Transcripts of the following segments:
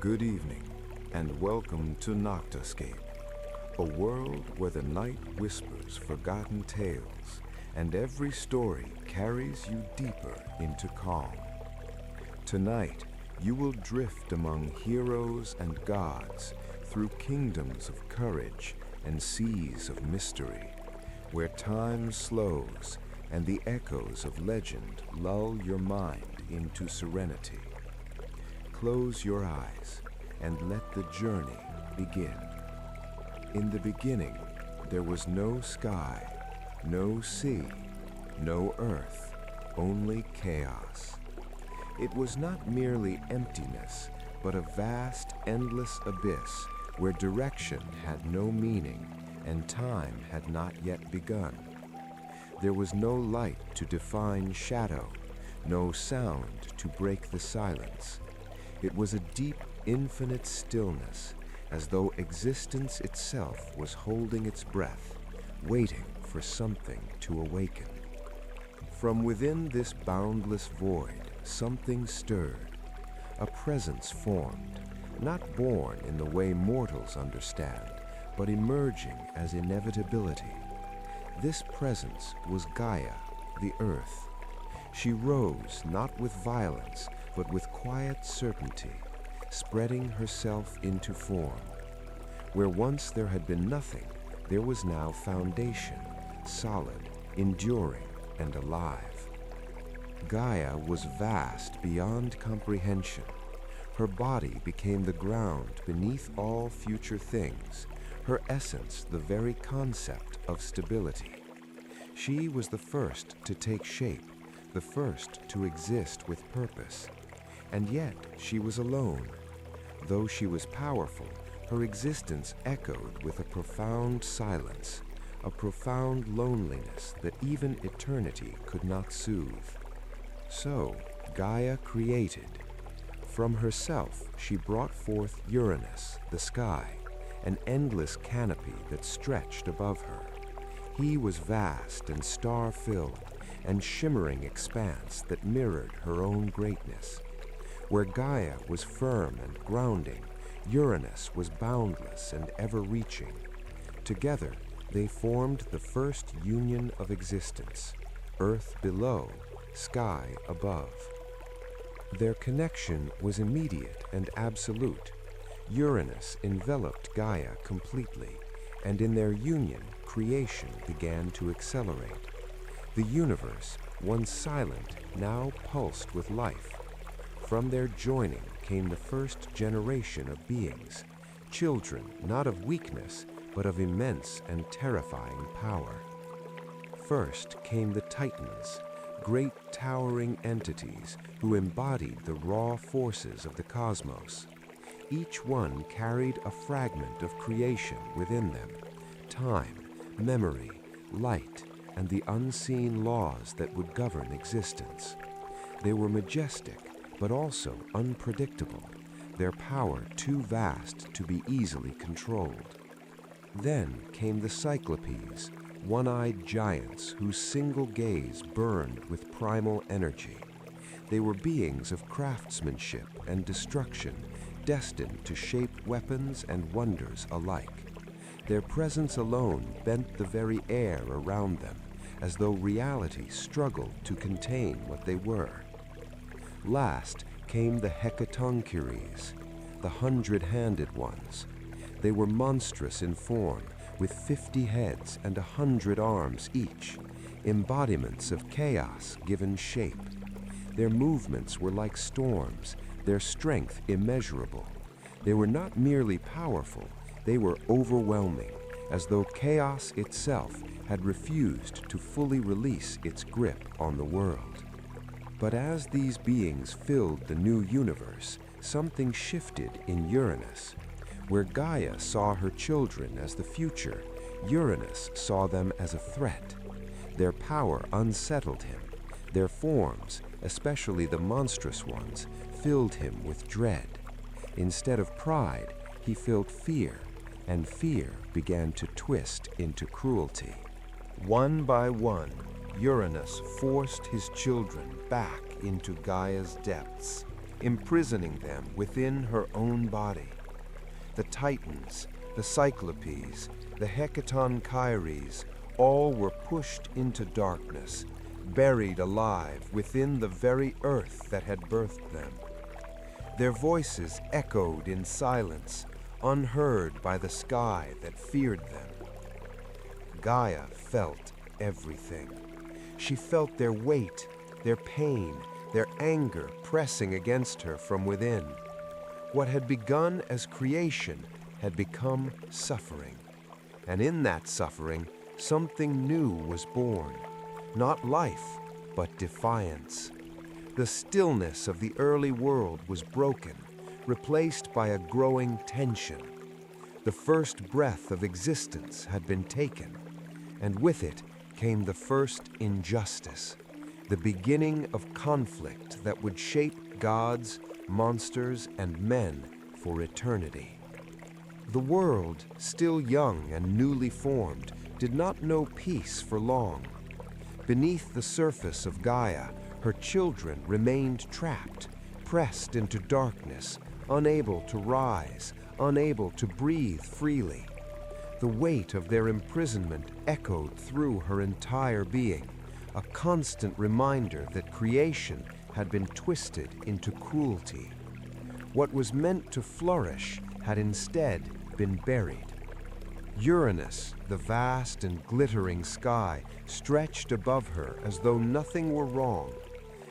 Good evening, and welcome to Noctascape, a world where the night whispers forgotten tales, and every story carries you deeper into calm. Tonight, you will drift among heroes and gods through kingdoms of courage and seas of mystery, where time slows and the echoes of legend lull your mind into serenity. Close your eyes and let the journey begin. In the beginning, there was no sky, no sea, no earth, only chaos. It was not merely emptiness, but a vast, endless abyss where direction had no meaning and time had not yet begun. There was no light to define shadow, no sound to break the silence. It was a deep, infinite stillness, as though existence itself was holding its breath, waiting for something to awaken. From within this boundless void, something stirred. A presence formed, not born in the way mortals understand, but emerging as inevitability. This presence was Gaia, the earth. She rose not with violence, but with quiet certainty, spreading herself into form. Where once there had been nothing, there was now foundation, solid, enduring, and alive. Gaia was vast beyond comprehension. Her body became the ground beneath all future things, her essence the very concept of stability. She was the first to take shape, the first to exist with purpose. And yet she was alone. Though she was powerful, her existence echoed with a profound silence, a profound loneliness that even eternity could not soothe. So Gaia created. From herself she brought forth Uranus, the sky, an endless canopy that stretched above her. He was vast and star-filled, and shimmering expanse that mirrored her own greatness. Where Gaia was firm and grounding, Uranus was boundless and ever-reaching. Together, they formed the first union of existence, earth below, sky above. Their connection was immediate and absolute. Uranus enveloped Gaia completely, and in their union, creation began to accelerate. The universe, once silent, now pulsed with life. From their joining came the first generation of beings, children not of weakness, but of immense and terrifying power. First came the Titans, great towering entities who embodied the raw forces of the cosmos. Each one carried a fragment of creation within them, time, memory, light, and the unseen laws that would govern existence. They were majestic, but also unpredictable, their power too vast to be easily controlled. Then came the Cyclopes, one-eyed giants whose single gaze burned with primal energy. They were beings of craftsmanship and destruction, destined to shape weapons and wonders alike. Their presence alone bent the very air around them, as though reality struggled to contain what they were. Last came the Hecatoncheires, the 100-handed ones. They were monstrous in form, with 50 heads and 100 arms each, embodiments of chaos given shape. Their movements were like storms, their strength immeasurable. They were not merely powerful, they were overwhelming, as though chaos itself had refused to fully release its grip on the world. But as these beings filled the new universe, something shifted in Uranus. Where Gaia saw her children as the future, Uranus saw them as a threat. Their power unsettled him. Their forms, especially the monstrous ones, filled him with dread. Instead of pride, he felt fear, and fear began to twist into cruelty. One by one, Uranus forced his children back into Gaia's depths. imprisoning them within her own body. The Titans, the Cyclopes, the Hecatonchires, all were pushed into darkness, buried alive within the very earth that had birthed them. Their voices echoed in silence, unheard by the sky that feared them. Gaia felt everything. She felt their weight, their pain, their anger pressing against her from within. What had begun as creation had become suffering. And in that suffering, something new was born. Not life, but defiance. The stillness of the early world was broken, replaced by a growing tension. The first breath of existence had been taken, and with it came the first injustice, the beginning of conflict that would shape gods, monsters, and men for eternity. The world, still young and newly formed, did not know peace for long. Beneath the surface of Gaia, her children remained trapped, pressed into darkness, unable to rise, unable to breathe freely. The weight of their imprisonment echoed through her entire being, a constant reminder that creation had been twisted into cruelty. What was meant to flourish had instead been buried. Uranus, the vast and glittering sky, stretched above her as though nothing were wrong.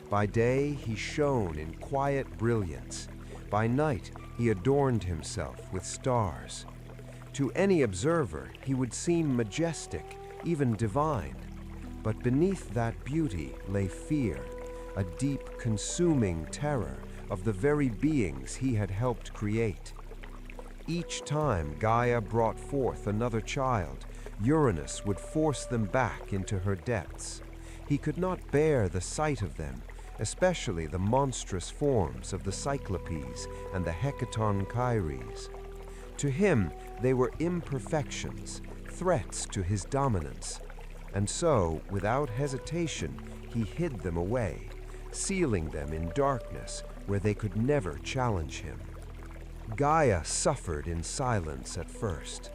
By day he shone in quiet brilliance. By night he adorned himself with stars. To any observer he would seem majestic, even divine. But beneath that beauty lay fear, a deep, consuming terror of the very beings he had helped create. Each time Gaia brought forth another child, Uranus would force them back into her depths. He could not bear the sight of them, especially the monstrous forms of the Cyclopes and the Hecatonchires. To him, they were imperfections, threats to his dominance. And so, without hesitation, he hid them away, sealing them in darkness where they could never challenge him. Gaia suffered in silence at first.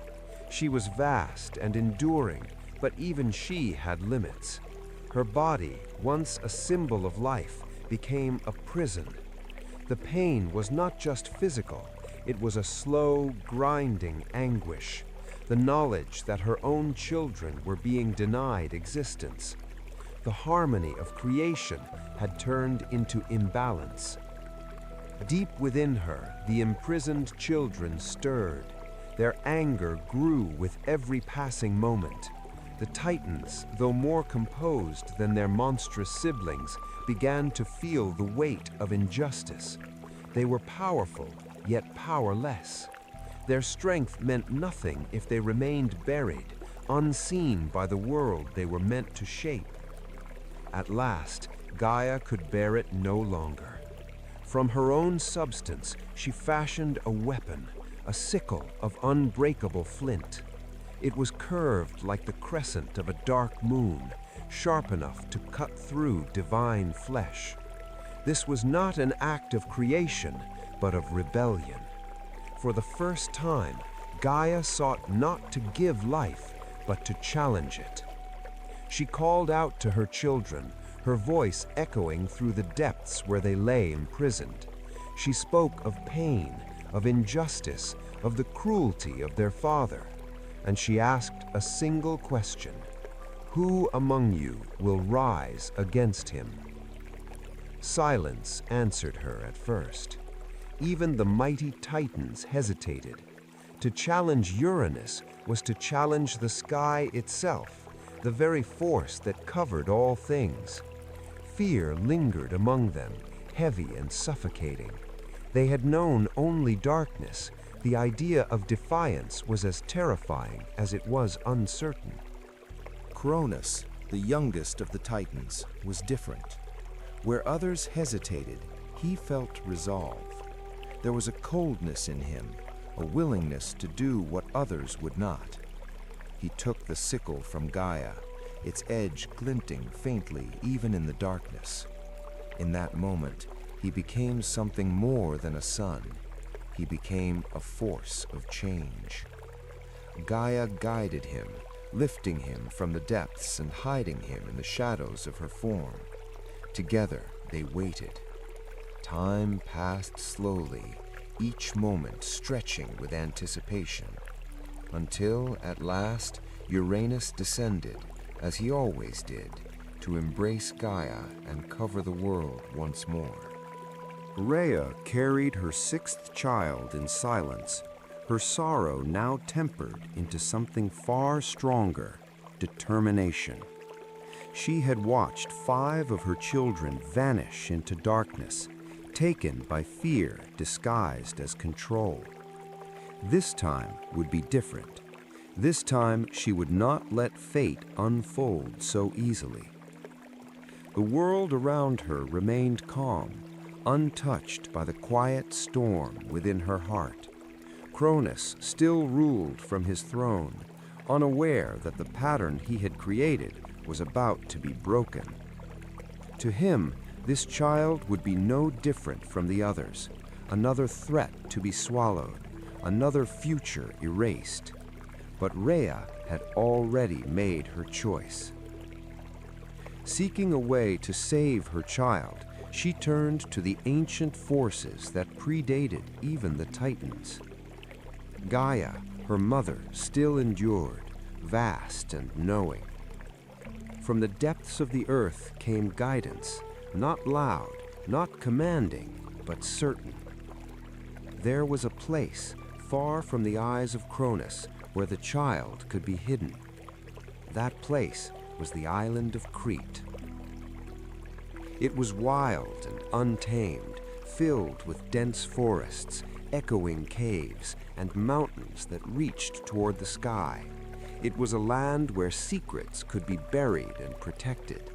She was vast and enduring, but even she had limits. Her body, once a symbol of life, became a prison. The pain was not just physical, it was a slow, grinding anguish, the knowledge that her own children were being denied existence. The harmony of creation had turned into imbalance. Deep within her, the imprisoned children stirred. Their anger grew with every passing moment. The Titans, though more composed than their monstrous siblings, began to feel the weight of injustice. They were powerful, yet powerless. Their strength meant nothing if they remained buried, unseen by the world they were meant to shape. At last, Gaia could bear it no longer. From her own substance, she fashioned a weapon, a sickle of unbreakable flint. It was curved like the crescent of a dark moon, sharp enough to cut through divine flesh. This was not an act of creation, but of rebellion. For the first time, Gaia sought not to give life, but to challenge it. She called out to her children, her voice echoing through the depths where they lay imprisoned. She spoke of pain, of injustice, of the cruelty of their father, and she asked a single question: who among you will rise against him? Silence answered her at first. Even the mighty Titans hesitated. To challenge Uranus was to challenge the sky itself, the very force that covered all things. Fear lingered among them, heavy and suffocating. They had known only darkness. The idea of defiance was as terrifying as it was uncertain. Cronus, the youngest of the Titans, was different. Where others hesitated, he felt resolve. There was a coldness in him, a willingness to do what others would not. He took the sickle from Gaia, its edge glinting faintly even in the darkness. In that moment, he became something more than a son. He became a force of change. Gaia guided him, lifting him from the depths and hiding him in the shadows of her form. Together they waited. Time passed slowly, each moment stretching with anticipation, until at last Uranus descended, as he always did, to embrace Gaia and cover the world once more. Rhea carried her sixth child in silence, her sorrow now tempered into something far stronger, determination. She had watched 5 of her children vanish into darkness, taken by fear disguised as control. This time would be different. This time she would not let fate unfold so easily. The world around her remained calm, untouched by the quiet storm within her heart. Cronus still ruled from his throne, unaware that the pattern he had created was about to be broken. To him, this child would be no different from the others, another threat to be swallowed, another future erased. But Rhea had already made her choice. Seeking a way to save her child, she turned to the ancient forces that predated even the Titans. Gaia, her mother, still endured, vast and knowing. From the depths of the earth came guidance, not loud, not commanding, but certain. There was a place, far from the eyes of Cronus, where the child could be hidden. That place was the island of Crete. It was wild and untamed, filled with dense forests, echoing caves, and mountains that reached toward the sky. It was a land where secrets could be buried and protected.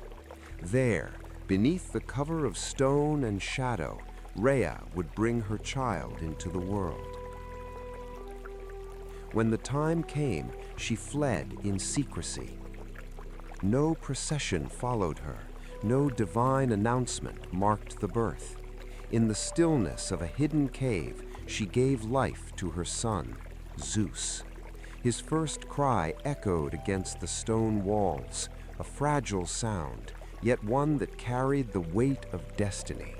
There, beneath the cover of stone and shadow, Rhea would bring her child into the world. When the time came, she fled in secrecy. No procession followed her, no divine announcement marked the birth. In the stillness of a hidden cave, she gave life to her son, Zeus. His first cry echoed against the stone walls, a fragile sound, yet one that carried the weight of destiny.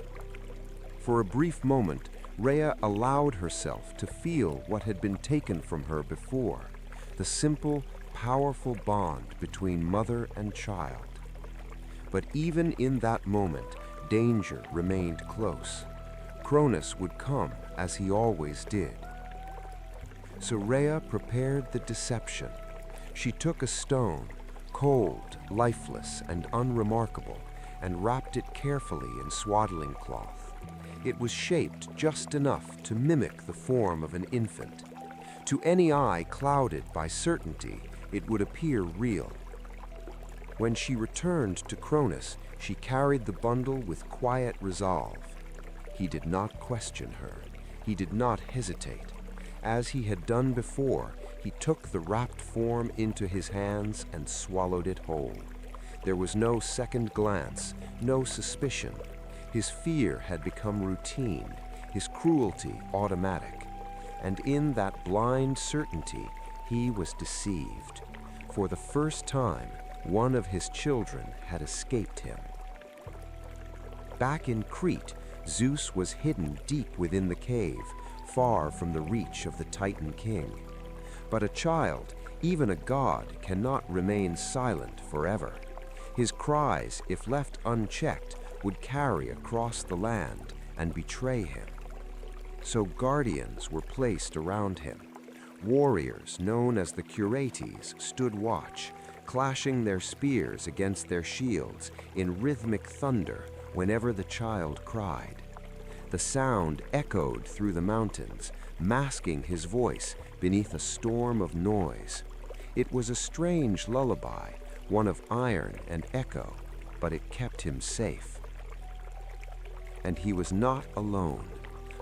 For a brief moment, Rhea allowed herself to feel what had been taken from her before, the simple, powerful bond between mother and child. But even in that moment, danger remained close. Cronus would come as he always did. So Rhea prepared the deception. She took a stone, cold, lifeless, and unremarkable, and wrapped it carefully in swaddling cloth. It was shaped just enough to mimic the form of an infant. To any eye clouded by certainty, it would appear real. When she returned to Cronus, she carried the bundle with quiet resolve. He did not question her. He did not hesitate. As he had done before, he took the wrapped form into his hands and swallowed it whole. There was no second glance, no suspicion. His fear had become routine, his cruelty automatic. And in that blind certainty, he was deceived. For the first time, one of his children had escaped him. Back in Crete, Zeus was hidden deep within the cave, far from the reach of the Titan king. But a child, even a god, cannot remain silent forever. His cries, if left unchecked, would carry across the land and betray him. So guardians were placed around him. Warriors known as the Curates stood watch, clashing their spears against their shields in rhythmic thunder whenever the child cried. The sound echoed through the mountains, masking his voice beneath a storm of noise. It was a strange lullaby, one of iron and echo, but it kept him safe. And he was not alone.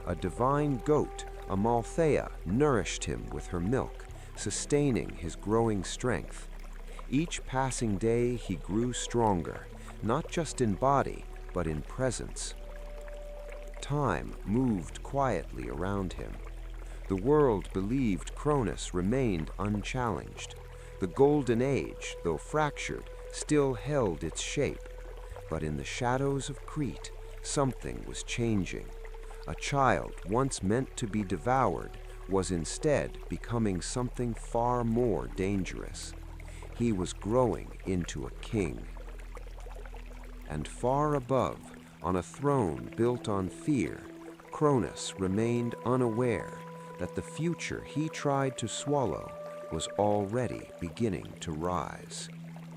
A divine goat, Amalthea, nourished him with her milk, sustaining his growing strength. Each passing day he grew stronger, not just in body, but in presence. time moved quietly around him. The world believed Cronus remained unchallenged. The Golden Age, though fractured, still held its shape. But in the shadows of Crete, something was changing. A child once meant to be devoured was instead becoming something far more dangerous. He was growing into a king. And far above, on a throne built on fear, Cronus remained unaware that the future he tried to swallow was already beginning to rise.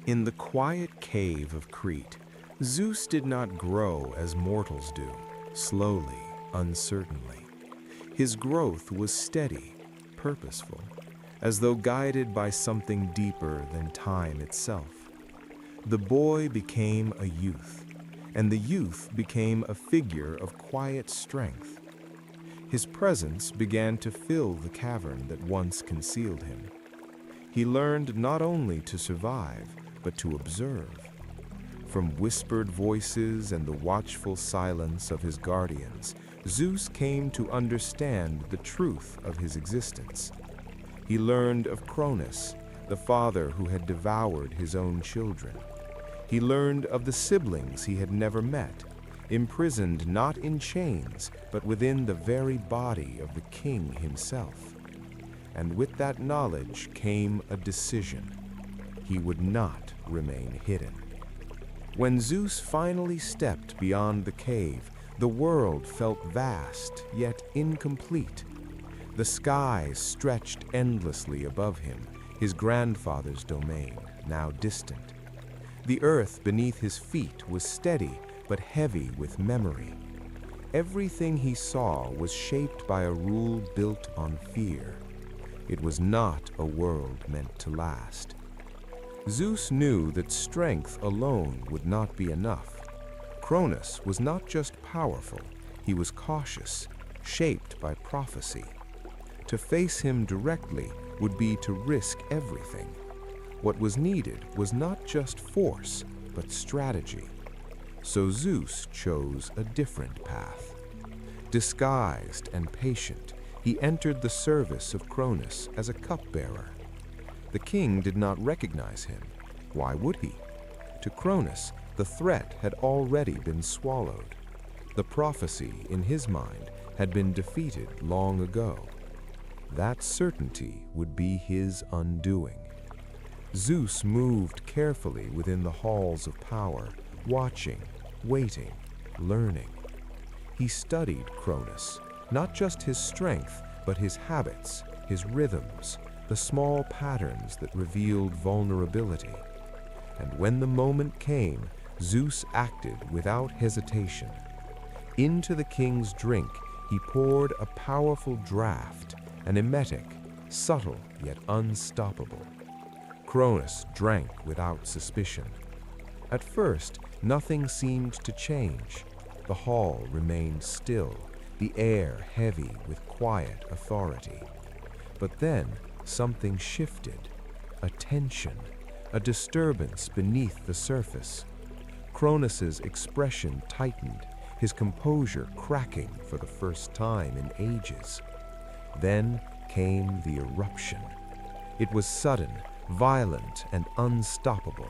In the quiet cave of Crete, Zeus did not grow as mortals do, slowly, uncertainly. His growth was steady, purposeful, as though guided by something deeper than time itself. The boy became a youth, and the youth became a figure of quiet strength. His presence began to fill the cavern that once concealed him. He learned not only to survive, but to observe. From whispered voices and the watchful silence of his guardians, Zeus came to understand the truth of his existence. He learned of Cronus, the father who had devoured his own children. He learned of the siblings he had never met, imprisoned not in chains, but within the very body of the king himself. And with that knowledge came a decision. He would not remain hidden. When Zeus finally stepped beyond the cave, the world felt vast, yet incomplete. The skies stretched endlessly above him, his grandfather's domain, now distant. The earth beneath his feet was steady, but heavy with memory. Everything he saw was shaped by a rule built on fear. It was not a world meant to last. Zeus knew that strength alone would not be enough. Cronus was not just powerful, he was cautious, shaped by prophecy. To face him directly would be to risk everything. What was needed was not just force, but strategy. So Zeus chose a different path. Disguised and patient, he entered the service of Cronus as a cupbearer. The king did not recognize him. Why would he? To Cronus, the threat had already been swallowed. The prophecy, in his mind, had been defeated long ago. That certainty would be his undoing. Zeus moved carefully within the halls of power, watching, waiting, learning. He studied Cronus, not just his strength, but his habits, his rhythms, the small patterns that revealed vulnerability. And when the moment came, Zeus acted without hesitation. Into the king's drink, he poured a powerful draught, an emetic, subtle yet unstoppable. Cronus drank without suspicion. At first, nothing seemed to change. The hall remained still, the air heavy with quiet authority. But then, something shifted. A tension, a disturbance beneath the surface. Cronus's expression tightened, his composure cracking for the first time in ages. Then came the eruption. It was sudden, violent, and unstoppable.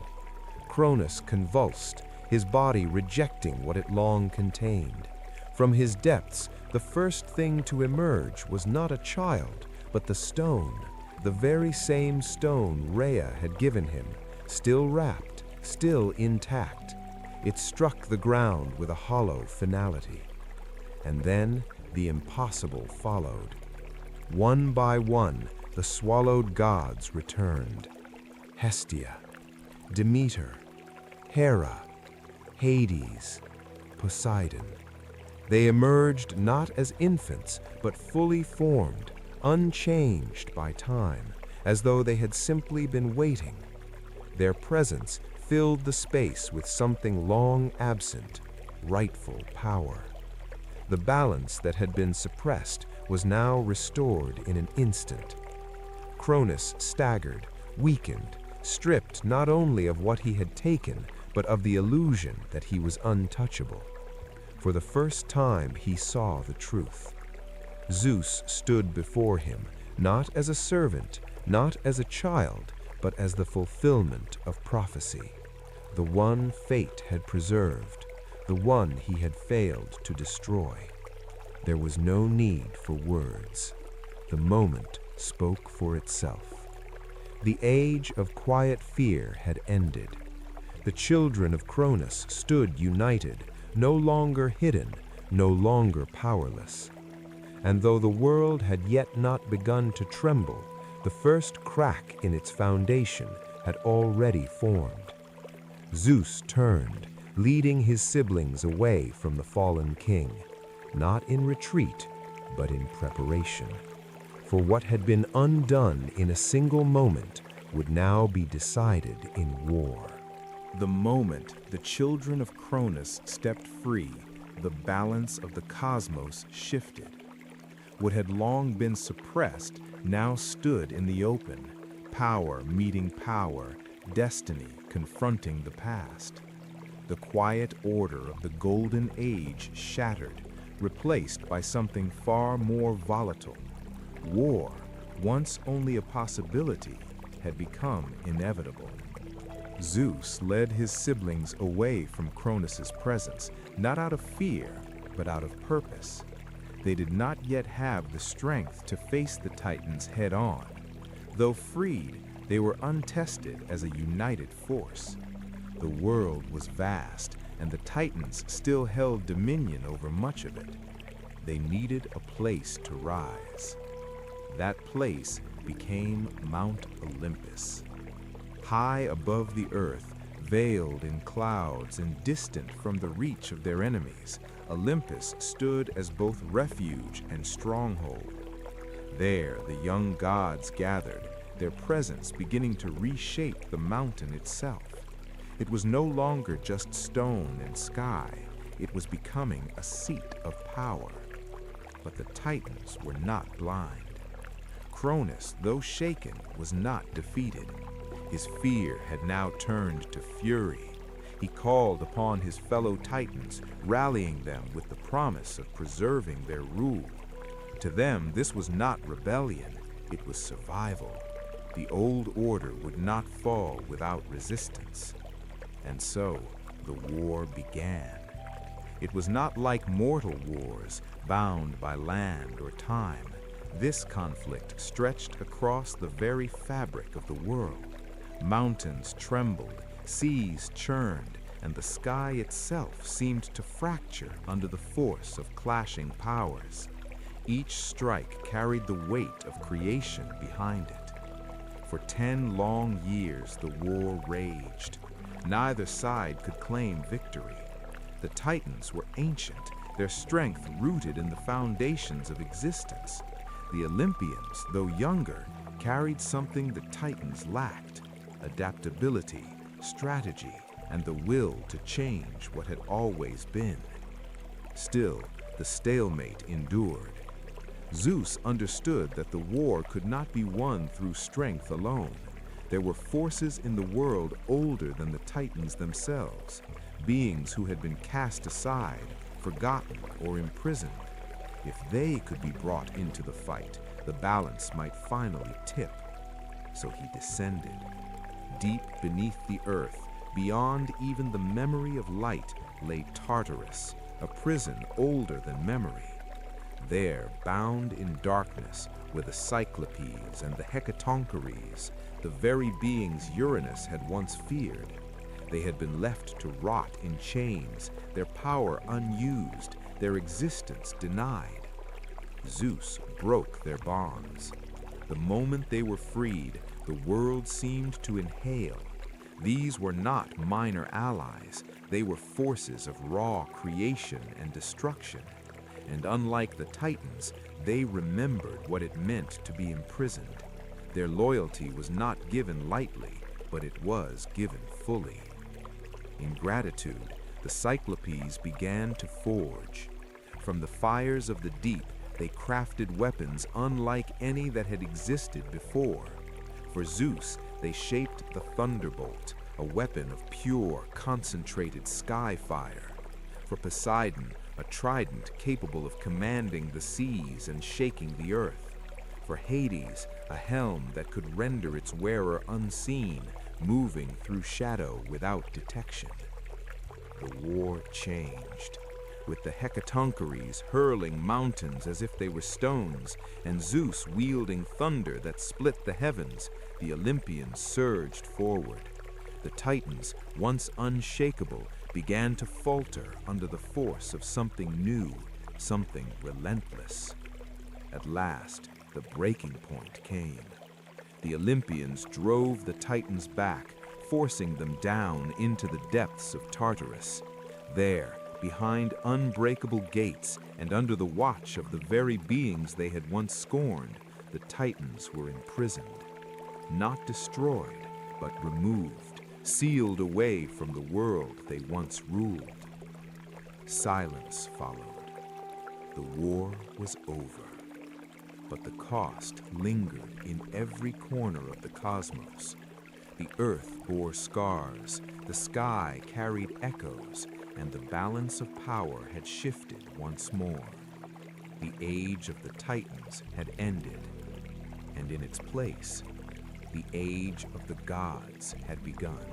Cronus convulsed, his body rejecting what it long contained. From his depths, the first thing to emerge was not a child, but the stone, the very same stone Rhea had given him, still wrapped, still intact. It struck the ground with a hollow finality. And then the impossible followed. One by one, the swallowed gods returned. Hestia, Demeter, Hera, Hades, Poseidon. They emerged not as infants, but fully formed, unchanged by time, as though they had simply been waiting. Their presence filled the space with something long absent, rightful power. The balance that had been suppressed was now restored in an instant. Cronus staggered, weakened, stripped not only of what he had taken, but of the illusion that he was untouchable. For the first time he saw the truth. Zeus stood before him, not as a servant, not as a child, but as the fulfillment of prophecy, the one fate had preserved, the one he had failed to destroy. There was no need for words. The moment spoke for itself. The age of quiet fear had ended. The children of Cronus stood united, no longer hidden, no longer powerless. And though the world had yet not begun to tremble, the first crack in its foundation had already formed. Zeus turned, leading his siblings away from the fallen king, not in retreat, but in preparation. For what had been undone in a single moment would now be decided in war. The moment the children of Cronus stepped free, the balance of the cosmos shifted. What had long been suppressed now stood in the open, power meeting power, destiny confronting the past. The quiet order of the Golden Age shattered, replaced by something far more volatile. War, once only a possibility, had become inevitable. Zeus led his siblings away from Cronus's presence, not out of fear, but out of purpose. They did not yet have the strength to face the Titans head-on. Though freed, they were untested as a united force. The world was vast, and the Titans still held dominion over much of it. They needed a place to rise. That place became Mount Olympus. High above the earth, veiled in clouds and distant from the reach of their enemies, Olympus stood as both refuge and stronghold. There the young gods gathered, their presence beginning to reshape the mountain itself. It was no longer just stone and sky, it was becoming a seat of power. But the Titans were not blind. Cronus, though shaken, was not defeated. His fear had now turned to fury. He called upon his fellow Titans, rallying them with the promise of preserving their rule. To them, this was not rebellion, it was survival. The old order would not fall without resistance. And so, the war began. It was not like mortal wars, bound by land or time. This conflict stretched across the very fabric of the world. Mountains trembled, seas churned, and the sky itself seemed to fracture under the force of clashing powers. Each strike carried the weight of creation behind it. For 10 long years the war raged. Neither side could claim victory. The Titans were ancient, their strength rooted in the foundations of existence. The Olympians, though younger, carried something the Titans lacked: adaptability, strategy, and the will to change what had always been. Still, the stalemate endured. Zeus understood that the war could not be won through strength alone. There were forces in the world older than the Titans themselves, beings who had been cast aside, forgotten, or imprisoned. If they could be brought into the fight, the balance might finally tip. So he descended. Deep beneath the earth, beyond even the memory of light, lay Tartarus, a prison older than memory. There, bound in darkness, were the Cyclopes and the Hecatoncheires, the very beings Uranus had once feared. They had been left to rot in chains, their power unused, their existence denied. Zeus broke their bonds. The moment they were freed, the world seemed to inhale. These were not minor allies, they were forces of raw creation and destruction. And unlike the Titans, they remembered what it meant to be imprisoned. Their loyalty was not given lightly, but it was given fully. In gratitude, the Cyclopes began to forge. From the fires of the deep, they crafted weapons unlike any that had existed before. For Zeus, they shaped the thunderbolt, a weapon of pure, concentrated sky fire. For Poseidon, a trident capable of commanding the seas and shaking the earth. For Hades, a helm that could render its wearer unseen, moving through shadow without detection. The war changed, with the Hecatoncheires hurling mountains as if they were stones, and Zeus wielding thunder that split the heavens. The Olympians surged forward. The Titans, once unshakable, began to falter under the force of something new, something relentless. At last, the breaking point came. The Olympians drove the Titans back, forcing them down into the depths of Tartarus. There, behind unbreakable gates and under the watch of the very beings they had once scorned, the Titans were imprisoned. Not destroyed, but removed, sealed away from the world they once ruled. Silence followed. The war was over. But the cost lingered in every corner of the cosmos. The earth bore scars, the sky carried echoes, and the balance of power had shifted once more. The age of the Titans had ended, and in its place, the age of the gods had begun.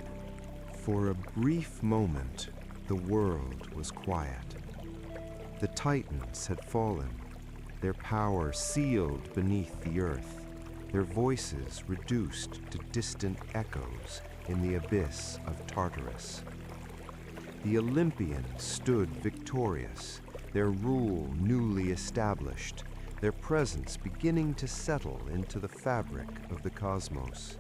For a brief moment, the world was quiet. The Titans had fallen, their power sealed beneath the earth, their voices reduced to distant echoes in the abyss of Tartarus. The Olympians stood victorious, their rule newly established, their presence beginning to settle into the fabric of the cosmos.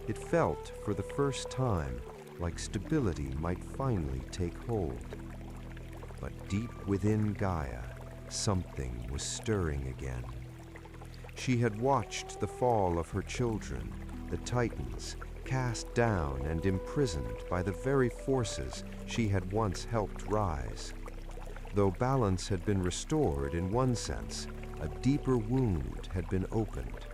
It felt, for the first time, like stability might finally take hold. But deep within Gaia, something was stirring again. She had watched the fall of her children, the Titans, cast down and imprisoned by the very forces she had once helped rise. Though balance had been restored in one sense, a deeper wound had been opened.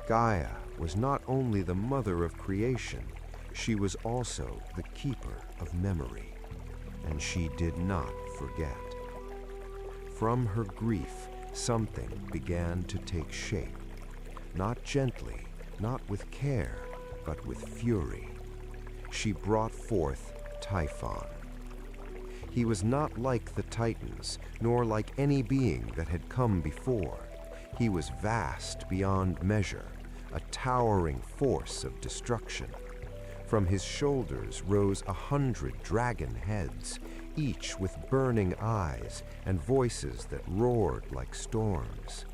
Gaia was not only the mother of creation, she was also the keeper of memory, and she did not forget. From her grief, something began to take shape, not gently, not with care, but with fury. She brought forth Typhon. He was not like the Titans, nor like any being that had come before. He was vast beyond measure, a towering force of destruction. From his shoulders rose 100 dragon heads, each with burning eyes and voices that roared like storms.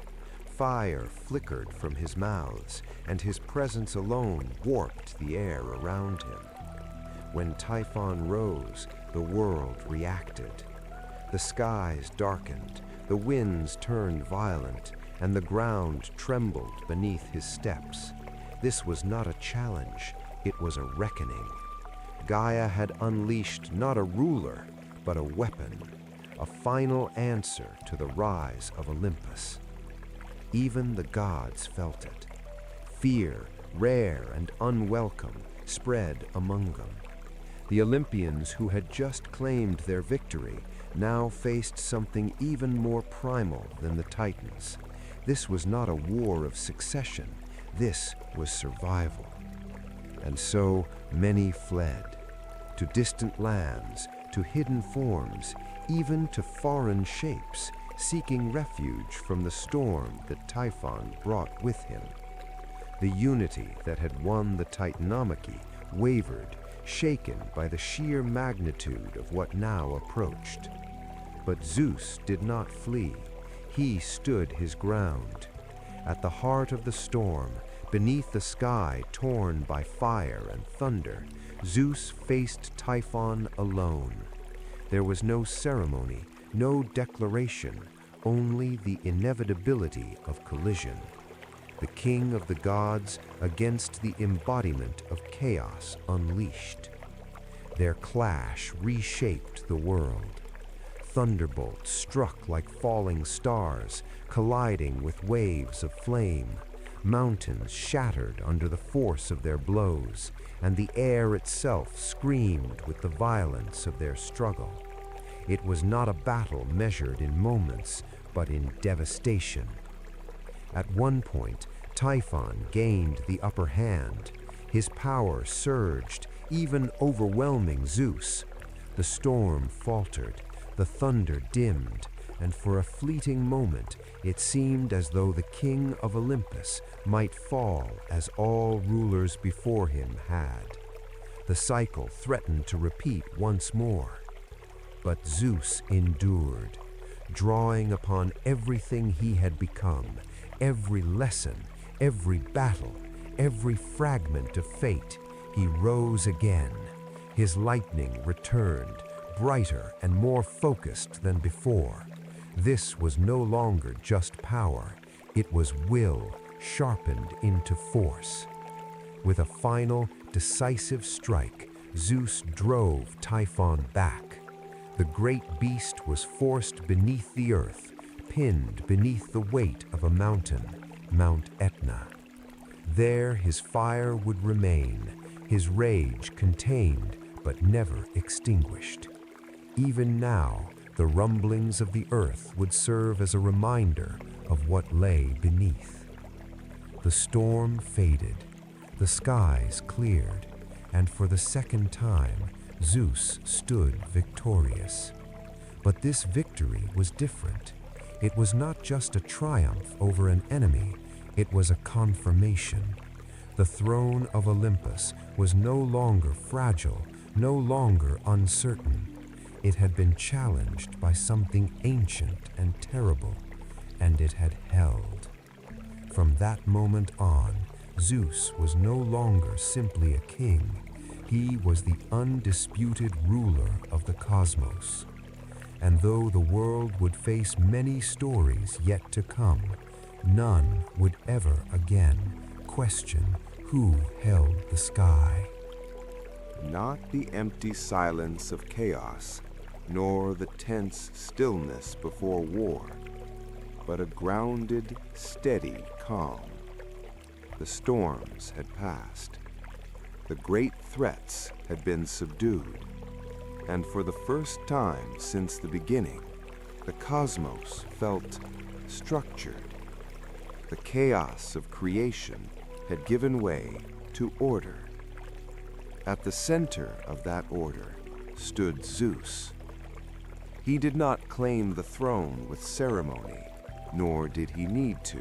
Fire flickered from his mouths, and his presence alone warped the air around him. When Typhon rose, the world reacted. The skies darkened, the winds turned violent, and the ground trembled beneath his steps. This was not a challenge, it was a reckoning. Gaia had unleashed not a ruler, but a weapon, a final answer to the rise of Olympus. Even the gods felt it. Fear, rare and unwelcome, spread among them. The Olympians who had just claimed their victory now faced something even more primal than the Titans. This was not a war of succession, this was survival. And so many fled, to distant lands, to hidden forms, even to foreign shapes, seeking refuge from the storm that Typhon brought with him. The unity that had won the Titanomachy wavered, shaken by the sheer magnitude of what now approached. But Zeus did not flee. He stood his ground. At the heart of the storm, beneath the sky torn by fire and thunder, Zeus faced Typhon alone. There was no ceremony, no declaration, only the inevitability of collision. The king of the gods against the embodiment of chaos unleashed. Their clash reshaped the world. Thunderbolts struck like falling stars, colliding with waves of flame. Mountains shattered under the force of their blows, and the air itself screamed with the violence of their struggle. It was not a battle measured in moments, but in devastation. At one point, Typhon gained the upper hand. His power surged, even overwhelming Zeus. The storm faltered, the thunder dimmed, and for a fleeting moment, it seemed as though the king of Olympus might fall as all rulers before him had. The cycle threatened to repeat once more. But Zeus endured, drawing upon everything he had become, every lesson, every battle, every fragment of fate. He rose again. His lightning returned, brighter and more focused than before. This was no longer just power, it was will sharpened into force. With a final, decisive strike, Zeus drove Typhon back. The great beast was forced beneath the earth, pinned beneath the weight of a mountain, Mount Etna. There his fire would remain, his rage contained but never extinguished. Even now, the rumblings of the earth would serve as a reminder of what lay beneath. The storm faded, the skies cleared, and for the second time, Zeus stood victorious. But this victory was different. It was not just a triumph over an enemy, it was a confirmation. The throne of Olympus was no longer fragile, no longer uncertain. It had been challenged by something ancient and terrible, and it had held. From that moment on, Zeus was no longer simply a king. He was the undisputed ruler of the cosmos. And though the world would face many stories yet to come, none would ever again question who held the sky. Not the empty silence of chaos, nor the tense stillness before war, but a grounded, steady calm. The storms had passed. The great threats had been subdued. And for the first time since the beginning, the cosmos felt structured. The chaos of creation had given way to order. At the center of that order stood Zeus. He did not claim the throne with ceremony, nor did he need to.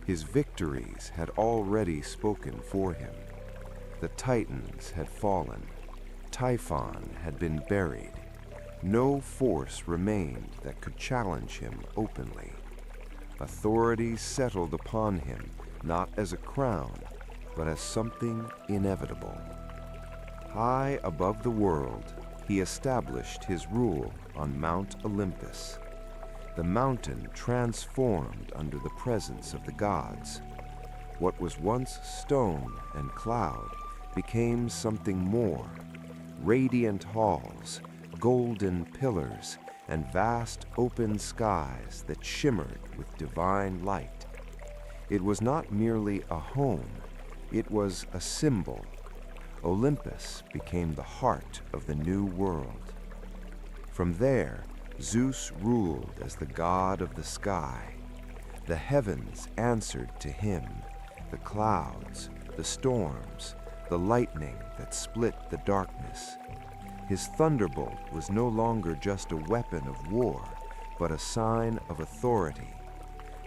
His victories had already spoken for him. The Titans had fallen. Typhon had been buried. No force remained that could challenge him openly. Authority settled upon him not as a crown, but as something inevitable. High above the world, he established his rule on Mount Olympus. The mountain transformed under the presence of the gods. What was once stone and cloud became something more. Radiant halls, golden pillars, and vast open skies that shimmered with divine light. It was not merely a home, it was a symbol. Olympus became the heart of the new world. From there, Zeus ruled as the god of the sky. The heavens answered to him, the clouds, the storms, the lightning that split the darkness. His thunderbolt was no longer just a weapon of war, but a sign of authority.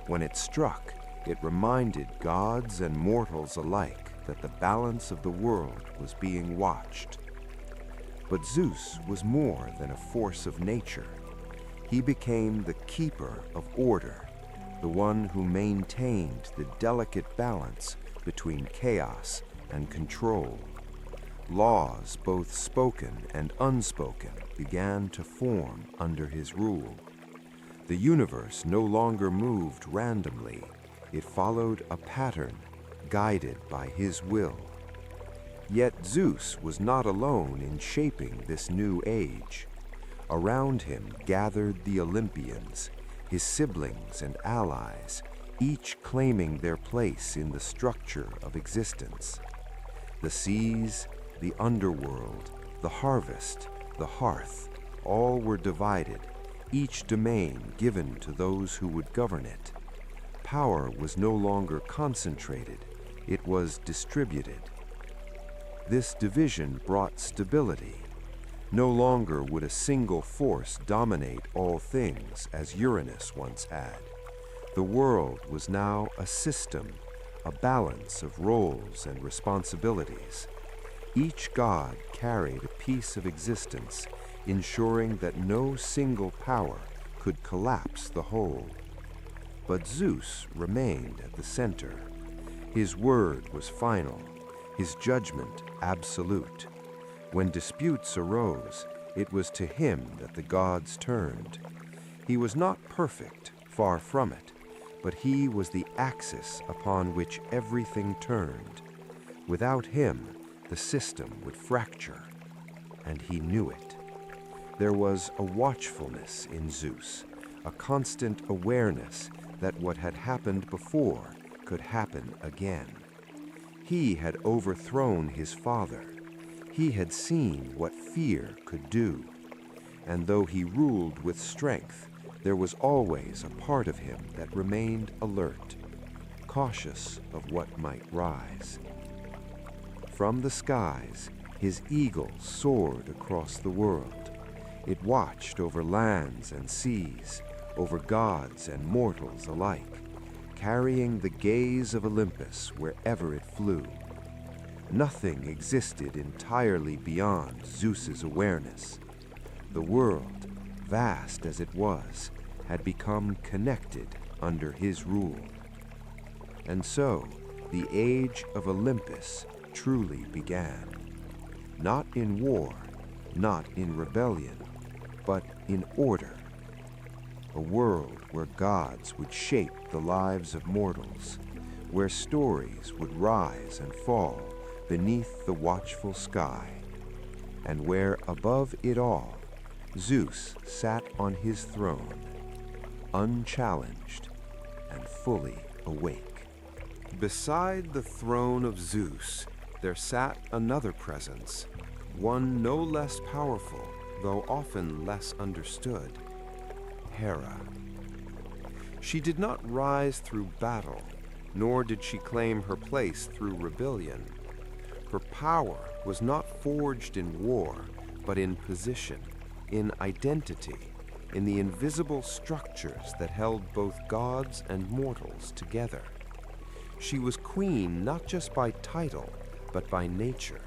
When it struck, it reminded gods and mortals alike that the balance of the world was being watched. But Zeus was more than a force of nature. He became the keeper of order, the one who maintained the delicate balance between chaos and control. Laws, both spoken and unspoken, began to form under his rule. The universe no longer moved randomly. It followed a pattern, guided by his will. Yet Zeus was not alone in shaping this new age. Around him gathered the Olympians, his siblings and allies, each claiming their place in the structure of existence. The seas, the underworld, the harvest, the hearth, all were divided, each domain given to those who would govern it. Power was no longer concentrated, it was distributed. This division brought stability. No longer would a single force dominate all things as Uranus once had. The world was now a system, a balance of roles and responsibilities. Each god carried a piece of existence, ensuring that no single power could collapse the whole. But Zeus remained at the center. His word was final, his judgment absolute. When disputes arose, it was to him that the gods turned. He was not perfect, far from it, but he was the axis upon which everything turned. Without him, the system would fracture, and he knew it. There was a watchfulness in Zeus, a constant awareness that what had happened before could happen again. He had overthrown his father. He had seen what fear could do. And though he ruled with strength, there was always a part of him that remained alert, cautious of what might rise. From the skies, his eagle soared across the world. It watched over lands and seas, over gods and mortals alike, carrying the gaze of Olympus wherever it flew. Nothing existed entirely beyond Zeus's awareness. The world, vast as it was, had become connected under his rule. And so, the age of Olympus truly began. Not in war, not in rebellion, but in order. A world where gods would shape the lives of mortals, where stories would rise and fall beneath the watchful sky, and where above it all, Zeus sat on his throne, unchallenged and fully awake. Beside the throne of Zeus, there sat another presence, one no less powerful, though often less understood, Hera. She did not rise through battle, nor did she claim her place through rebellion. Her power was not forged in war, but in position, in identity, in the invisible structures that held both gods and mortals together. She was queen not just by title, but by nature.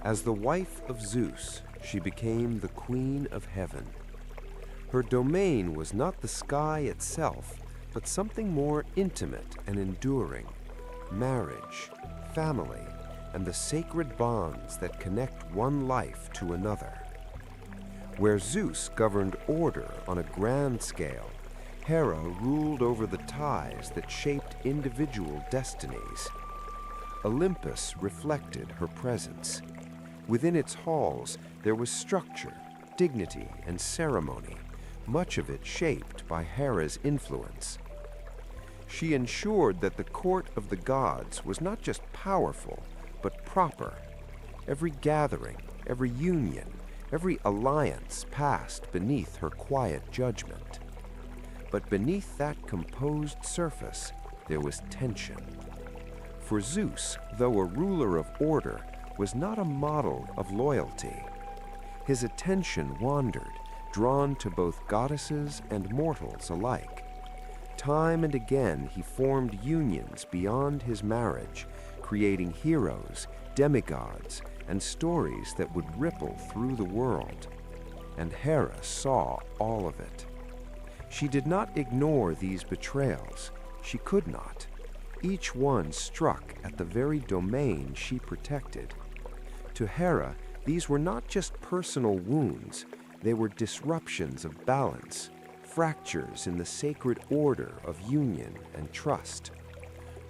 As the wife of Zeus, she became the queen of heaven. Her domain was not the sky itself, but something more intimate and enduring: marriage, family, and the sacred bonds that connect one life to another. Where Zeus governed order on a grand scale, Hera ruled over the ties that shaped individual destinies. Olympus reflected her presence. Within its halls, there was structure, dignity, and ceremony, much of it shaped by Hera's influence. She ensured that the court of the gods was not just powerful, but proper. Every gathering, every union, every alliance passed beneath her quiet judgment. But beneath that composed surface, there was tension. For Zeus, though a ruler of order, was not a model of loyalty. His attention wandered, drawn to both goddesses and mortals alike. Time and again he formed unions beyond his marriage, creating heroes, demigods, and stories that would ripple through the world. And Hera saw all of it. She did not ignore these betrayals. She could not. Each one struck at the very domain she protected. To Hera, these were not just personal wounds. They were disruptions of balance, fractures in the sacred order of union and trust.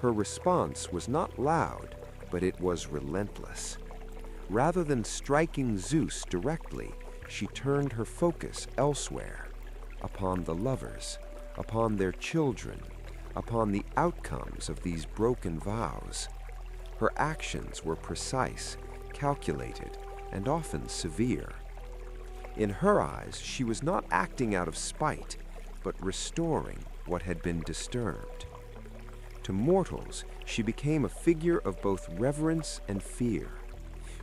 Her response was not loud, but it was relentless. Rather than striking Zeus directly, she turned her focus elsewhere, upon the lovers, upon their children, upon the outcomes of these broken vows. Her actions were precise, calculated, and often severe. In her eyes, she was not acting out of spite, but restoring what had been disturbed. To mortals, she became a figure of both reverence and fear.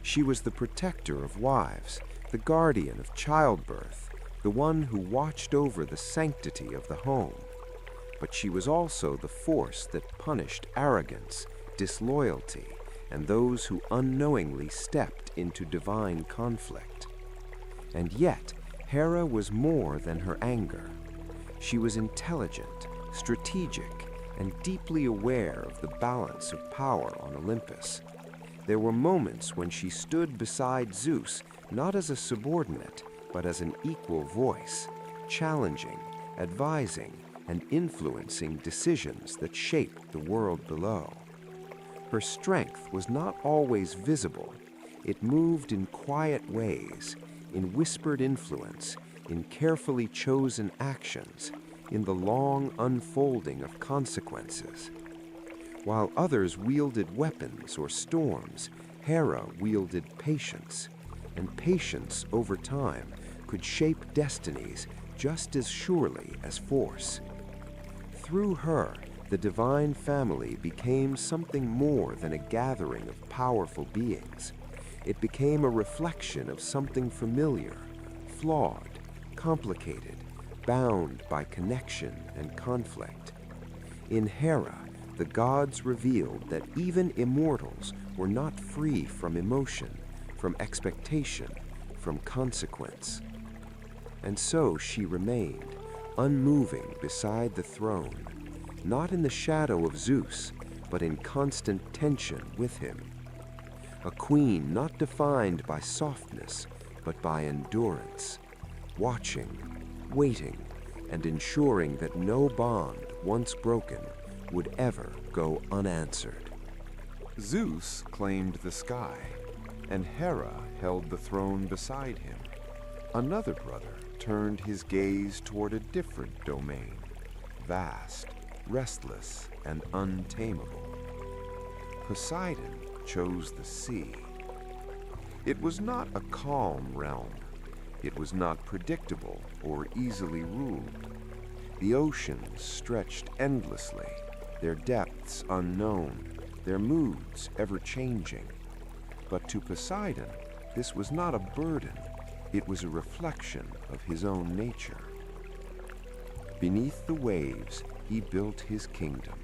She was the protector of wives, the guardian of childbirth, the one who watched over the sanctity of the home. But she was also the force that punished arrogance, disloyalty, and those who unknowingly stepped into divine conflict. And yet, Hera was more than her anger. She was intelligent, strategic, and deeply aware of the balance of power on Olympus. There were moments when she stood beside Zeus, not as a subordinate, but as an equal voice, challenging, advising, and influencing decisions that shaped the world below. Her strength was not always visible. It moved in quiet ways, in whispered influence, in carefully chosen actions, in the long unfolding of consequences. While others wielded weapons or storms, Hera wielded patience, and patience over time could shape destinies just as surely as force. Through her, the divine family became something more than a gathering of powerful beings. It became a reflection of something familiar, flawed, complicated, bound by connection and conflict. In Hera, the gods revealed that even immortals were not free from emotion, from expectation, from consequence. And so she remained, unmoving beside the throne, not in the shadow of Zeus, but in constant tension with him. A queen not defined by softness, but by endurance, watching, waiting, and ensuring that no bond, once broken, would ever go unanswered. Zeus claimed the sky, and Hera held the throne beside him. Another brother turned his gaze toward a different domain, vast, restless, and untamable. Poseidon chose the sea. It was not a calm realm. It was not predictable or easily ruled. The oceans stretched endlessly, their depths unknown, their moods ever-changing. But to Poseidon, this was not a burden. It was a reflection of his own nature. Beneath the waves, he built his kingdom.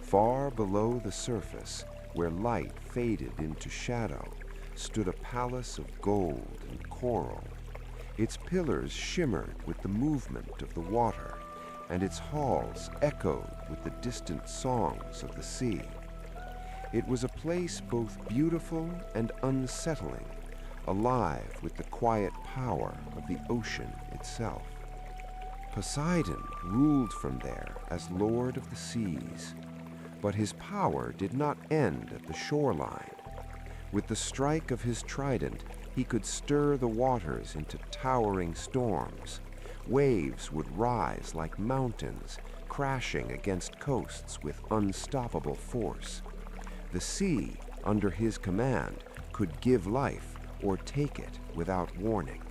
Far below the surface, where light faded into shadow, stood a palace of gold and coral. Its pillars shimmered with the movement of the water, and its halls echoed with the distant songs of the sea. It was a place both beautiful and unsettling, alive with the quiet power of the ocean itself. Poseidon ruled from there as lord of the seas, but his power did not end at the shoreline. With the strike of his trident, he could stir the waters into towering storms. Waves would rise like mountains, crashing against coasts with unstoppable force. The sea, under his command, could give life or take it without warning.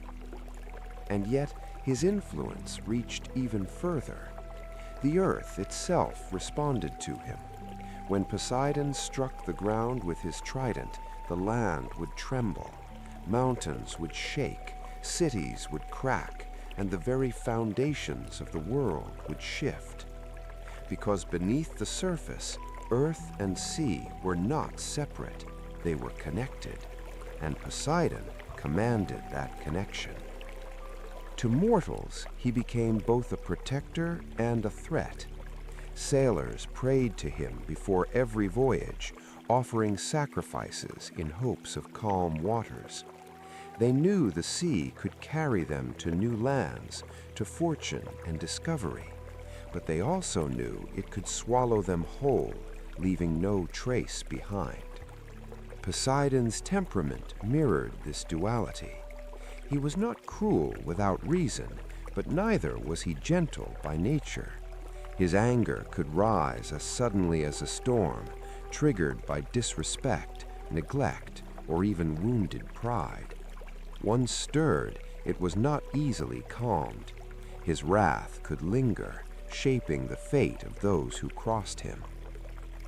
And yet, his influence reached even further. The earth itself responded to him. When Poseidon struck the ground with his trident, the land would tremble, mountains would shake, cities would crack, and the very foundations of the world would shift. Because beneath the surface, earth and sea were not separate, they were connected, and Poseidon commanded that connection. To mortals, he became both a protector and a threat. Sailors prayed to him before every voyage, offering sacrifices in hopes of calm waters. They knew the sea could carry them to new lands, to fortune and discovery, but they also knew it could swallow them whole, leaving no trace behind. Poseidon's temperament mirrored this duality. He was not cruel without reason, but neither was he gentle by nature. His anger could rise as suddenly as a storm, triggered by disrespect, neglect, or even wounded pride. Once stirred, it was not easily calmed. His wrath could linger, shaping the fate of those who crossed him.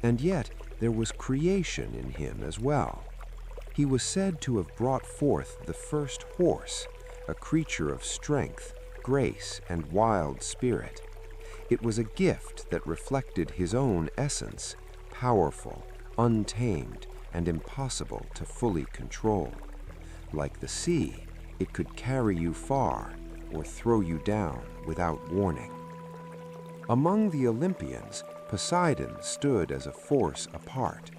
And yet there was creation in him as well. He was said to have brought forth the first horse, a creature of strength, grace, and wild spirit. It was a gift that reflected his own essence, powerful, untamed, and impossible to fully control. Like the sea, it could carry you far or throw you down without warning. Among the Olympians, Poseidon stood as a force apart.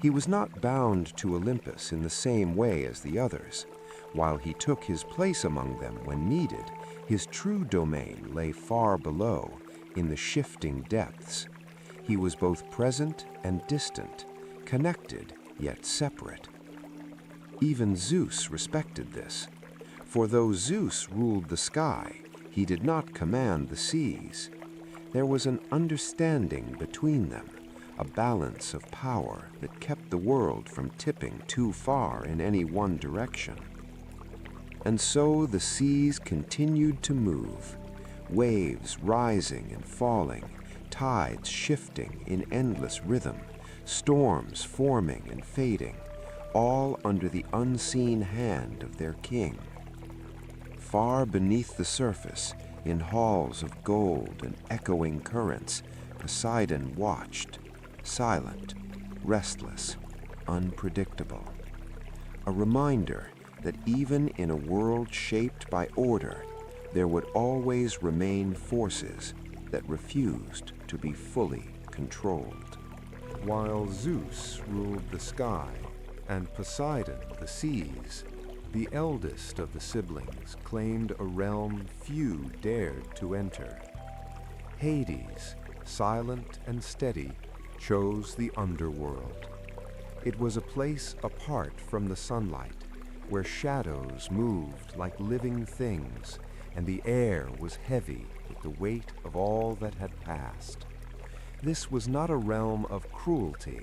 He was not bound to Olympus in the same way as the others. While he took his place among them when needed, his true domain lay far below, in the shifting depths. He was both present and distant, connected yet separate. Even Zeus respected this, for though Zeus ruled the sky, he did not command the seas. There was an understanding between them, a balance of power that kept the world from tipping too far in any one direction. And so the seas continued to move, waves rising and falling, tides shifting in endless rhythm, storms forming and fading, all under the unseen hand of their king. Far beneath the surface, in halls of gold and echoing currents, Poseidon watched, silent, restless, unpredictable. A reminder that even in a world shaped by order, there would always remain forces that refused to be fully controlled. While Zeus ruled the sky and Poseidon the seas, the eldest of the siblings claimed a realm few dared to enter. Hades, silent and steady, chose the underworld. It was a place apart from the sunlight, where shadows moved like living things, and the air was heavy with the weight of all that had passed. This was not a realm of cruelty,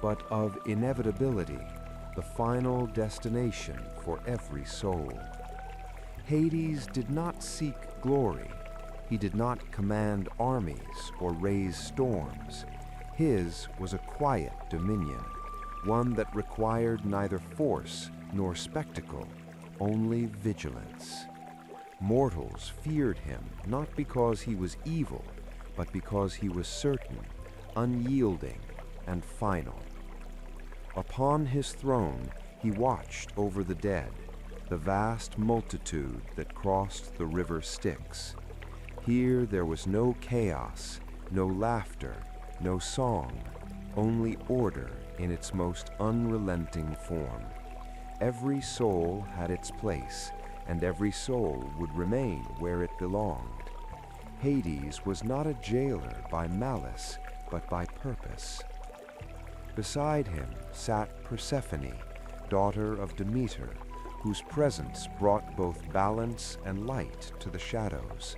but of inevitability, the final destination for every soul. Hades did not seek glory. He did not command armies or raise storms. His was a quiet dominion, one that required neither force nor spectacle, only vigilance. Mortals feared him not because he was evil, but because he was certain, unyielding, and final. Upon his throne, he watched over the dead, the vast multitude that crossed the river Styx. Here there was no chaos, no laughter, no song, only order in its most unrelenting form. Every soul had its place, and every soul would remain where it belonged. Hades was not a jailer by malice, but by purpose. Beside him sat Persephone, daughter of Demeter, whose presence brought both balance and light to the shadows.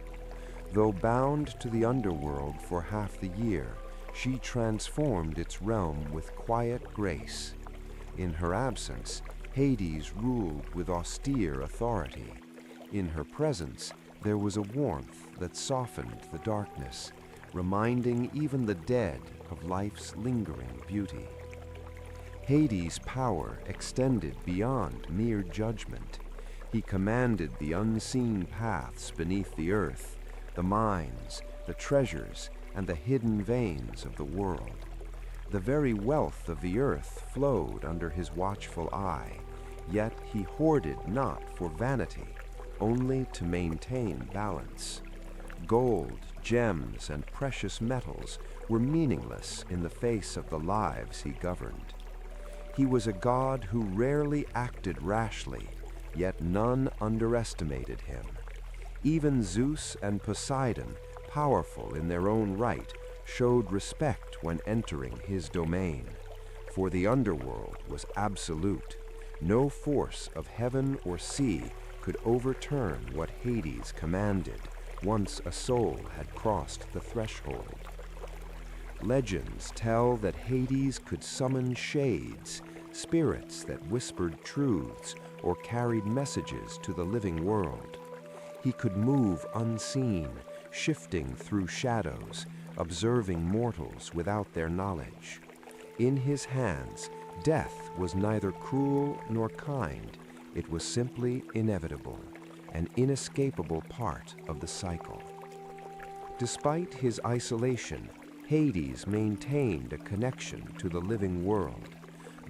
Though bound to the underworld for half the year, she transformed its realm with quiet grace. In her absence, Hades ruled with austere authority. In her presence, there was a warmth that softened the darkness, reminding even the dead of life's lingering beauty. Hades' power extended beyond mere judgment. He commanded the unseen paths beneath the earth, the mines, the treasures, and the hidden veins of the world. The very wealth of the earth flowed under his watchful eye, yet he hoarded not for vanity, only to maintain balance. Gold, gems, and precious metals were meaningless in the face of the lives he governed. He was a god who rarely acted rashly, yet none underestimated him. Even Zeus and Poseidon, powerful in their own right, showed respect when entering his domain. For the underworld was absolute. No force of heaven or sea could overturn what Hades commanded once a soul had crossed the threshold. Legends tell that Hades could summon shades, spirits that whispered truths or carried messages to the living world. He could move unseen, shifting through shadows, observing mortals without their knowledge. In his hands, death was neither cruel nor kind. It was simply inevitable, an inescapable part of the cycle. Despite his isolation, Hades maintained a connection to the living world.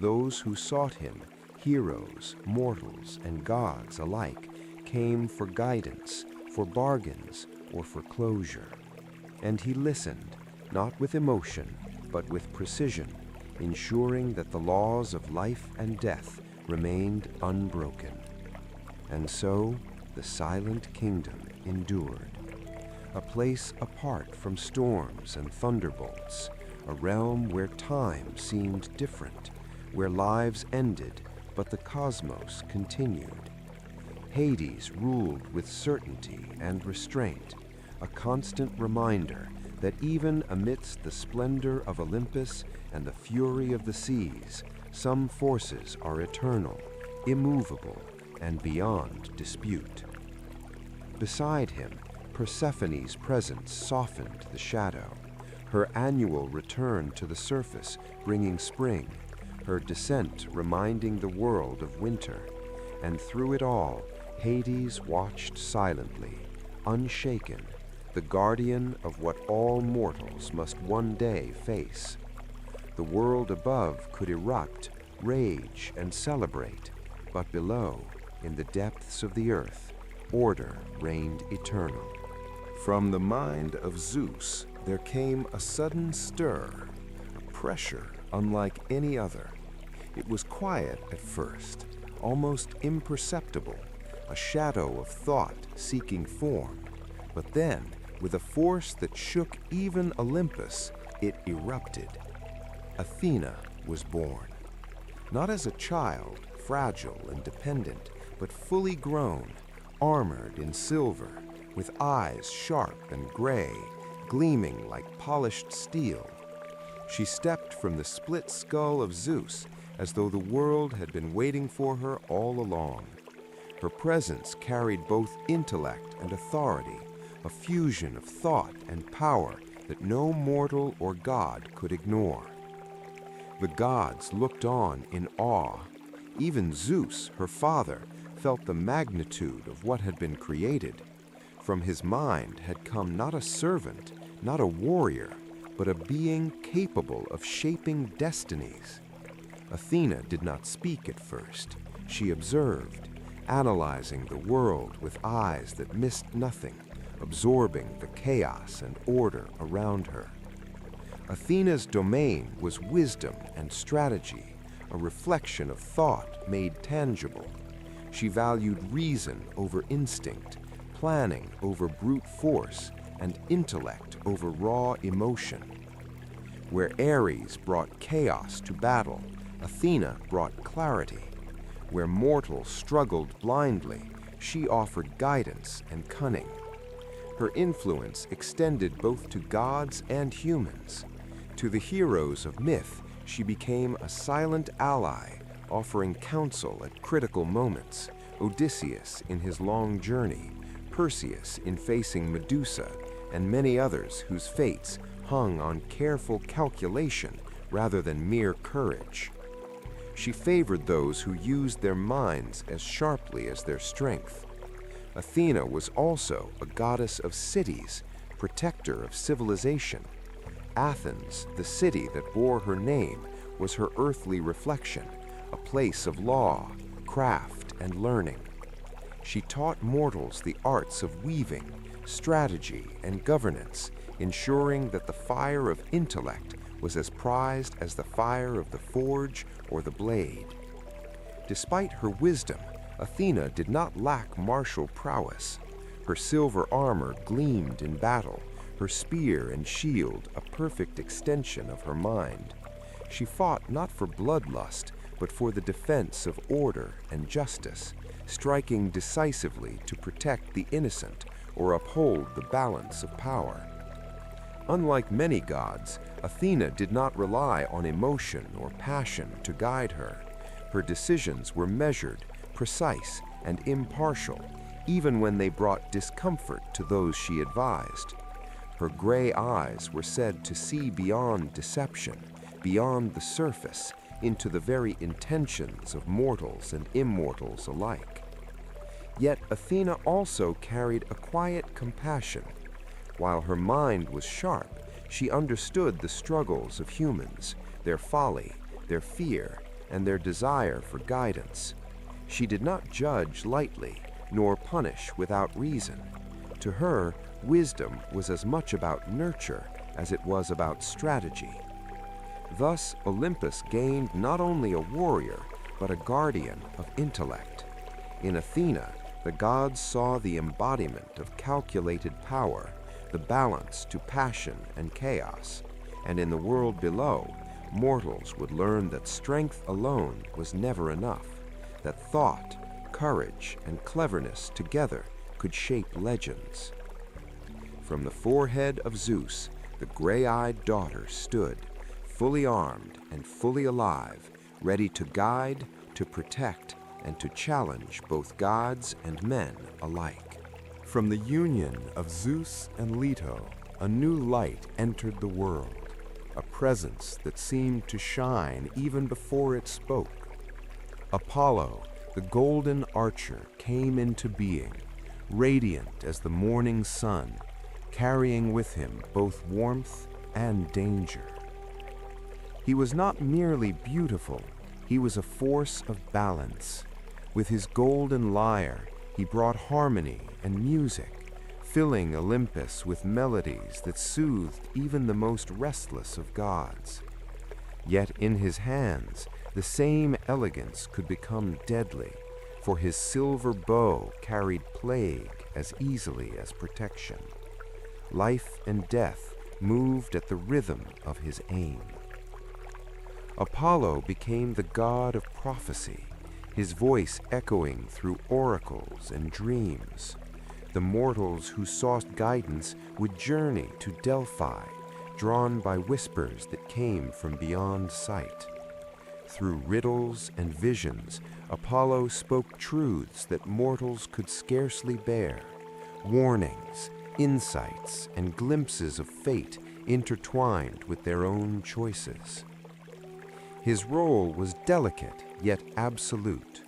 Those who sought him, heroes, mortals, and gods alike, came for guidance, for bargains, or for closure. And he listened, not with emotion, but with precision, ensuring that the laws of life and death remained unbroken. And so, the silent kingdom endured. A place apart from storms and thunderbolts, a realm where time seemed different, where lives ended, but the cosmos continued. Hades ruled with certainty and restraint, a constant reminder that even amidst the splendor of Olympus and the fury of the seas, some forces are eternal, immovable, and beyond dispute. Beside him, Persephone's presence softened the shadow, her annual return to the surface bringing spring, her descent reminding the world of winter, and through it all, Hades watched silently, unshaken, the guardian of what all mortals must one day face. The world above could erupt, rage, and celebrate, but below, in the depths of the earth, order reigned eternal. From the mind of Zeus, there came a sudden stir, a pressure unlike any other. It was quiet at first, almost imperceptible, a shadow of thought seeking form. But then, with a force that shook even Olympus, it erupted. Athena was born. Not as a child, fragile and dependent, but fully grown, armored in silver, with eyes sharp and gray, gleaming like polished steel. She stepped from the split skull of Zeus as though the world had been waiting for her all along. Her presence carried both intellect and authority, a fusion of thought and power that no mortal or god could ignore. The gods looked on in awe. Even Zeus, her father, felt the magnitude of what had been created. From his mind had come not a servant, not a warrior, but a being capable of shaping destinies. Athena did not speak at first. She observed, analyzing the world with eyes that missed nothing, absorbing the chaos and order around her. Athena's domain was wisdom and strategy, a reflection of thought made tangible. She valued reason over instinct, planning over brute force, and intellect over raw emotion. Where Ares brought chaos to battle, Athena brought clarity. Where mortals struggled blindly, she offered guidance and cunning. Her influence extended both to gods and humans. To the heroes of myth, she became a silent ally, offering counsel at critical moments. Odysseus in his long journey, Perseus in facing Medusa, and many others whose fates hung on careful calculation rather than mere courage. She favored those who used their minds as sharply as their strength. Athena was also a goddess of cities, protector of civilization. Athens, the city that bore her name, was her earthly reflection, a place of law, craft, and learning. She taught mortals the arts of weaving, strategy, and governance, ensuring that the fire of intellect was as prized as the fire of the forge or the blade. Despite her wisdom, Athena did not lack martial prowess. Her silver armor gleamed in battle, her spear and shield a perfect extension of her mind. She fought not for bloodlust, but for the defense of order and justice, striking decisively to protect the innocent or uphold the balance of power. Unlike many gods, Athena did not rely on emotion or passion to guide her. Her decisions were measured, precise, and impartial, even when they brought discomfort to those she advised. Her gray eyes were said to see beyond deception, beyond the surface, into the very intentions of mortals and immortals alike. Yet Athena also carried a quiet compassion. While her mind was sharp, she understood the struggles of humans, their folly, their fear, and their desire for guidance. She did not judge lightly, nor punish without reason. To her, wisdom was as much about nurture as it was about strategy. Thus, Olympus gained not only a warrior, but a guardian of intellect. In Athena, the gods saw the embodiment of calculated power, the balance to passion and chaos, and in the world below, mortals would learn that strength alone was never enough, that thought, courage, and cleverness together could shape legends. From the forehead of Zeus, the gray-eyed daughter stood, fully armed and fully alive, ready to guide, to protect, and to challenge both gods and men alike. From the union of Zeus and Leto, a new light entered the world, a presence that seemed to shine even before it spoke. Apollo, the golden archer, came into being, radiant as the morning sun, carrying with him both warmth and danger. He was not merely beautiful, he was a force of balance. With his golden lyre, he brought harmony and music, filling Olympus with melodies that soothed even the most restless of gods. Yet in his hands, the same elegance could become deadly, for his silver bow carried plague as easily as protection. Life and death moved at the rhythm of his aim. Apollo became the god of prophecy, his voice echoing through oracles and dreams. The mortals who sought guidance would journey to Delphi, drawn by whispers that came from beyond sight. Through riddles and visions, Apollo spoke truths that mortals could scarcely bear, warnings, insights, and glimpses of fate intertwined with their own choices. His role was delicate yet absolute.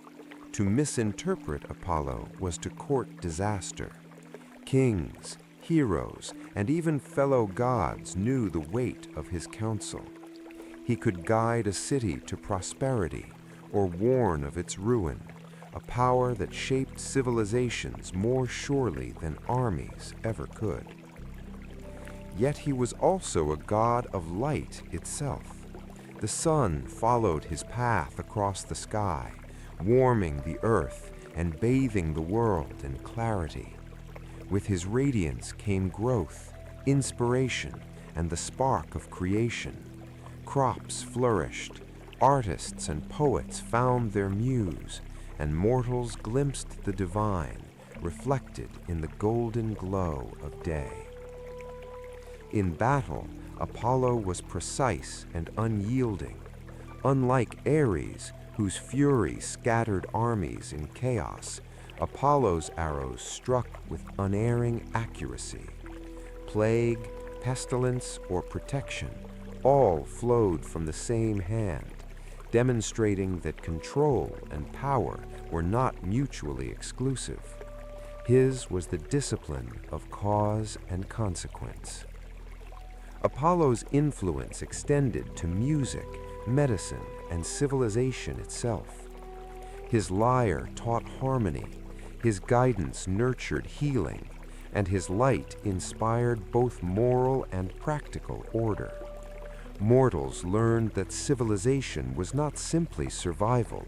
To misinterpret Apollo was to court disaster. Kings, heroes, and even fellow gods knew the weight of his counsel. He could guide a city to prosperity or warn of its ruin, a power that shaped civilizations more surely than armies ever could. Yet he was also a god of light itself. The sun followed his path across the sky, warming the earth and bathing the world in clarity. With his radiance came growth, inspiration, and the spark of creation. Crops flourished, artists and poets found their muse, and mortals glimpsed the divine, reflected in the golden glow of day. In battle, Apollo was precise and unyielding. Unlike Ares, whose fury scattered armies in chaos, Apollo's arrows struck with unerring accuracy. Plague, pestilence, or protection, all flowed from the same hand, demonstrating that control and power were not mutually exclusive. His was the discipline of cause and consequence. Apollo's influence extended to music, medicine, and civilization itself. His lyre taught harmony, his guidance nurtured healing, and his light inspired both moral and practical order. Mortals learned that civilization was not simply survival,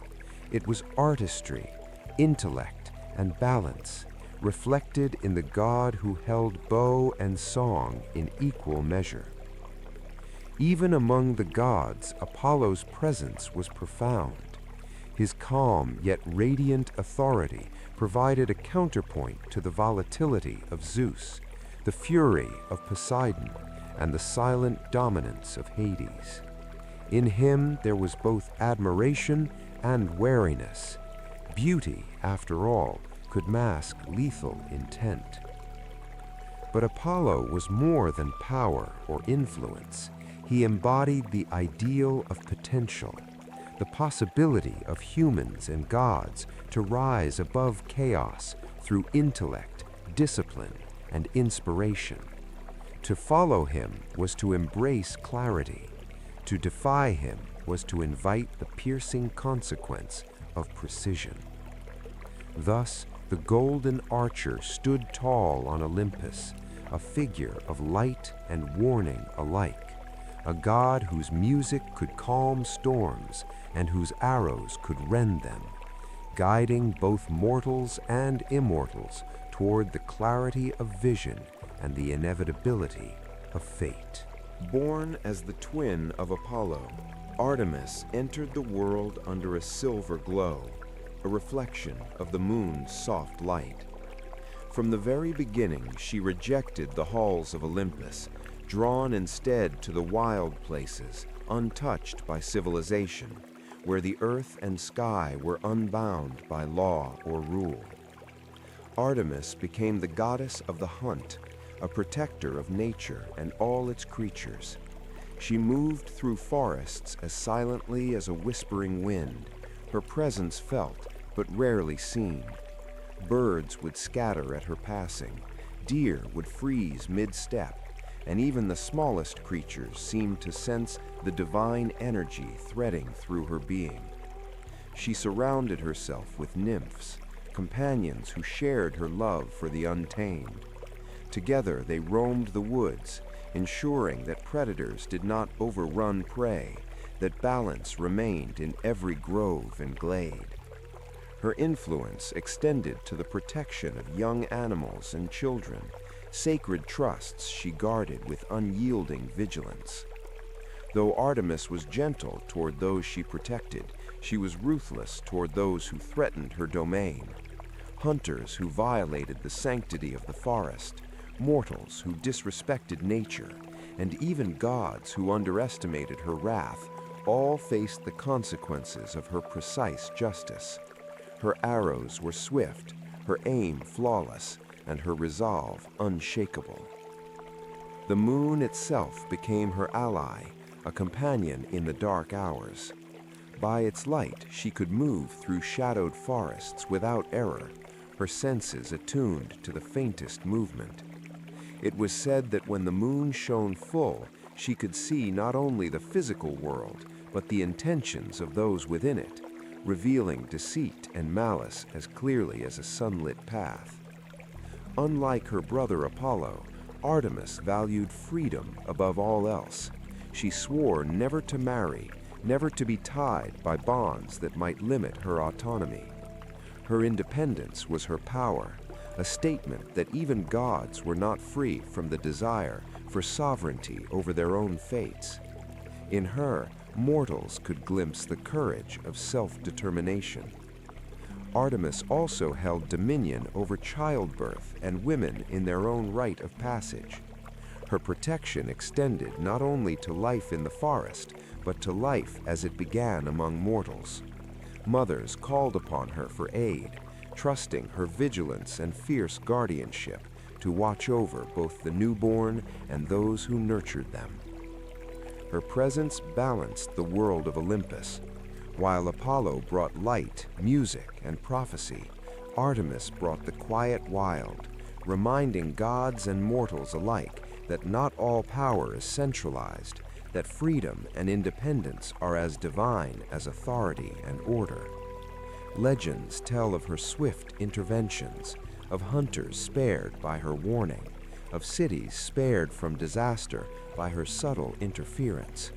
it was artistry, intellect, and balance, reflected in the god who held bow and song in equal measure. Even among the gods, Apollo's presence was profound. His calm yet radiant authority provided a counterpoint to the volatility of Zeus, the fury of Poseidon, and the silent dominance of Hades. In him there was both admiration and wariness. Beauty, after all, could mask lethal intent. But Apollo was more than power or influence. He embodied the ideal of potential, the possibility of humans and gods to rise above chaos through intellect, discipline, and inspiration. To follow him was to embrace clarity. To defy him was to invite the piercing consequence of precision. Thus, the golden archer stood tall on Olympus, a figure of light and warning alike, a god whose music could calm storms and whose arrows could rend them, guiding both mortals and immortals toward the clarity of vision and the inevitability of fate. Born as the twin of Apollo, Artemis entered the world under a silver glow, a reflection of the moon's soft light. From the very beginning, she rejected the halls of Olympus, drawn instead to the wild places, untouched by civilization, where the earth and sky were unbound by law or rule. Artemis became the goddess of the hunt, a protector of nature and all its creatures. She moved through forests as silently as a whispering wind, her presence felt but rarely seen. Birds would scatter at her passing, deer would freeze mid-step, and even the smallest creatures seemed to sense the divine energy threading through her being. She surrounded herself with nymphs, companions who shared her love for the untamed. Together they roamed the woods, ensuring that predators did not overrun prey, that balance remained in every grove and glade. Her influence extended to the protection of young animals and children, sacred trusts she guarded with unyielding vigilance. Though Artemis was gentle toward those she protected, she was ruthless toward those who threatened her domain. Hunters who violated the sanctity of the forest, mortals who disrespected nature, and even gods who underestimated her wrath, all faced the consequences of her precise justice. Her arrows were swift, her aim flawless, and her resolve unshakable. The moon itself became her ally, a companion in the dark hours. By its light, she could move through shadowed forests without error, her senses attuned to the faintest movement. It was said that when the moon shone full, she could see not only the physical world, but the intentions of those within it, revealing deceit and malice as clearly as a sunlit path. Unlike her brother Apollo, Artemis valued freedom above all else. She swore never to marry, never to be tied by bonds that might limit her autonomy. Her independence was her power, a statement that even gods were not free from the desire for sovereignty over their own fates. In her, mortals could glimpse the courage of self-determination. Artemis also held dominion over childbirth and women in their own rite of passage. Her protection extended not only to life in the forest, but to life as it began among mortals. Mothers called upon her for aid, trusting her vigilance and fierce guardianship to watch over both the newborn and those who nurtured them. Her presence balanced the world of Olympus. While Apollo brought light, music, and prophecy, Artemis brought the quiet wild, reminding gods and mortals alike that not all power is centralized, that freedom and independence are as divine as authority and order. Legends tell of her swift interventions, of hunters spared by her warning, of cities spared from disaster by her subtle interference.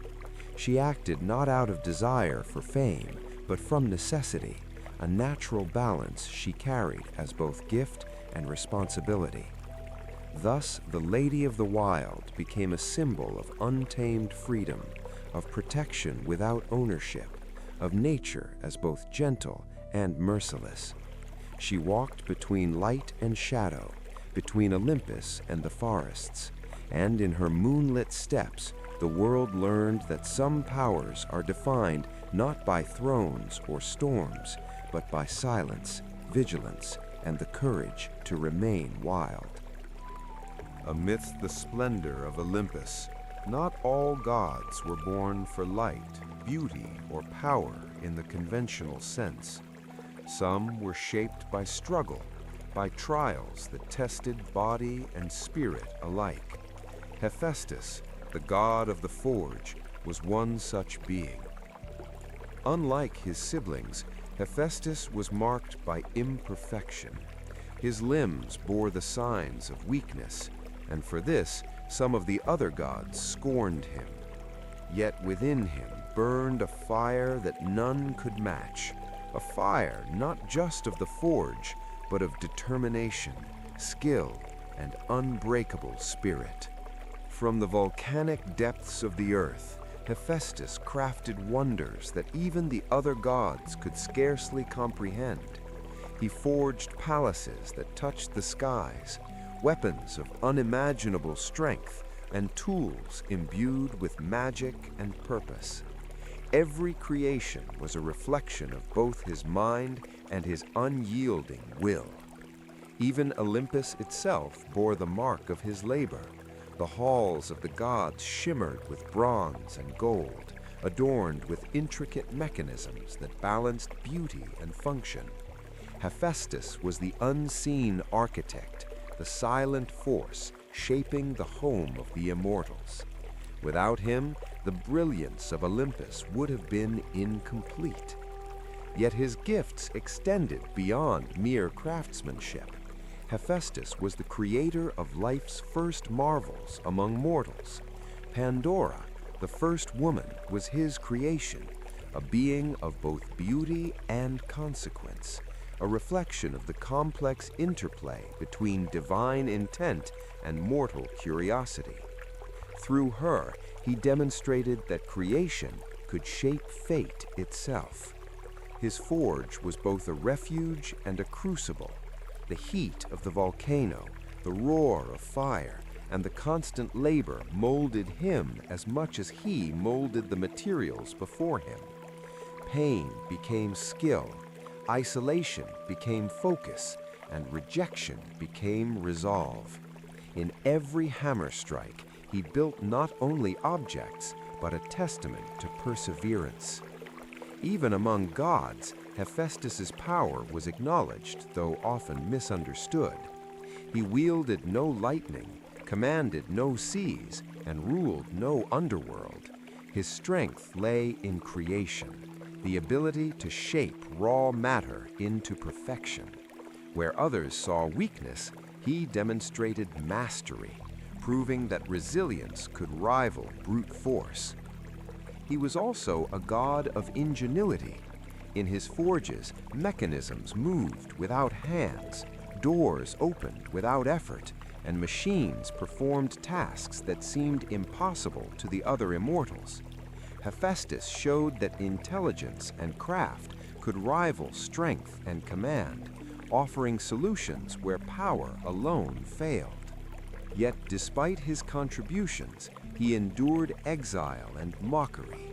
She acted not out of desire for fame, but from necessity, a natural balance she carried as both gift and responsibility. Thus, the Lady of the Wild became a symbol of untamed freedom, of protection without ownership, of nature as both gentle and merciless. She walked between light and shadow, between Olympus and the forests, and in her moonlit steps, the world learned that some powers are defined not by thrones or storms, but by silence, vigilance, and the courage to remain wild. Amidst the splendor of Olympus, not all gods were born for light, beauty, or power in the conventional sense. Some were shaped by struggle, by trials that tested body and spirit alike. Hephaestus, the god of the forge, was one such being. Unlike his siblings, Hephaestus was marked by imperfection. His limbs bore the signs of weakness, and for this, some of the other gods scorned him. Yet within him burned a fire that none could match, a fire not just of the forge, but of determination, skill, and unbreakable spirit. From the volcanic depths of the earth, Hephaestus crafted wonders that even the other gods could scarcely comprehend. He forged palaces that touched the skies, weapons of unimaginable strength, and tools imbued with magic and purpose. Every creation was a reflection of both his mind and his unyielding will. Even Olympus itself bore the mark of his labor. The halls of the gods shimmered with bronze and gold, adorned with intricate mechanisms that balanced beauty and function. Hephaestus was the unseen architect, the silent force shaping the home of the immortals. Without him, the brilliance of Olympus would have been incomplete. Yet his gifts extended beyond mere craftsmanship. Hephaestus was the creator of life's first marvels among mortals. Pandora, the first woman, was his creation, a being of both beauty and consequence, a reflection of the complex interplay between divine intent and mortal curiosity. Through her, he demonstrated that creation could shape fate itself. His forge was both a refuge and a crucible. The heat of the volcano, the roar of fire, and the constant labor molded him as much as he molded the materials before him. Pain became skill, isolation became focus, and rejection became resolve. In every hammer strike, he built not only objects, but a testament to perseverance. Even among gods, Hephaestus's power was acknowledged, though often misunderstood. He wielded no lightning, commanded no seas, and ruled no underworld. His strength lay in creation, the ability to shape raw matter into perfection. Where others saw weakness, he demonstrated mastery, proving that resilience could rival brute force. He was also a god of ingenuity. In his forges, mechanisms moved without hands, doors opened without effort, and machines performed tasks that seemed impossible to the other immortals. Hephaestus showed that intelligence and craft could rival strength and command, offering solutions where power alone failed. Yet despite his contributions, he endured exile and mockery.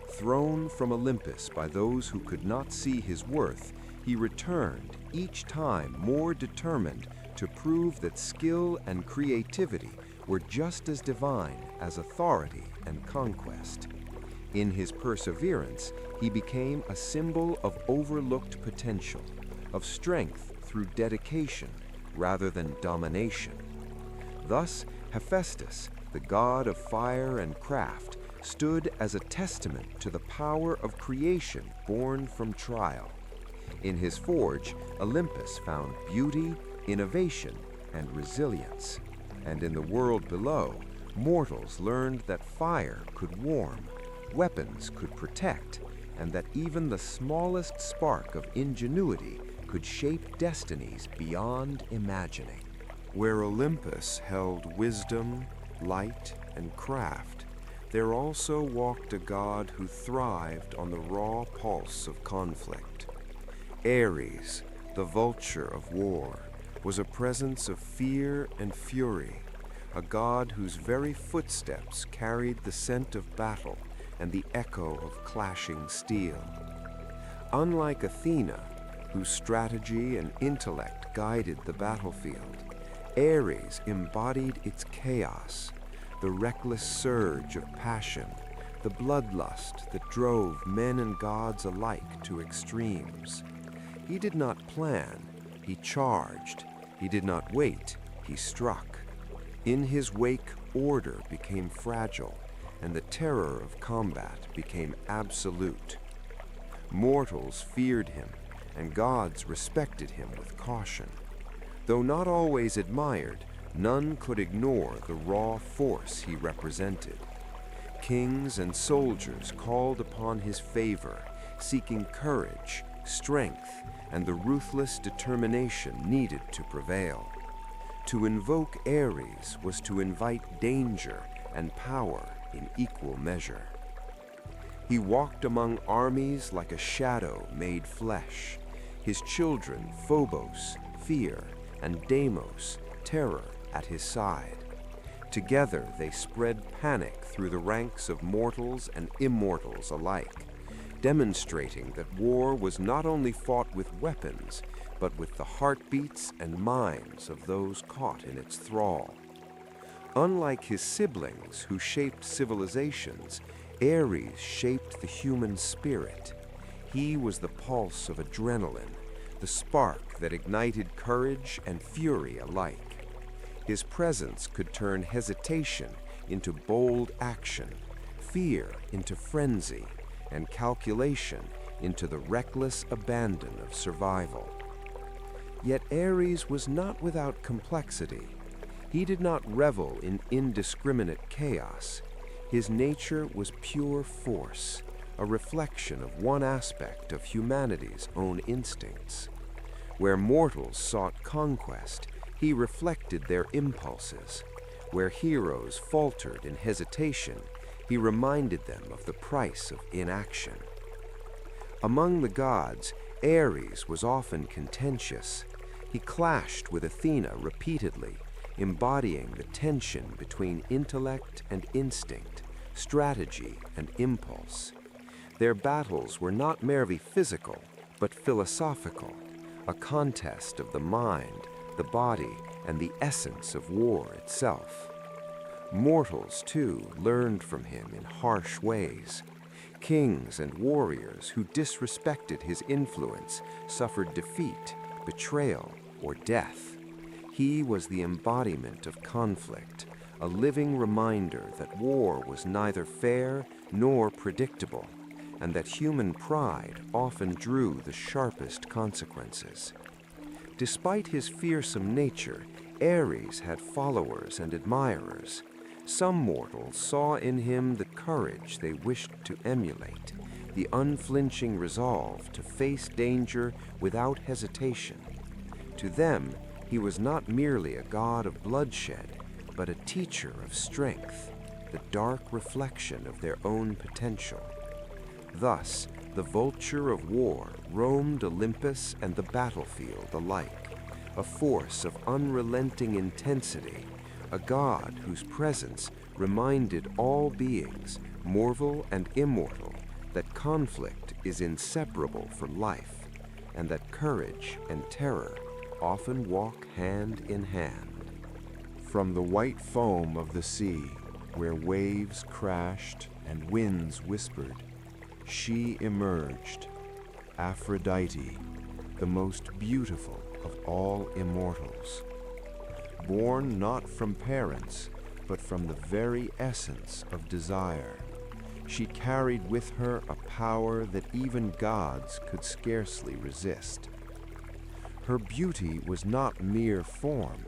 Thrown from Olympus by those who could not see his worth, he returned, each time more determined to prove that skill and creativity were just as divine as authority and conquest. In his perseverance, he became a symbol of overlooked potential, of strength through dedication rather than domination. Thus, Hephaestus, the god of fire and craft, stood as a testament to the power of creation born from trial. In his forge, Olympus found beauty, innovation, and resilience. And in the world below, mortals learned that fire could warm, weapons could protect, and that even the smallest spark of ingenuity could shape destinies beyond imagining. Where Olympus held wisdom, light, and craft, there also walked a god who thrived on the raw pulse of conflict. Ares, the vulture of war, was a presence of fear and fury, a god whose very footsteps carried the scent of battle and the echo of clashing steel. Unlike Athena, whose strategy and intellect guided the battlefield, Ares embodied its chaos, the reckless surge of passion, the bloodlust that drove men and gods alike to extremes. He did not plan, he charged. He did not wait, he struck. In his wake, order became fragile, and the terror of combat became absolute. Mortals feared him, and gods respected him with caution. Though not always admired, none could ignore the raw force he represented. Kings and soldiers called upon his favor, seeking courage, strength, and the ruthless determination needed to prevail. To invoke Ares was to invite danger and power in equal measure. He walked among armies like a shadow made flesh, his children Phobos, fear, and Deimos, terror, at his side. Together they spread panic through the ranks of mortals and immortals alike, demonstrating that war was not only fought with weapons, but with the heartbeats and minds of those caught in its thrall. Unlike his siblings who shaped civilizations, Ares shaped the human spirit. He was the pulse of adrenaline, the spark that ignited courage and fury alike. His presence could turn hesitation into bold action, fear into frenzy, and calculation into the reckless abandon of survival. Yet Ares was not without complexity. He did not revel in indiscriminate chaos. His nature was pure force, a reflection of one aspect of humanity's own instincts. Where mortals sought conquest, he reflected their impulses. Where heroes faltered in hesitation, he reminded them of the price of inaction. Among the gods, Ares was often contentious. He clashed with Athena repeatedly, embodying the tension between intellect and instinct, strategy and impulse. Their battles were not merely physical, but philosophical, a contest of the mind, the body, and the essence of war itself. Mortals, too, learned from him in harsh ways. Kings and warriors who disrespected his influence suffered defeat, betrayal, or death. He was the embodiment of conflict, a living reminder that war was neither fair nor predictable, and that human pride often drew the sharpest consequences. Despite his fearsome nature, Ares had followers and admirers. Some mortals saw in him the courage they wished to emulate, the unflinching resolve to face danger without hesitation. To them, he was not merely a god of bloodshed, but a teacher of strength, the dark reflection of their own potential. Thus, the vulture of war roamed Olympus and the battlefield alike, a force of unrelenting intensity, a god whose presence reminded all beings, mortal and immortal, that conflict is inseparable from life, and that courage and terror often walk hand in hand. From the white foam of the sea, where waves crashed and winds whispered, she emerged, Aphrodite, the most beautiful of all immortals. Born not from parents, but from the very essence of desire, she carried with her a power that even gods could scarcely resist. Her beauty was not mere form,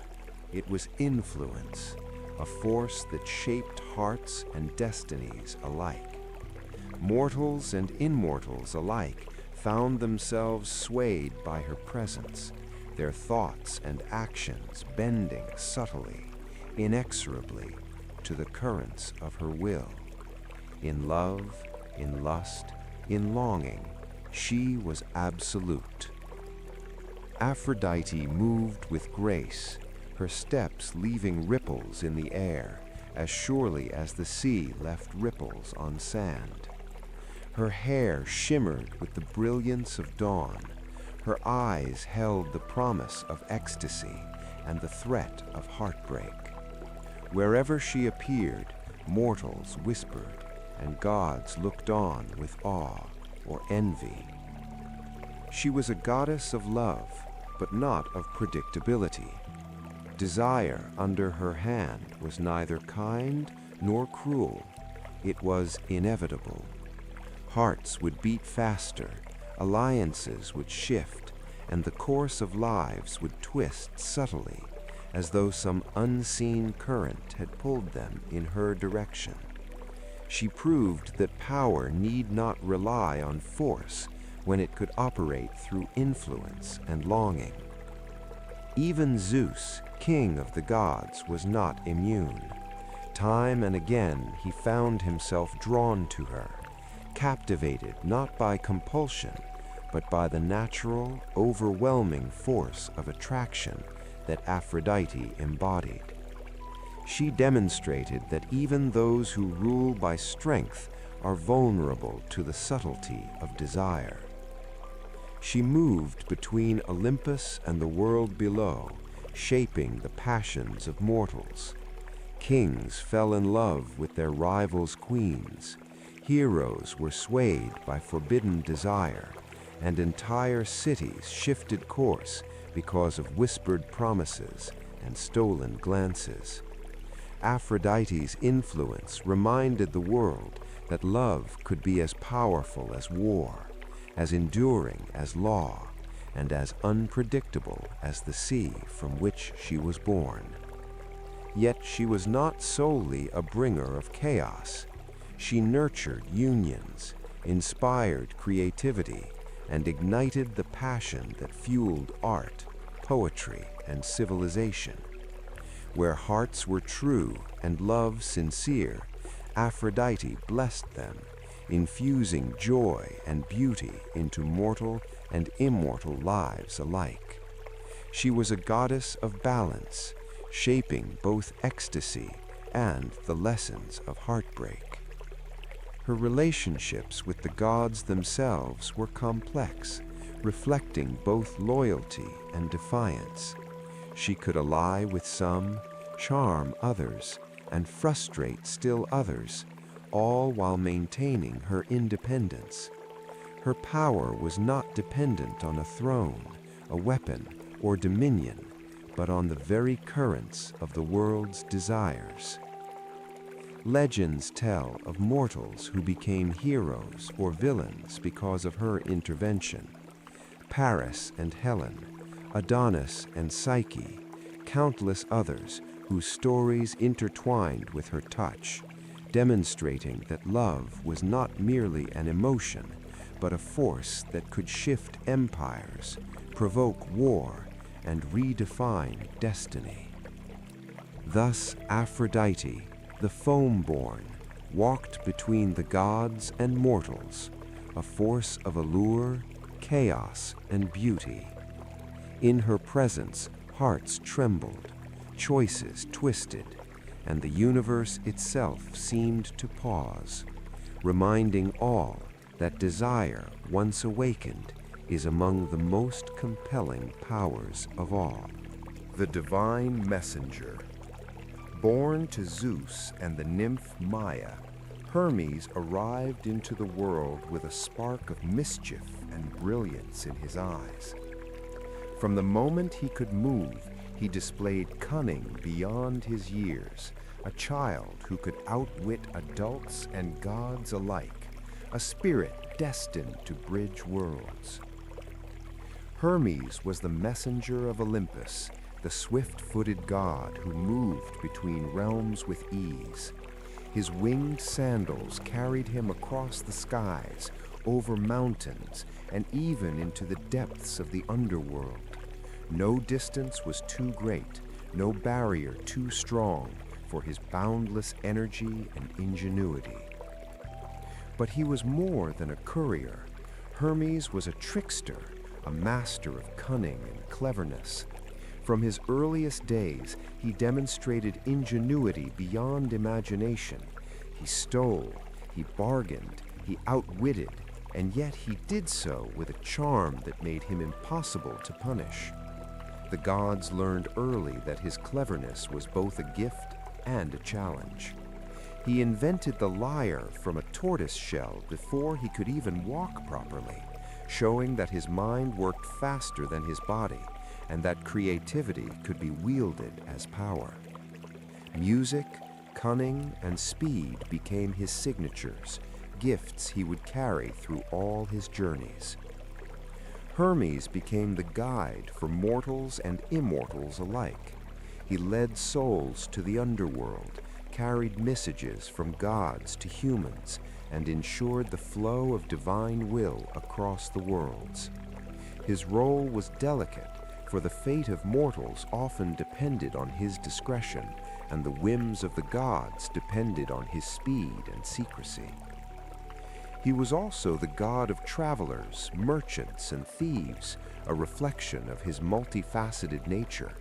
it was influence, a force that shaped hearts and destinies alike. Mortals and immortals alike found themselves swayed by her presence, their thoughts and actions bending subtly, inexorably, to the currents of her will. In love, in lust, in longing, she was absolute. Aphrodite moved with grace, her steps leaving ripples in the air, as surely as the sea left ripples on sand. Her hair shimmered with the brilliance of dawn. Her eyes held the promise of ecstasy and the threat of heartbreak. Wherever she appeared, mortals whispered, and gods looked on with awe or envy. She was a goddess of love, but not of predictability. Desire under her hand was neither kind nor cruel. It was inevitable. Hearts would beat faster, alliances would shift, and the course of lives would twist subtly, as though some unseen current had pulled them in her direction. She proved that power need not rely on force when it could operate through influence and longing. Even Zeus, king of the gods, was not immune. Time and again he found himself drawn to her, captivated not by compulsion, but by the natural, overwhelming force of attraction that Aphrodite embodied. She demonstrated that even those who rule by strength are vulnerable to the subtlety of desire. She moved between Olympus and the world below, shaping the passions of mortals. Kings fell in love with their rivals' queens. Heroes were swayed by forbidden desire, and entire cities shifted course because of whispered promises and stolen glances. Aphrodite's influence reminded the world that love could be as powerful as war, as enduring as law, and as unpredictable as the sea from which she was born. Yet she was not solely a bringer of chaos. She nurtured unions, inspired creativity, and ignited the passion that fueled art, poetry, and civilization. Where hearts were true and love sincere, Aphrodite blessed them, infusing joy and beauty into mortal and immortal lives alike. She was a goddess of balance, shaping both ecstasy and the lessons of heartbreak. Her relationships with the gods themselves were complex, reflecting both loyalty and defiance. She could ally with some, charm others, and frustrate still others, all while maintaining her independence. Her power was not dependent on a throne, a weapon, or dominion, but on the very currents of the world's desires. Legends tell of mortals who became heroes or villains because of her intervention. Paris and Helen, Adonis and Psyche, countless others whose stories intertwined with her touch, demonstrating that love was not merely an emotion, but a force that could shift empires, provoke war, and redefine destiny. Thus Aphrodite, the foam-born, walked between the gods and mortals, a force of allure, chaos, and beauty. In her presence, hearts trembled, choices twisted, and the universe itself seemed to pause, reminding all that desire, once awakened, is among the most compelling powers of all. The divine messenger. Born to Zeus and the nymph Maya, Hermes arrived into the world with a spark of mischief and brilliance in his eyes. From the moment he could move, he displayed cunning beyond his years, a child who could outwit adults and gods alike, a spirit destined to bridge worlds. Hermes was the messenger of Olympus, the swift-footed god who moved between realms with ease. His winged sandals carried him across the skies, over mountains, and even into the depths of the underworld. No distance was too great, no barrier too strong for his boundless energy and ingenuity. But he was more than a courier. Hermes was a trickster, a master of cunning and cleverness. From his earliest days, he demonstrated ingenuity beyond imagination. He stole, he bargained, he outwitted, and yet he did so with a charm that made him impossible to punish. The gods learned early that his cleverness was both a gift and a challenge. He invented the lyre from a tortoise shell before he could even walk properly, showing that his mind worked faster than his body, and that creativity could be wielded as power. Music, cunning, and speed became his signatures, gifts he would carry through all his journeys. Hermes became the guide for mortals and immortals alike. He led souls to the underworld, carried messages from gods to humans, and ensured the flow of divine will across the worlds. His role was delicate, for the fate of mortals often depended on his discretion, and the whims of the gods depended on his speed and secrecy. He was also the god of travelers, merchants, and thieves, a reflection of his multifaceted nature.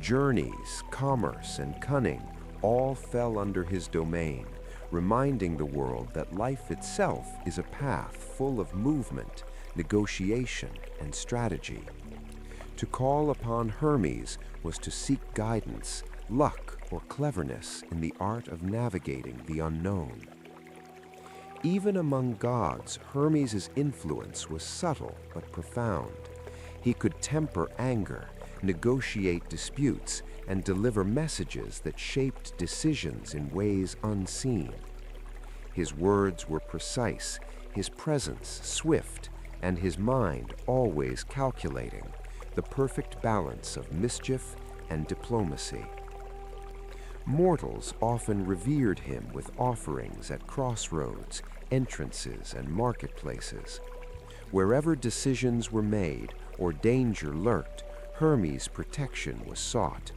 Journeys, commerce, and cunning all fell under his domain, reminding the world that life itself is a path full of movement, negotiation, and strategy. To call upon Hermes was to seek guidance, luck, or cleverness in the art of navigating the unknown. Even among gods, Hermes' influence was subtle but profound. He could temper anger, negotiate disputes, and deliver messages that shaped decisions in ways unseen. His words were precise, his presence swift, and his mind always calculating, the perfect balance of mischief and diplomacy. Mortals often revered him with offerings at crossroads, entrances, and marketplaces. Wherever decisions were made or danger lurked, Hermes' protection was sought.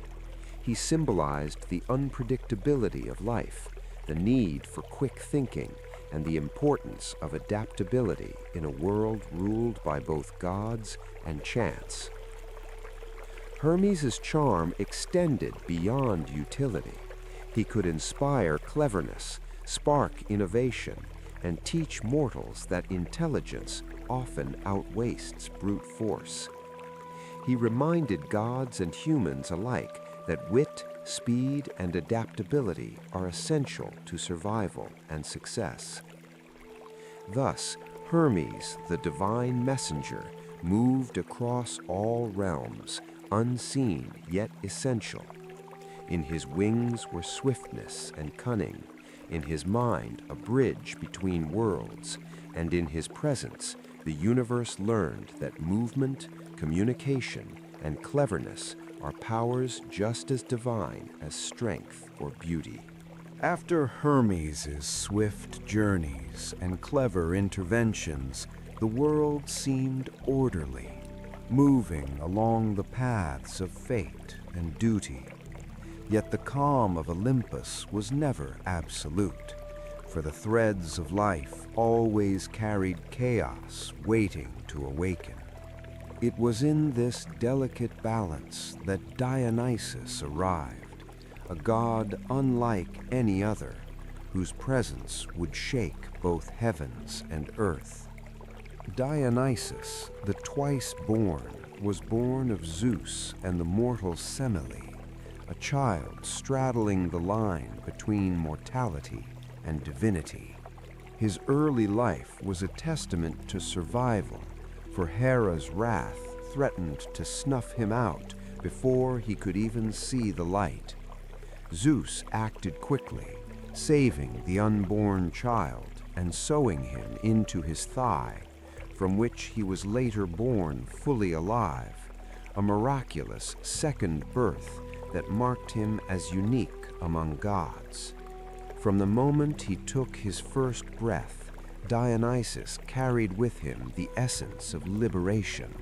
He symbolized the unpredictability of life, the need for quick thinking, and the importance of adaptability in a world ruled by both gods and chance. Hermes' charm extended beyond utility. He could inspire cleverness, spark innovation, and teach mortals that intelligence often outwastes brute force. He reminded gods and humans alike that wit, speed, and adaptability are essential to survival and success. Thus, Hermes, the divine messenger, moved across all realms, unseen yet essential. In his wings were swiftness and cunning, in his mind a bridge between worlds, and in his presence the universe learned that movement, communication, and cleverness are powers just as divine as strength or beauty. After Hermes' swift journeys and clever interventions, the world seemed orderly, moving along the paths of fate and duty. Yet the calm of Olympus was never absolute, for the threads of life always carried chaos waiting to awaken. It was in this delicate balance that Dionysus arrived, a god unlike any other, whose presence would shake both heavens and earth. Dionysus, the twice-born, was born of Zeus and the mortal Semele, a child straddling the line between mortality and divinity. His early life was a testament to survival, for Hera's wrath threatened to snuff him out before he could even see the light. Zeus acted quickly, saving the unborn child and sewing him into his thigh, from which he was later born fully alive, a miraculous second birth that marked him as unique among gods. From the moment he took his first breath, Dionysus carried with him the essence of liberation.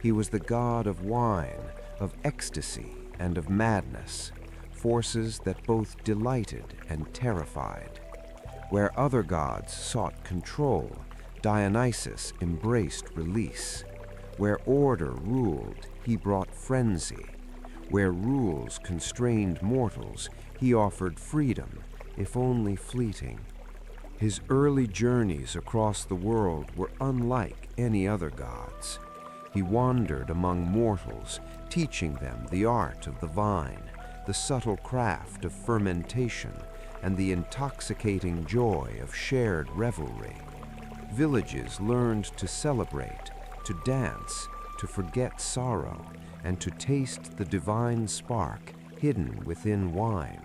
He was the god of wine, of ecstasy, and of madness, forces that both delighted and terrified. Where other gods sought control, Dionysus embraced release. Where order ruled, he brought frenzy, Where rules constrained mortals, he offered freedom, if only fleeting. His early journeys across the world were unlike any other gods. He wandered among mortals, teaching them the art of the vine, the subtle craft of fermentation, and the intoxicating joy of shared revelry. Villages learned to celebrate, to dance, to forget sorrow, and to taste the divine spark hidden within wine.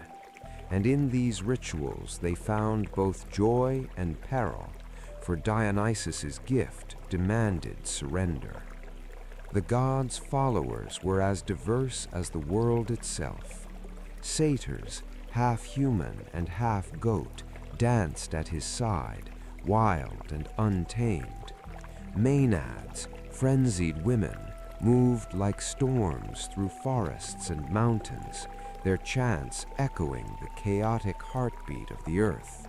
And in these rituals they found both joy and peril, for Dionysus's gift demanded surrender. The god's followers were as diverse as the world itself. Satyrs, half human and half goat, danced at his side, wild and untamed. Maenads, frenzied women, moved like storms through forests and mountains, their chants echoing the chaotic heartbeat of the earth.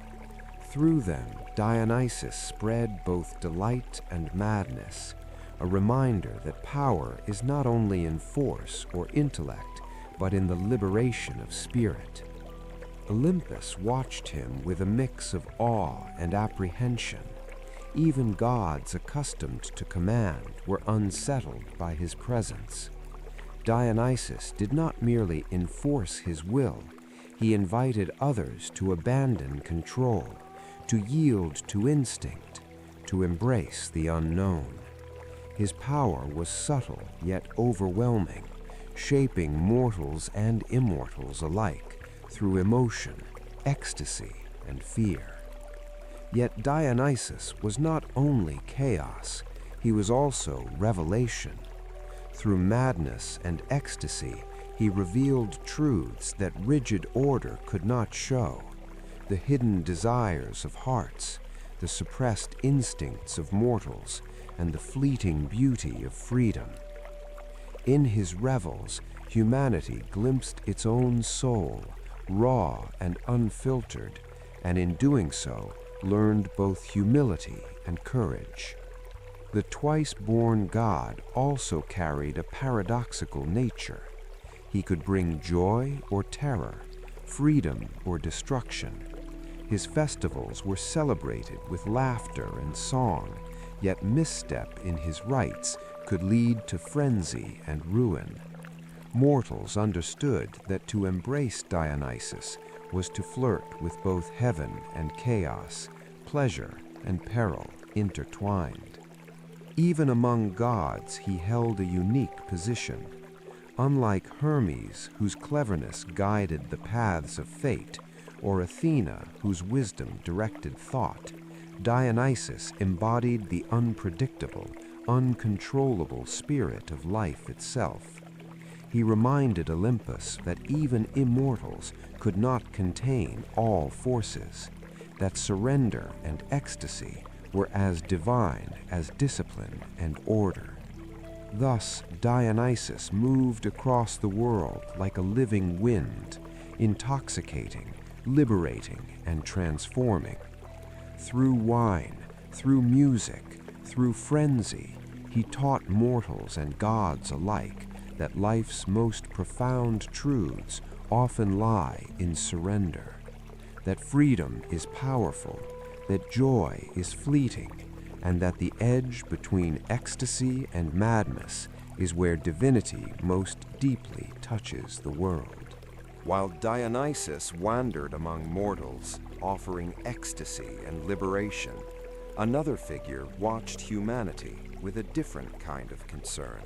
Through them, Dionysus spread both delight and madness, a reminder that power is not only in force or intellect, but in the liberation of spirit. Olympus watched him with a mix of awe and apprehension. Even gods accustomed to command were unsettled by his presence. Dionysus did not merely enforce his will, he invited others to abandon control, to yield to instinct, to embrace the unknown. His power was subtle yet overwhelming, shaping mortals and immortals alike through emotion, ecstasy, and fear. Yet Dionysus was not only chaos, he was also revelation. Through madness and ecstasy, he revealed truths that rigid order could not show, the hidden desires of hearts, the suppressed instincts of mortals, and the fleeting beauty of freedom. In his revels, humanity glimpsed its own soul, raw and unfiltered, and in doing so, learned both humility and courage. The twice-born god also carried a paradoxical nature. He could bring joy or terror, freedom or destruction. His festivals were celebrated with laughter and song, yet misstep in his rites could lead to frenzy and ruin. Mortals understood that to embrace Dionysus was to flirt with both heaven and chaos, pleasure and peril intertwined. Even among gods, he held a unique position. Unlike Hermes, whose cleverness guided the paths of fate, or Athena, whose wisdom directed thought, Dionysus embodied the unpredictable, uncontrollable spirit of life itself. He reminded Olympus that even immortals could not contain all forces, that surrender and ecstasy were as divine as discipline and order. Thus, Dionysus moved across the world like a living wind, intoxicating, liberating, and transforming. Through wine, through music, through frenzy, he taught mortals and gods alike that life's most profound truths often lie in surrender, that freedom is powerful, that joy is fleeting, and that the edge between ecstasy and madness is where divinity most deeply touches the world. While Dionysus wandered among mortals, offering ecstasy and liberation, another figure watched humanity with a different kind of concern.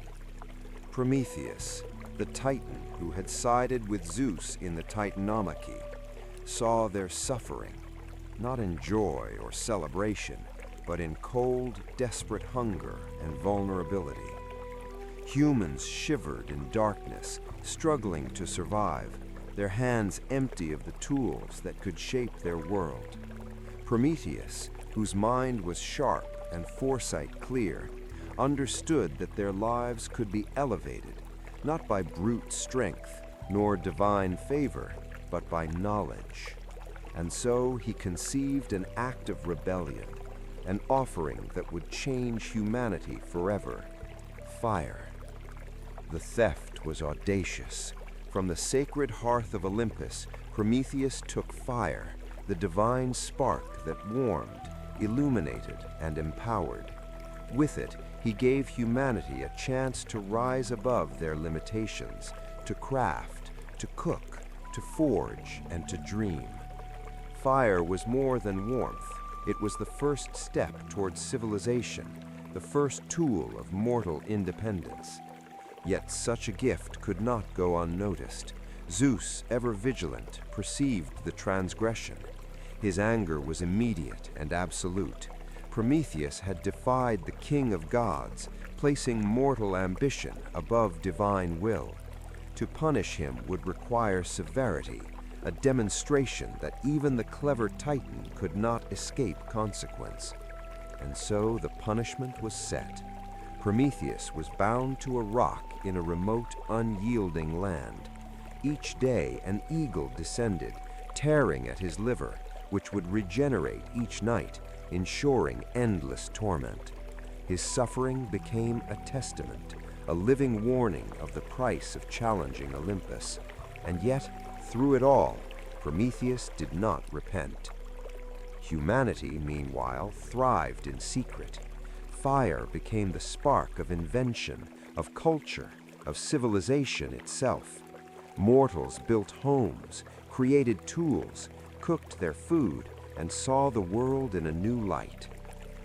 Prometheus, the Titan who had sided with Zeus in the Titanomachy, saw their suffering, not in joy or celebration, but in cold, desperate hunger and vulnerability. Humans shivered in darkness, struggling to survive, their hands empty of the tools that could shape their world. Prometheus, whose mind was sharp and foresight clear, understood that their lives could be elevated, not by brute strength, nor divine favor, but by knowledge. And so he conceived an act of rebellion, an offering that would change humanity forever: fire. The theft was audacious, From the sacred hearth of Olympus, Prometheus took fire, the divine spark that warmed, illuminated, and empowered. With it, he gave humanity a chance to rise above their limitations, to craft, to cook, to forge, and to dream. Fire was more than warmth. It was the first step towards civilization, the first tool of mortal independence. Yet such a gift could not go unnoticed. Zeus, ever vigilant, perceived the transgression. His anger was immediate and absolute. Prometheus had defied the king of gods, placing mortal ambition above divine will. To punish him would require severity, a demonstration that even the clever Titan could not escape consequence. And so the punishment was set. Prometheus was bound to a rock in a remote, unyielding land. Each day an eagle descended, tearing at his liver, which would regenerate each night, ensuring endless torment. His suffering became a testament, a living warning of the price of challenging Olympus. And yet, through it all, Prometheus did not repent. Humanity, meanwhile, thrived in secret. Fire became the spark of invention, of culture, of civilization itself. Mortals built homes, created tools, cooked their food, and saw the world in a new light.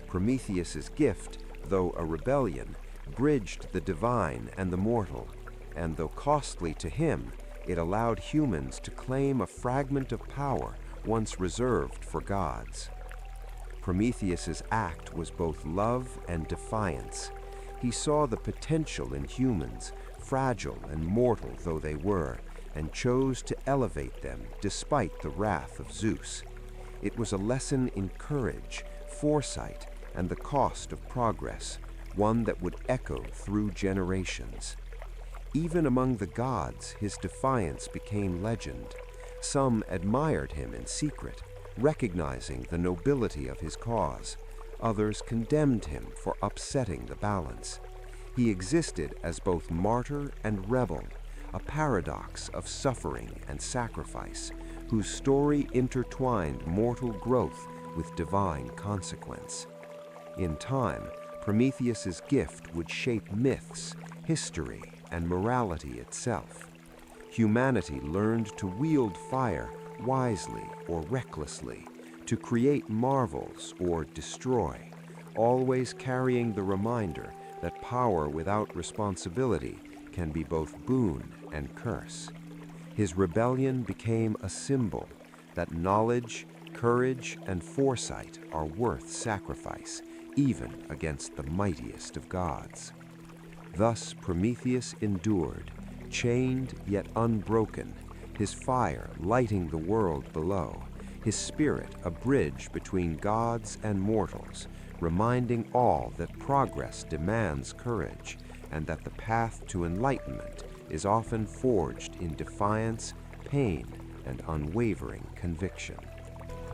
Prometheus's gift, though a rebellion, bridged the divine and the mortal, and though costly to him, it allowed humans to claim a fragment of power once reserved for gods. Prometheus's act was both love and defiance. He saw the potential in humans, fragile and mortal though they were, and chose to elevate them despite the wrath of Zeus. It was a lesson in courage, foresight, and the cost of progress, one that would echo through generations. Even among the gods, his defiance became legend. Some admired him in secret, recognizing the nobility of his cause. Others condemned him for upsetting the balance. He existed as both martyr and rebel, a paradox of suffering and sacrifice, whose story intertwined mortal growth with divine consequence. In time, Prometheus's gift would shape myths, history, and morality itself. Humanity learned to wield fire wisely or recklessly, to create marvels or destroy, always carrying the reminder that power without responsibility can be both boon and curse. His rebellion became a symbol that knowledge, courage, and foresight are worth sacrifice, even against the mightiest of gods. Thus Prometheus endured, chained yet unbroken, his fire lighting the world below, his spirit a bridge between gods and mortals, reminding all that progress demands courage, and that the path to enlightenment is often forged in defiance, pain, and unwavering conviction.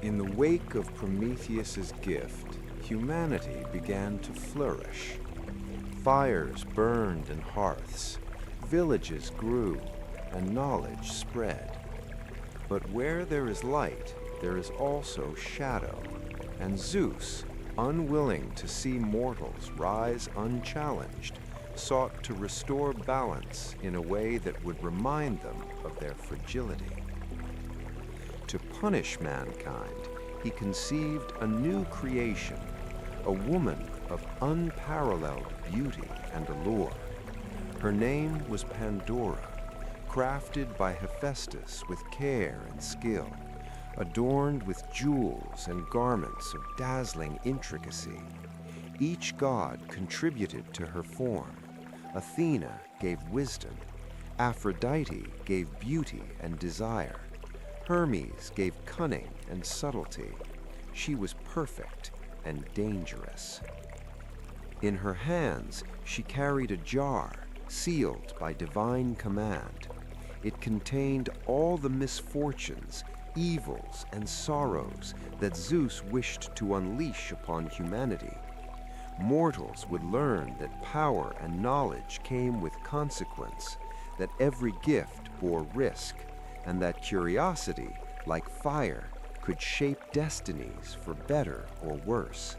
In the wake of Prometheus's gift, humanity began to flourish. Fires burned in hearths, villages grew, and knowledge spread. But where there is light, there is also shadow, and Zeus, unwilling to see mortals rise unchallenged, sought to restore balance in a way that would remind them of their fragility. To punish mankind, he conceived a new creation, a woman of unparalleled beauty and allure. Her name was Pandora, crafted by Hephaestus with care and skill, adorned with jewels and garments of dazzling intricacy. Each god contributed to her form. Athena gave wisdom, Aphrodite gave beauty and desire, Hermes gave cunning and subtlety. She was perfect and dangerous. In her hands, she carried a jar sealed by divine command. It contained all the misfortunes, evils, and sorrows that Zeus wished to unleash upon humanity. Mortals would learn that power and knowledge came with consequence, that every gift bore risk, and that curiosity, like fire, could shape destinies for better or worse.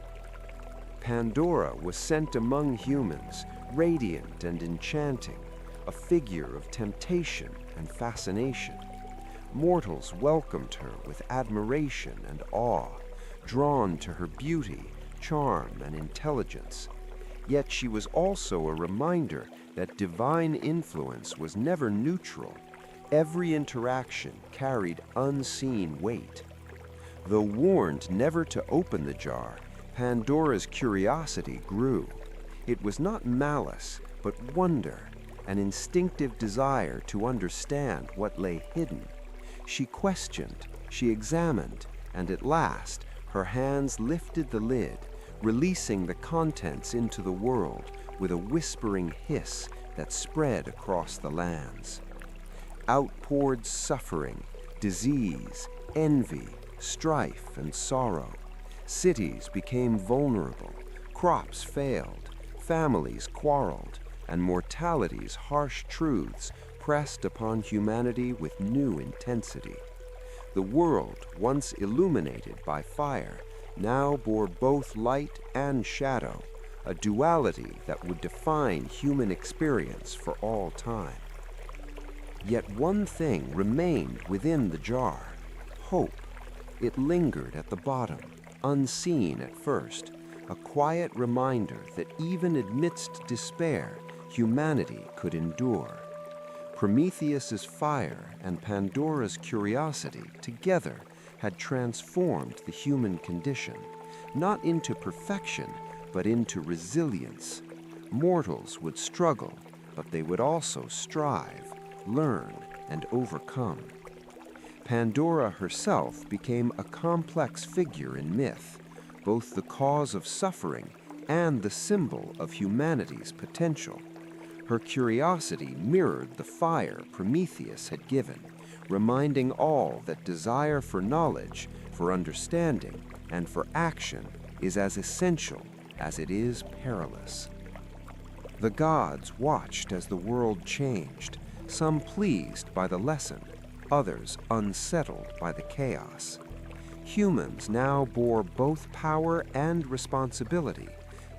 Pandora was sent among humans, radiant and enchanting, a figure of temptation and fascination. Mortals welcomed her with admiration and awe, drawn to her beauty, charm, and intelligence. Yet she was also a reminder that divine influence was never neutral. Every interaction carried unseen weight. Though warned never to open the jar, Pandora's curiosity grew. It was not malice, but wonder, an instinctive desire to understand what lay hidden. She questioned, she examined, and at last her hands lifted the lid, releasing the contents into the world with a whispering hiss that spread across the lands. Out poured suffering, disease, envy, strife, and sorrow. Cities became vulnerable, crops failed, families quarreled, and mortality's harsh truths pressed upon humanity with new intensity. The world, once illuminated by fire, now bore both light and shadow, a duality that would define human experience for all time. Yet one thing remained within the jar: hope. It lingered at the bottom, unseen at first, a quiet reminder that even amidst despair, humanity could endure. Prometheus's fire and Pandora's curiosity together had transformed the human condition, not into perfection, but into resilience. Mortals would struggle, but they would also strive, learn, and overcome. Pandora herself became a complex figure in myth, both the cause of suffering and the symbol of humanity's potential. Her curiosity mirrored the fire Prometheus had given, reminding all that desire for knowledge, for understanding, and for action is as essential as it is perilous. The gods watched as the world changed, some pleased by the lesson, others unsettled by the chaos. Humans now bore both power and responsibility,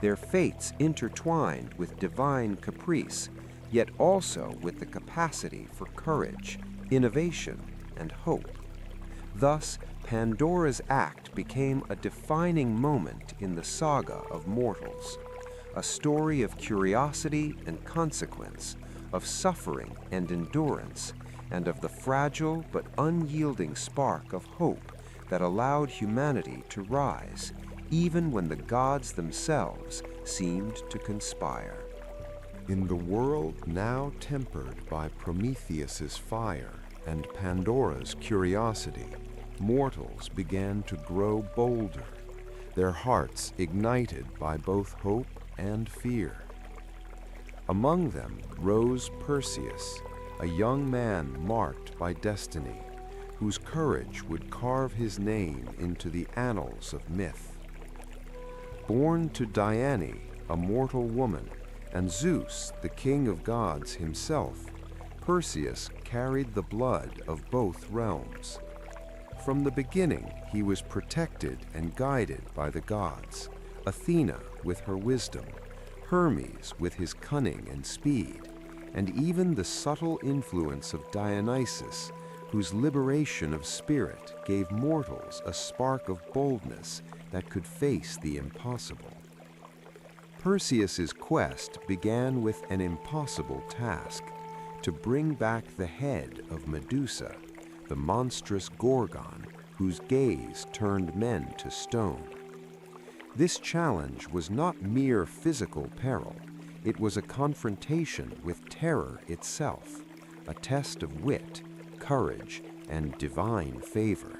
their fates intertwined with divine caprice, yet also with the capacity for courage, innovation, and hope. Thus, Pandora's act became a defining moment in the saga of mortals, a story of curiosity and consequence, of suffering and endurance, and of the fragile but unyielding spark of hope that allowed humanity to rise, even when the gods themselves seemed to conspire. In the world now tempered by Prometheus's fire and Pandora's curiosity, mortals began to grow bolder, their hearts ignited by both hope and fear. Among them rose Perseus, a young man marked by destiny, whose courage would carve his name into the annals of myth. Born to Diane, a mortal woman, and Zeus, the king of gods himself, Perseus carried the blood of both realms. From the beginning, he was protected and guided by the gods, Athena with her wisdom, Hermes with his cunning and speed, and even the subtle influence of Dionysus, whose liberation of spirit gave mortals a spark of boldness that could face the impossible. Perseus's quest began with an impossible task: to bring back the head of Medusa, the monstrous Gorgon whose gaze turned men to stone. This challenge was not mere physical peril. It was a confrontation with terror itself, a test of wit, courage, and divine favor.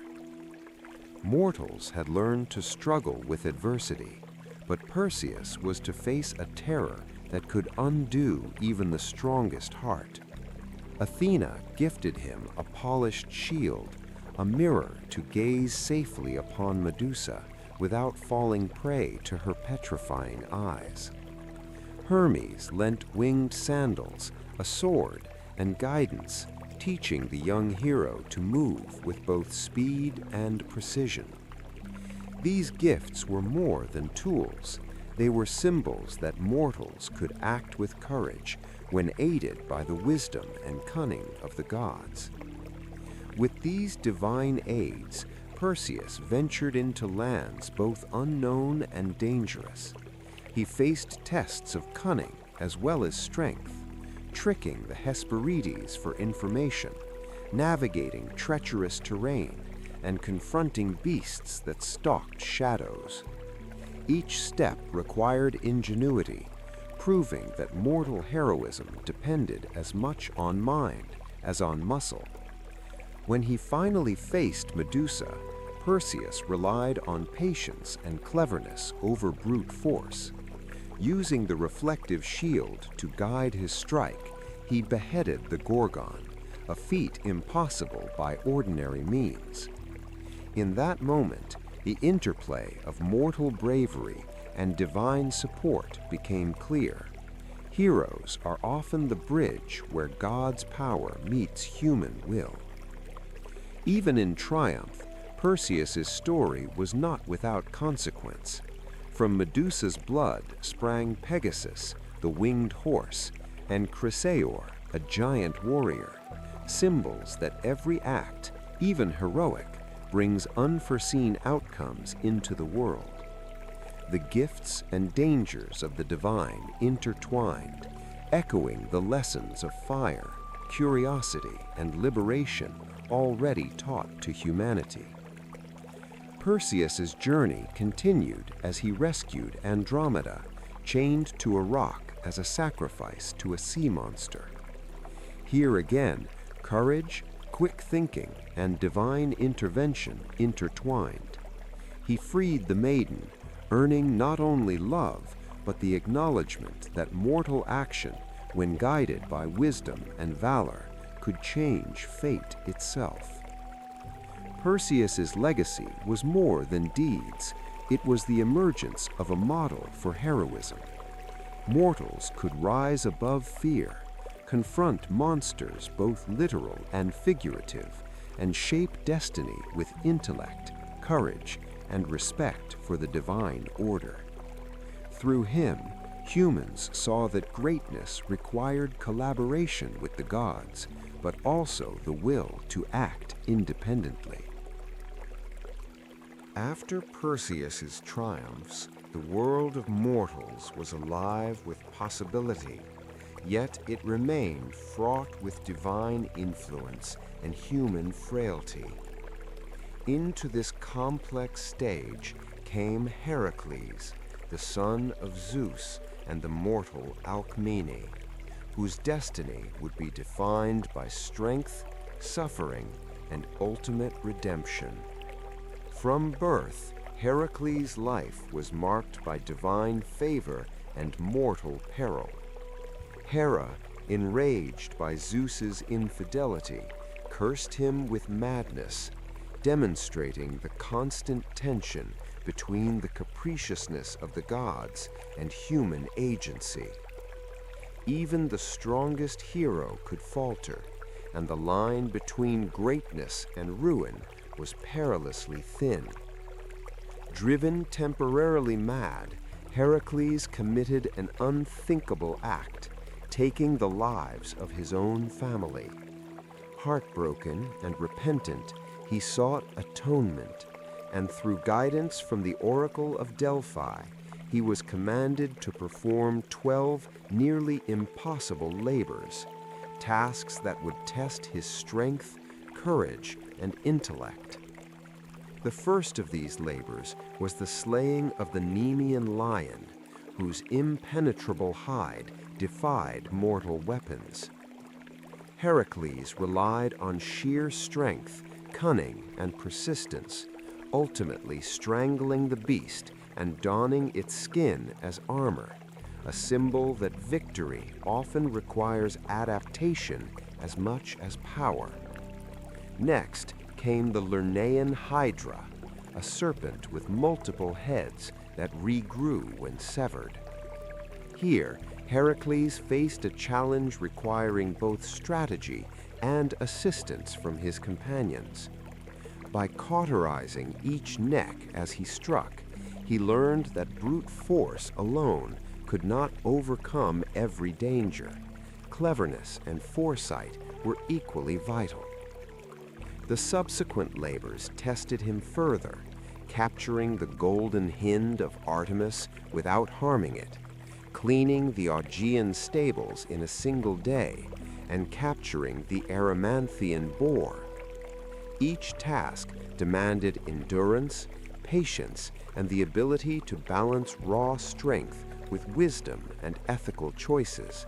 Mortals had learned to struggle with adversity, but Perseus was to face a terror that could undo even the strongest heart. Athena gifted him a polished shield, a mirror to gaze safely upon Medusa without falling prey to her petrifying eyes. Hermes lent winged sandals, a sword, and guidance, teaching the young hero to move with both speed and precision. These gifts were more than tools. They were symbols that mortals could act with courage when aided by the wisdom and cunning of the gods. With these divine aids, Perseus ventured into lands both unknown and dangerous. He faced tests of cunning as well as strength, tricking the Hesperides for information, navigating treacherous terrain, and confronting beasts that stalked shadows. Each step required ingenuity, proving that mortal heroism depended as much on mind as on muscle. When he finally faced Medusa, Perseus relied on patience and cleverness over brute force. Using the reflective shield to guide his strike, he beheaded the Gorgon, a feat impossible by ordinary means. In that moment, the interplay of mortal bravery and divine support became clear. Heroes are often the bridge where God's power meets human will. Even in triumph, Perseus's story was not without consequence. From Medusa's blood sprang Pegasus, the winged horse, and Chrysaor, a giant warrior, symbols that every act, even heroic, brings unforeseen outcomes into the world. The gifts and dangers of the divine intertwined, echoing the lessons of fire, curiosity, and liberation already taught to humanity. Perseus's journey continued as he rescued Andromeda, chained to a rock as a sacrifice to a sea monster. Here again, courage, quick thinking, and divine intervention intertwined. He freed the maiden, earning not only love, but the acknowledgement that mortal action, when guided by wisdom and valor, could change fate itself. Perseus's legacy was more than deeds. It was the emergence of a model for heroism. Mortals could rise above fear, confront monsters both literal and figurative, and shape destiny with intellect, courage, and respect for the divine order. Through him, humans saw that greatness required collaboration with the gods, but also the will to act independently. After Perseus's triumphs, the world of mortals was alive with possibility, yet it remained fraught with divine influence and human frailty. Into this complex stage came Heracles, the son of Zeus and the mortal Alcmene, whose destiny would be defined by strength, suffering, and ultimate redemption. From birth, Heracles' life was marked by divine favor and mortal peril. Hera, enraged by Zeus's infidelity, cursed him with madness, demonstrating the constant tension between the capriciousness of the gods and human agency. Even the strongest hero could falter, and the line between greatness and ruin was perilously thin. Driven temporarily mad, Heracles committed an unthinkable act, taking the lives of his own family. Heartbroken and repentant, he sought atonement, and through guidance from the Oracle of Delphi, he was commanded to perform 12 nearly impossible labors, tasks that would test his strength, courage, and intellect. The first of these labors was the slaying of the Nemean lion, whose impenetrable hide defied mortal weapons. Heracles relied on sheer strength, cunning, and persistence, ultimately strangling the beast and donning its skin as armor, a symbol that victory often requires adaptation as much as power. Next came the Lernaean Hydra, a serpent with multiple heads that regrew when severed. Here, Heracles faced a challenge requiring both strategy and assistance from his companions. By cauterizing each neck as he struck, he learned that brute force alone could not overcome every danger. Cleverness and foresight were equally vital. The subsequent labors tested him further, capturing the golden hind of Artemis without harming it, cleaning the Augean stables in a single day, and capturing the Erymanthian boar. Each task demanded endurance, patience, and the ability to balance raw strength with wisdom and ethical choices,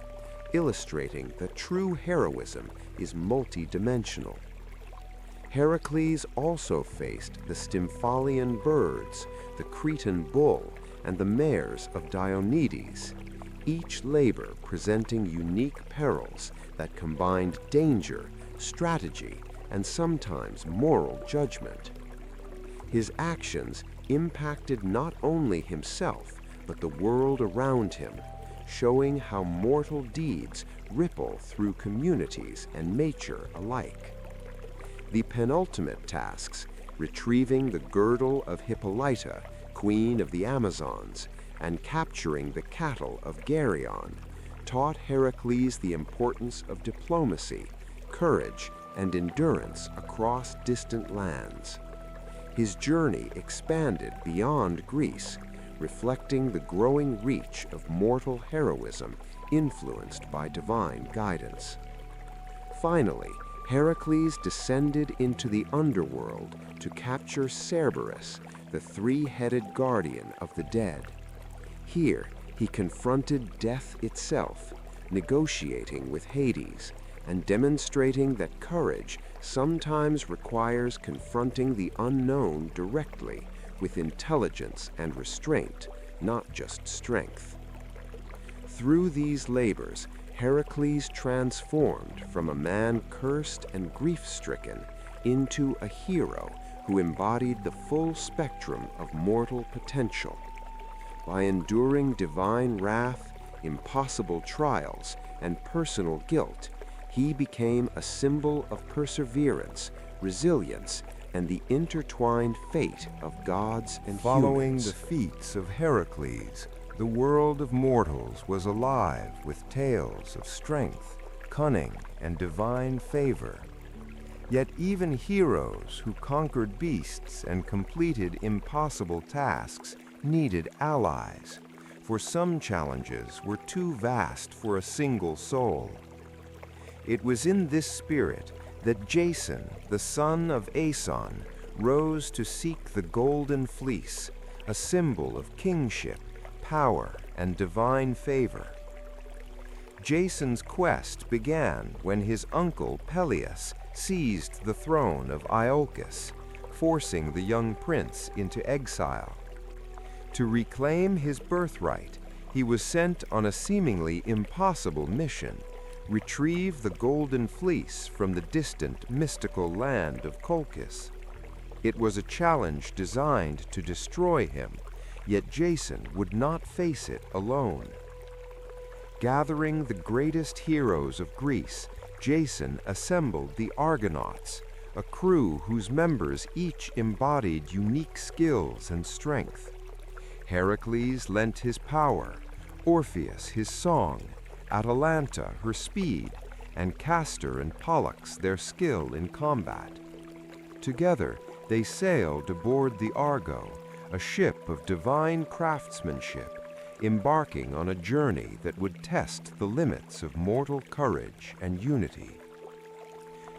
illustrating that true heroism is multidimensional. Heracles also faced the Stymphalian birds, the Cretan bull, and the mares of Diomedes, each labor presenting unique perils that combined danger, strategy, and sometimes moral judgment. His actions impacted not only himself, but the world around him, showing how mortal deeds ripple through communities and nature alike. The penultimate tasks, retrieving the girdle of Hippolyta, queen of the Amazons, and capturing the cattle of Geryon, taught Heracles the importance of diplomacy, courage, and endurance across distant lands. His journey expanded beyond Greece, reflecting the growing reach of mortal heroism influenced by divine guidance. Finally, Heracles descended into the underworld to capture Cerberus, the three-headed guardian of the dead. Here, he confronted death itself, negotiating with Hades, and demonstrating that courage sometimes requires confronting the unknown directly with intelligence and restraint, not just strength. Through these labors, Heracles transformed from a man cursed and grief-stricken into a hero who embodied the full spectrum of mortal potential. By enduring divine wrath, impossible trials, and personal guilt, he became a symbol of perseverance, resilience, and the intertwined fate of gods and Following humans. the feats of Heracles, the world of mortals was alive with tales of strength, cunning, and divine favor. Yet even heroes who conquered beasts and completed impossible tasks needed allies, for some challenges were too vast for a single soul. It was in this spirit that Jason, the son of Aeson, rose to seek the Golden Fleece, a symbol of kingship, power, and divine favor. Jason's quest began when his uncle Peleus seized the throne of Iolcus, forcing the young prince into exile. To reclaim his birthright, he was sent on a seemingly impossible mission: retrieve the Golden Fleece from the distant mystical land of Colchis. It was a challenge designed to destroy him, yet Jason would not face it alone. Gathering the greatest heroes of Greece, Jason assembled the Argonauts, a crew whose members each embodied unique skills and strength. Heracles lent his power, Orpheus his song, Atalanta her speed, and Castor and Pollux their skill in combat. Together, they sailed aboard the Argo, a ship of divine craftsmanship, embarking on a journey that would test the limits of mortal courage and unity.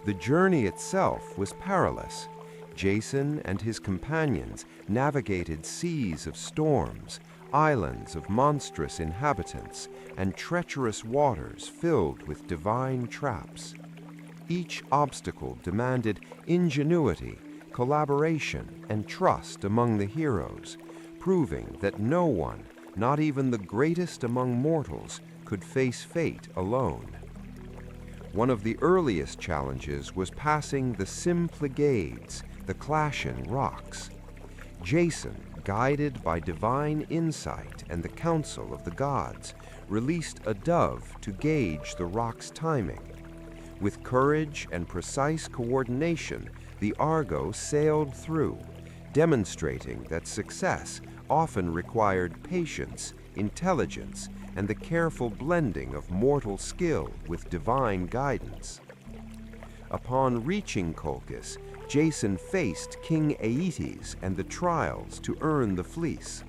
The journey itself was perilous. Jason and his companions navigated seas of storms, islands of monstrous inhabitants, and treacherous waters filled with divine traps. Each obstacle demanded ingenuity, collaboration, and trust among the heroes, proving that no one, not even the greatest among mortals, could face fate alone. One of the earliest challenges was passing the Symplegades, the Clashing Rocks. Jason, guided by divine insight and the counsel of the gods, released a dove to gauge the rock's timing. With courage and precise coordination, the Argo sailed through, demonstrating that success often required patience, intelligence, and the careful blending of mortal skill with divine guidance. Upon reaching Colchis, Jason faced King Aeetes and the trials to earn the fleece.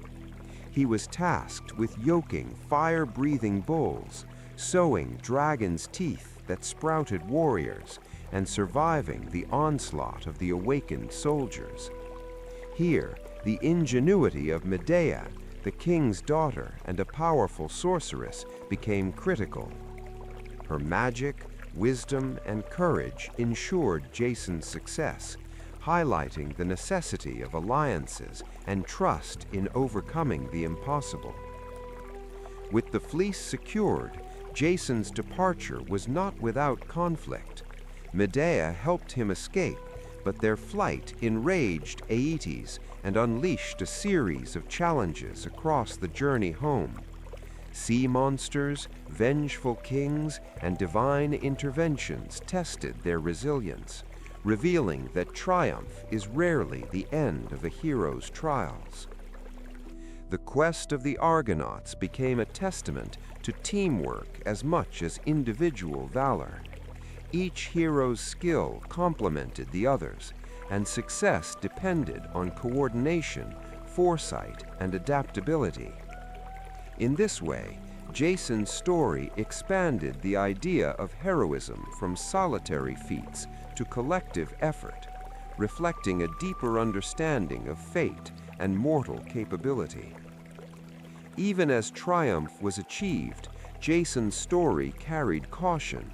He was tasked with yoking fire-breathing bulls, sowing dragon's teeth that sprouted warriors, and surviving the onslaught of the awakened soldiers. Here, the ingenuity of Medea, the king's daughter and a powerful sorceress, became critical. Her magic, wisdom, and courage ensured Jason's success, highlighting the necessity of alliances and trust in overcoming the impossible. With the fleece secured, Jason's departure was not without conflict. Medea helped him escape, but their flight enraged Aeetes and unleashed a series of challenges across the journey home. Sea monsters, vengeful kings, and divine interventions tested their resilience, revealing that triumph is rarely the end of a hero's trials. The quest of the Argonauts became a testament to teamwork as much as individual valor. Each hero's skill complemented the others, and success depended on coordination, foresight, and adaptability. In this way, Jason's story expanded the idea of heroism from solitary feats to collective effort, reflecting a deeper understanding of fate and mortal capability. Even as triumph was achieved, Jason's story carried caution.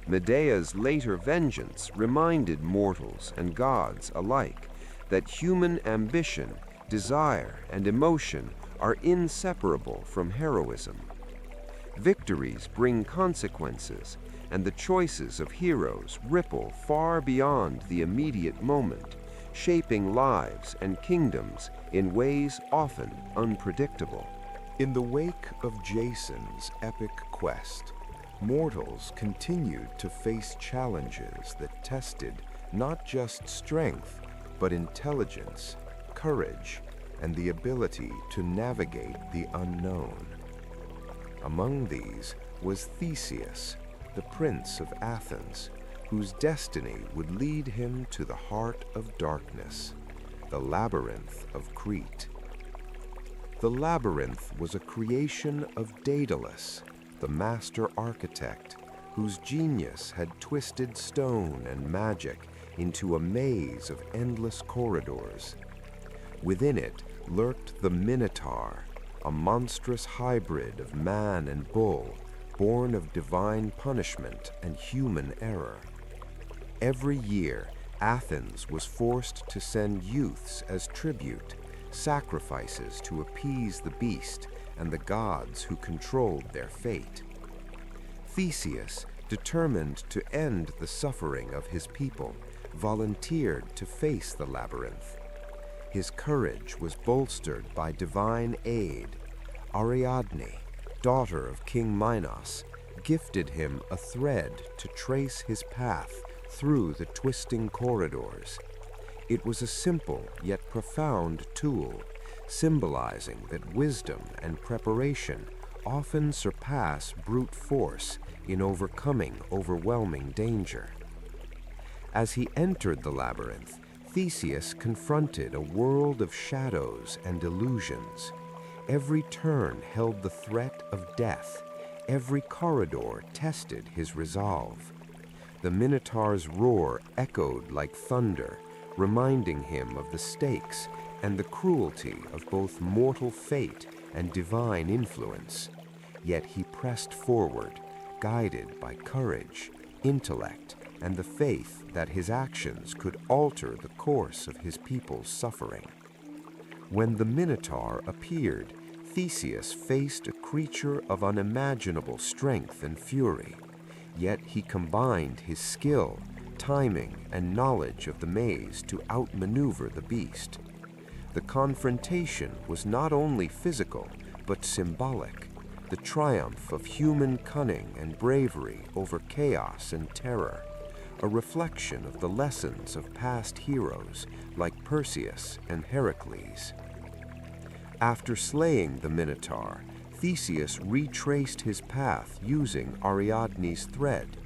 Medea's later vengeance reminded mortals and gods alike that human ambition, desire, and emotion are inseparable from heroism. Victories bring consequences, and the choices of heroes ripple far beyond the immediate moment, shaping lives and kingdoms in ways often unpredictable. In the wake of Jason's epic quest, mortals continued to face challenges that tested not just strength, but intelligence, courage, and the ability to navigate the unknown. Among these was Theseus, the prince of Athens, whose destiny would lead him to the heart of darkness, the labyrinth of Crete. The labyrinth was a creation of Daedalus, the master architect, whose genius had twisted stone and magic into a maze of endless corridors. Within it lurked the Minotaur, a monstrous hybrid of man and bull, born of divine punishment and human error. Every year, Athens was forced to send youths as tribute, sacrifices to appease the beast and the gods who controlled their fate. Theseus, determined to end the suffering of his people, volunteered to face the labyrinth. His courage was bolstered by divine aid. Ariadne, daughter of King Minos, gifted him a thread to trace his path through the twisting corridors. It was a simple yet profound tool, symbolizing that wisdom and preparation often surpass brute force in overcoming overwhelming danger. As he entered the labyrinth, Theseus confronted a world of shadows and illusions. Every turn held the threat of death. Every corridor tested his resolve. The Minotaur's roar echoed like thunder, reminding him of the stakes and the cruelty of both mortal fate and divine influence. Yet he pressed forward, guided by courage, intellect, and the faith that his actions could alter the course of his people's suffering. When the Minotaur appeared, Theseus faced a creature of unimaginable strength and fury. Yet he combined his skill, timing, and knowledge of the maze to outmaneuver the beast. The confrontation was not only physical, but symbolic. the triumph of human cunning and bravery over chaos and terror, a reflection of the lessons of past heroes like Perseus and Heracles. After slaying the Minotaur, Theseus retraced his path using Ariadne's thread,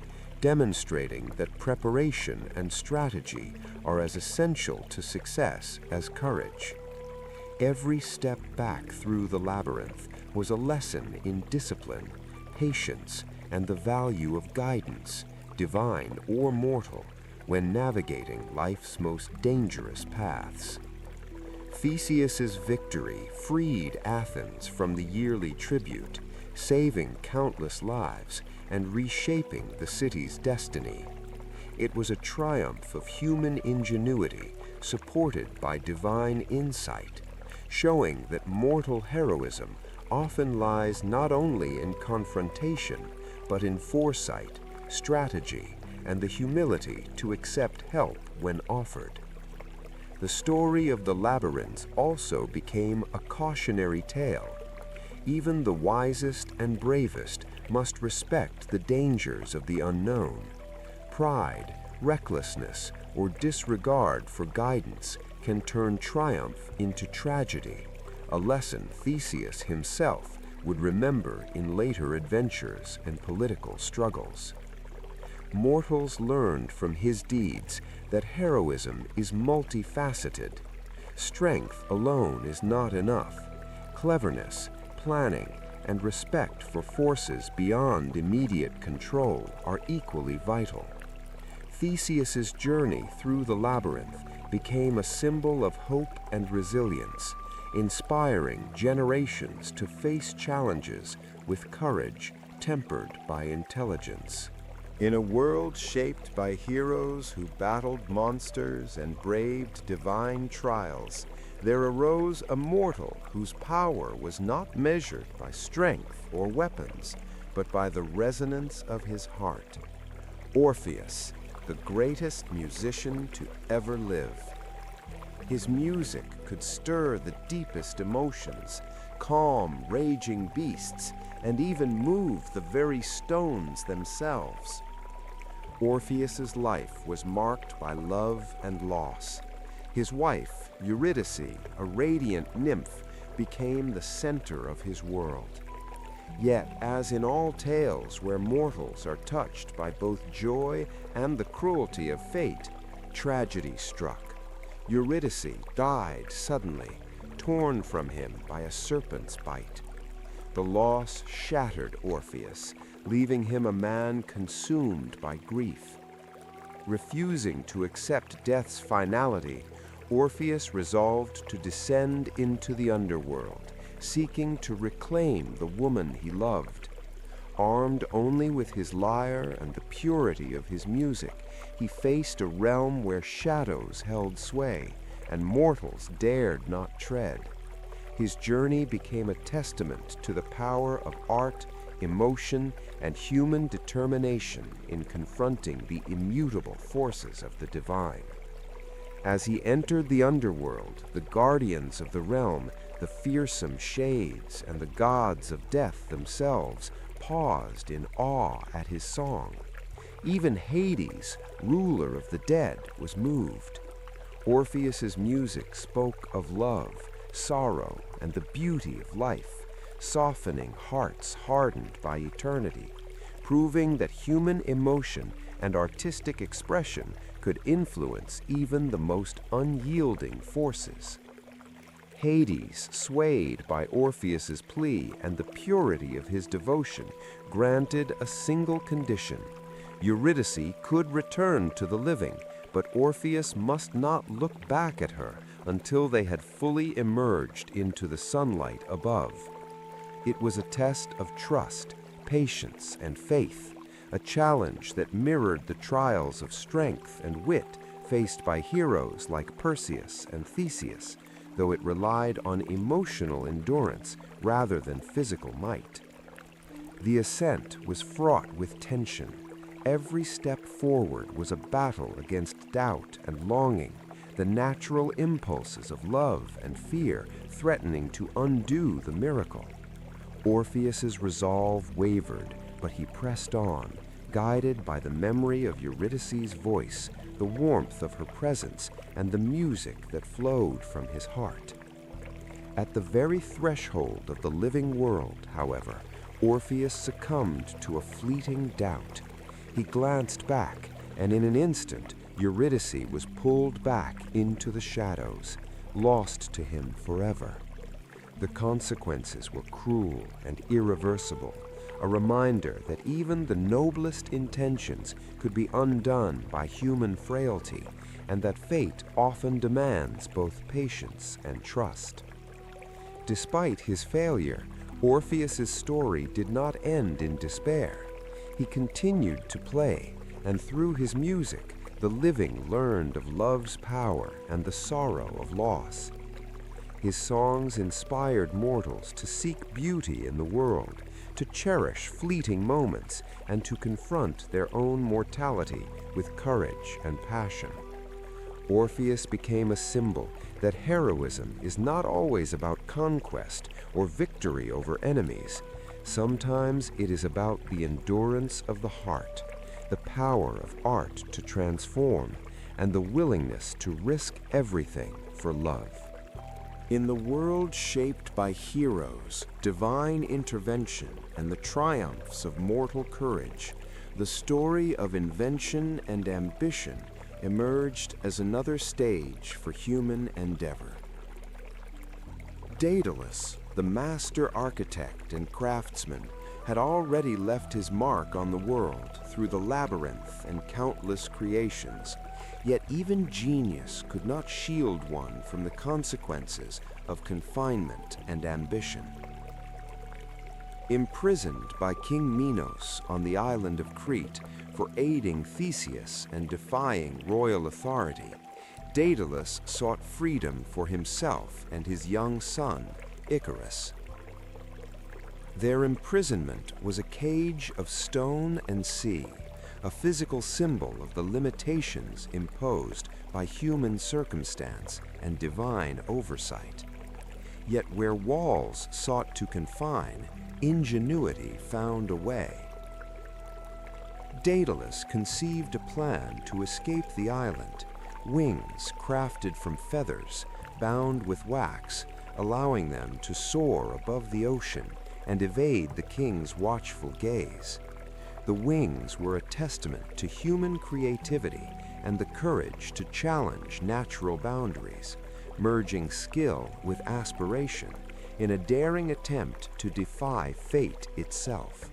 demonstrating that preparation and strategy are as essential to success as courage. Every step back through the labyrinth was a lesson in discipline, patience, and the value of guidance, divine or mortal, when navigating life's most dangerous paths. Theseus's victory freed Athens from the yearly tribute, saving countless lives and reshaping the city's destiny. It was a triumph of human ingenuity supported by divine insight, showing that mortal heroism often lies not only in confrontation, but in foresight, strategy, and the humility to accept help when offered. The story of the labyrinths also became a cautionary tale. Even the wisest and bravest must respect the dangers of the unknown. Pride, recklessness, or disregard for guidance can turn triumph into tragedy, a lesson Theseus himself would remember in later adventures and political struggles. Mortals learned from his deeds that heroism is multifaceted. Strength alone is not enough. Cleverness, planning, and respect for forces beyond immediate control are equally vital. Theseus's journey through the labyrinth became a symbol of hope and resilience, inspiring generations to face challenges with courage tempered by intelligence. In a world shaped by heroes who battled monsters and braved divine trials, there arose a mortal whose power was not measured by strength or weapons, but by the resonance of his heart. Orpheus, the greatest musician to ever live. His music could stir the deepest emotions, calm raging beasts, and even move the very stones themselves. Orpheus's life was marked by love and loss. His wife, Eurydice, a radiant nymph, became the center of his world. Yet, as in all tales where mortals are touched by both joy and the cruelty of fate, tragedy struck. Eurydice died suddenly, torn from him by a serpent's bite. The loss shattered Orpheus, leaving him a man consumed by grief. Refusing to accept death's finality, Orpheus resolved to descend into the underworld, seeking to reclaim the woman he loved. Armed only with his lyre and the purity of his music, he faced a realm where shadows held sway and mortals dared not tread. His journey became a testament to the power of art, emotion, and human determination in confronting the immutable forces of the divine. As he entered the underworld, the guardians of the realm, the fearsome shades, and the gods of death themselves paused in awe at his song. Even Hades, ruler of the dead, was moved. Orpheus's music spoke of love, sorrow, and the beauty of life, softening hearts hardened by eternity, proving that human emotion and artistic expression could influence even the most unyielding forces. Hades, swayed by Orpheus's plea and the purity of his devotion, granted a single condition. Eurydice could return to the living, but Orpheus must not look back at her until they had fully emerged into the sunlight above. It was a test of trust, patience, and faith, a challenge that mirrored the trials of strength and wit faced by heroes like Perseus and Theseus, though it relied on emotional endurance rather than physical might. The ascent was fraught with tension. Every step forward was a battle against doubt and longing, the natural impulses of love and fear threatening to undo the miracle. Orpheus's resolve wavered, but he pressed on, guided by the memory of Eurydice's voice, the warmth of her presence, and the music that flowed from his heart. At the very threshold of the living world, however, Orpheus succumbed to a fleeting doubt. He glanced back, and in an instant, Eurydice was pulled back into the shadows, lost to him forever. The consequences were cruel and irreversible, a reminder that even the noblest intentions could be undone by human frailty, and that fate often demands both patience and trust. Despite his failure, Orpheus's story did not end in despair. He continued to play, and through his music, the living learned of love's power and the sorrow of loss. His songs inspired mortals to seek beauty in the world, to cherish fleeting moments, and to confront their own mortality with courage and passion. Orpheus became a symbol that heroism is not always about conquest or victory over enemies. Sometimes it is about the endurance of the heart, the power of art to transform, and the willingness to risk everything for love. In the world shaped by heroes, divine intervention, and the triumphs of mortal courage, the story of invention and ambition emerged as another stage for human endeavor. Daedalus, the master architect and craftsman, had already left his mark on the world through the labyrinth and countless creations. Yet even genius could not shield one from the consequences of confinement and ambition. Imprisoned by King Minos on the island of Crete for aiding Theseus and defying royal authority, Daedalus sought freedom for himself and his young son, Icarus. Their imprisonment was a cage of stone and sea, a physical symbol of the limitations imposed by human circumstance and divine oversight. Yet where walls sought to confine, ingenuity found a way. Daedalus conceived a plan to escape the island, wings crafted from feathers, bound with wax, allowing them to soar above the ocean and evade the king's watchful gaze. The wings were a testament to human creativity and the courage to challenge natural boundaries, merging skill with aspiration in a daring attempt to defy fate itself.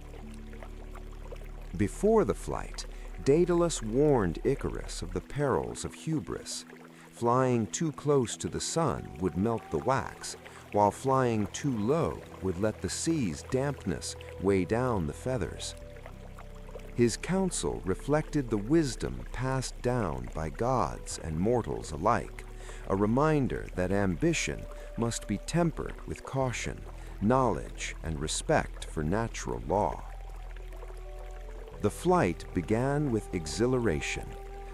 Before the flight, Daedalus warned Icarus of the perils of hubris. Flying too close to the sun would melt the wax, while flying too low would let the sea's dampness weigh down the feathers. His counsel reflected the wisdom passed down by gods and mortals alike, a reminder that ambition must be tempered with caution, knowledge, and respect for natural law. The flight began with exhilaration.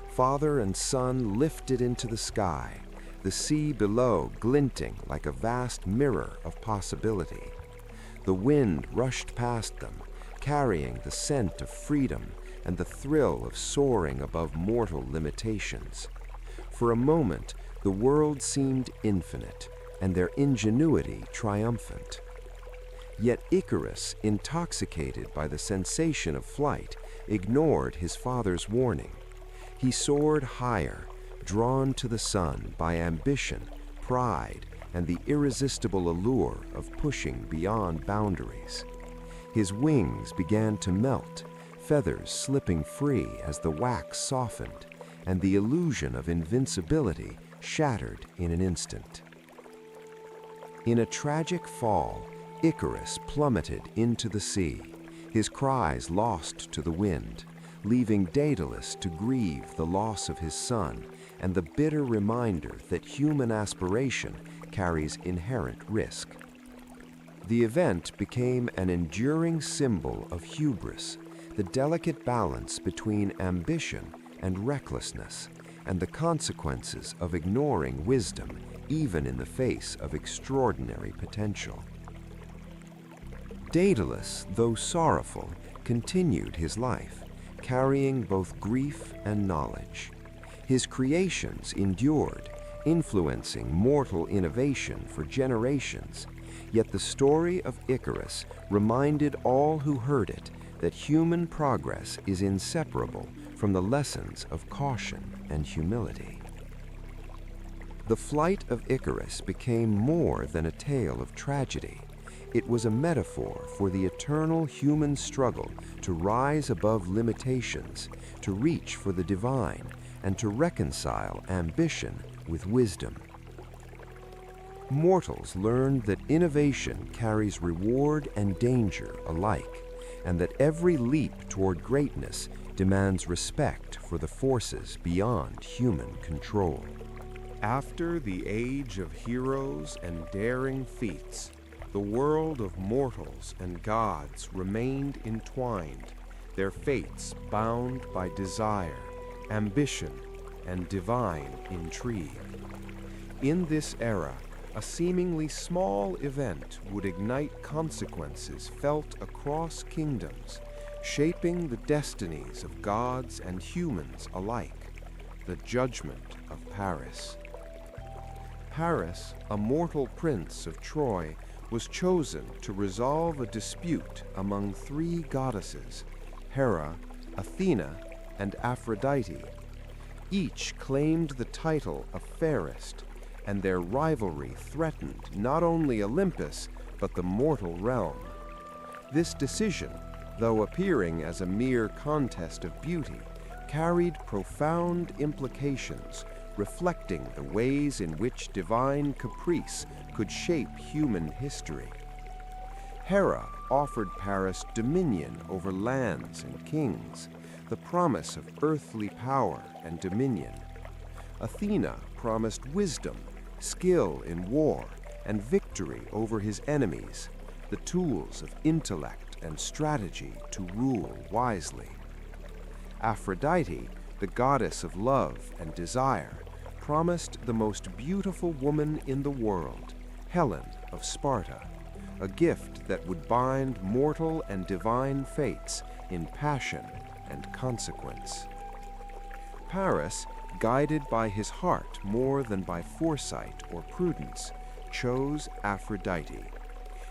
Father and son lifted into the sky, the sea below glinting like a vast mirror of possibility. The wind rushed past them, carrying the scent of freedom and the thrill of soaring above mortal limitations. For a moment, the world seemed infinite, and their ingenuity triumphant. Yet Icarus, intoxicated by the sensation of flight, ignored his father's warning. He soared higher, drawn to the sun by ambition, pride, and the irresistible allure of pushing beyond boundaries. His wings began to melt, feathers slipping free as the wax softened, and the illusion of invincibility shattered in an instant. In a tragic fall, Icarus plummeted into the sea, his cries lost to the wind, leaving Daedalus to grieve the loss of his son and the bitter reminder that human aspiration carries inherent risk. The event became an enduring symbol of hubris, the delicate balance between ambition and recklessness, and the consequences of ignoring wisdom even in the face of extraordinary potential. Daedalus, though sorrowful, continued his life, carrying both grief and knowledge. His creations endured, influencing mortal innovation for generations. Yet the story of Icarus reminded all who heard it that human progress is inseparable from the lessons of caution and humility. The flight of Icarus became more than a tale of tragedy. It was a metaphor for the eternal human struggle to rise above limitations, to reach for the divine, and to reconcile ambition with wisdom. Mortals learned that innovation carries reward and danger alike, and that every leap toward greatness demands respect for the forces beyond human control. After the age of heroes and daring feats, the world of mortals and gods remained entwined, their fates bound by desire, ambition, and divine intrigue. In this era, a seemingly small event would ignite consequences felt across kingdoms, shaping the destinies of gods and humans alike: the judgment of Paris. Paris, a mortal prince of Troy, was chosen to resolve a dispute among three goddesses, Hera, Athena, and Aphrodite. Each claimed the title of fairest, and their rivalry threatened not only Olympus, but the mortal realm. This decision, though appearing as a mere contest of beauty, carried profound implications, reflecting the ways in which divine caprice could shape human history. Hera offered Paris dominion over lands and kings, the promise of earthly power and dominion. Athena promised wisdom, skill in war, and victory over his enemies, the tools of intellect and strategy to rule wisely. Aphrodite, the goddess of love and desire, promised the most beautiful woman in the world, Helen of Sparta, a gift that would bind mortal and divine fates in passion and consequence. Paris, guided by his heart more than by foresight or prudence, chose Aphrodite.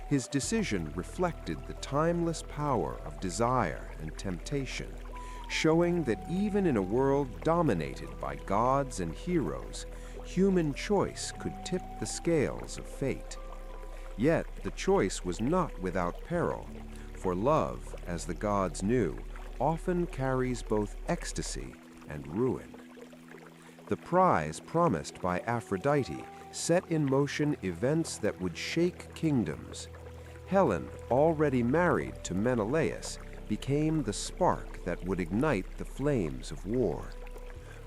His decision reflected the timeless power of desire and temptation, showing that even in a world dominated by gods and heroes, human choice could tip the scales of fate. Yet the choice was not without peril, for love, as the gods knew, often carries both ecstasy and ruin. The prize promised by Aphrodite set in motion events that would shake kingdoms. Helen, already married to Menelaus, became the spark that would ignite the flames of war.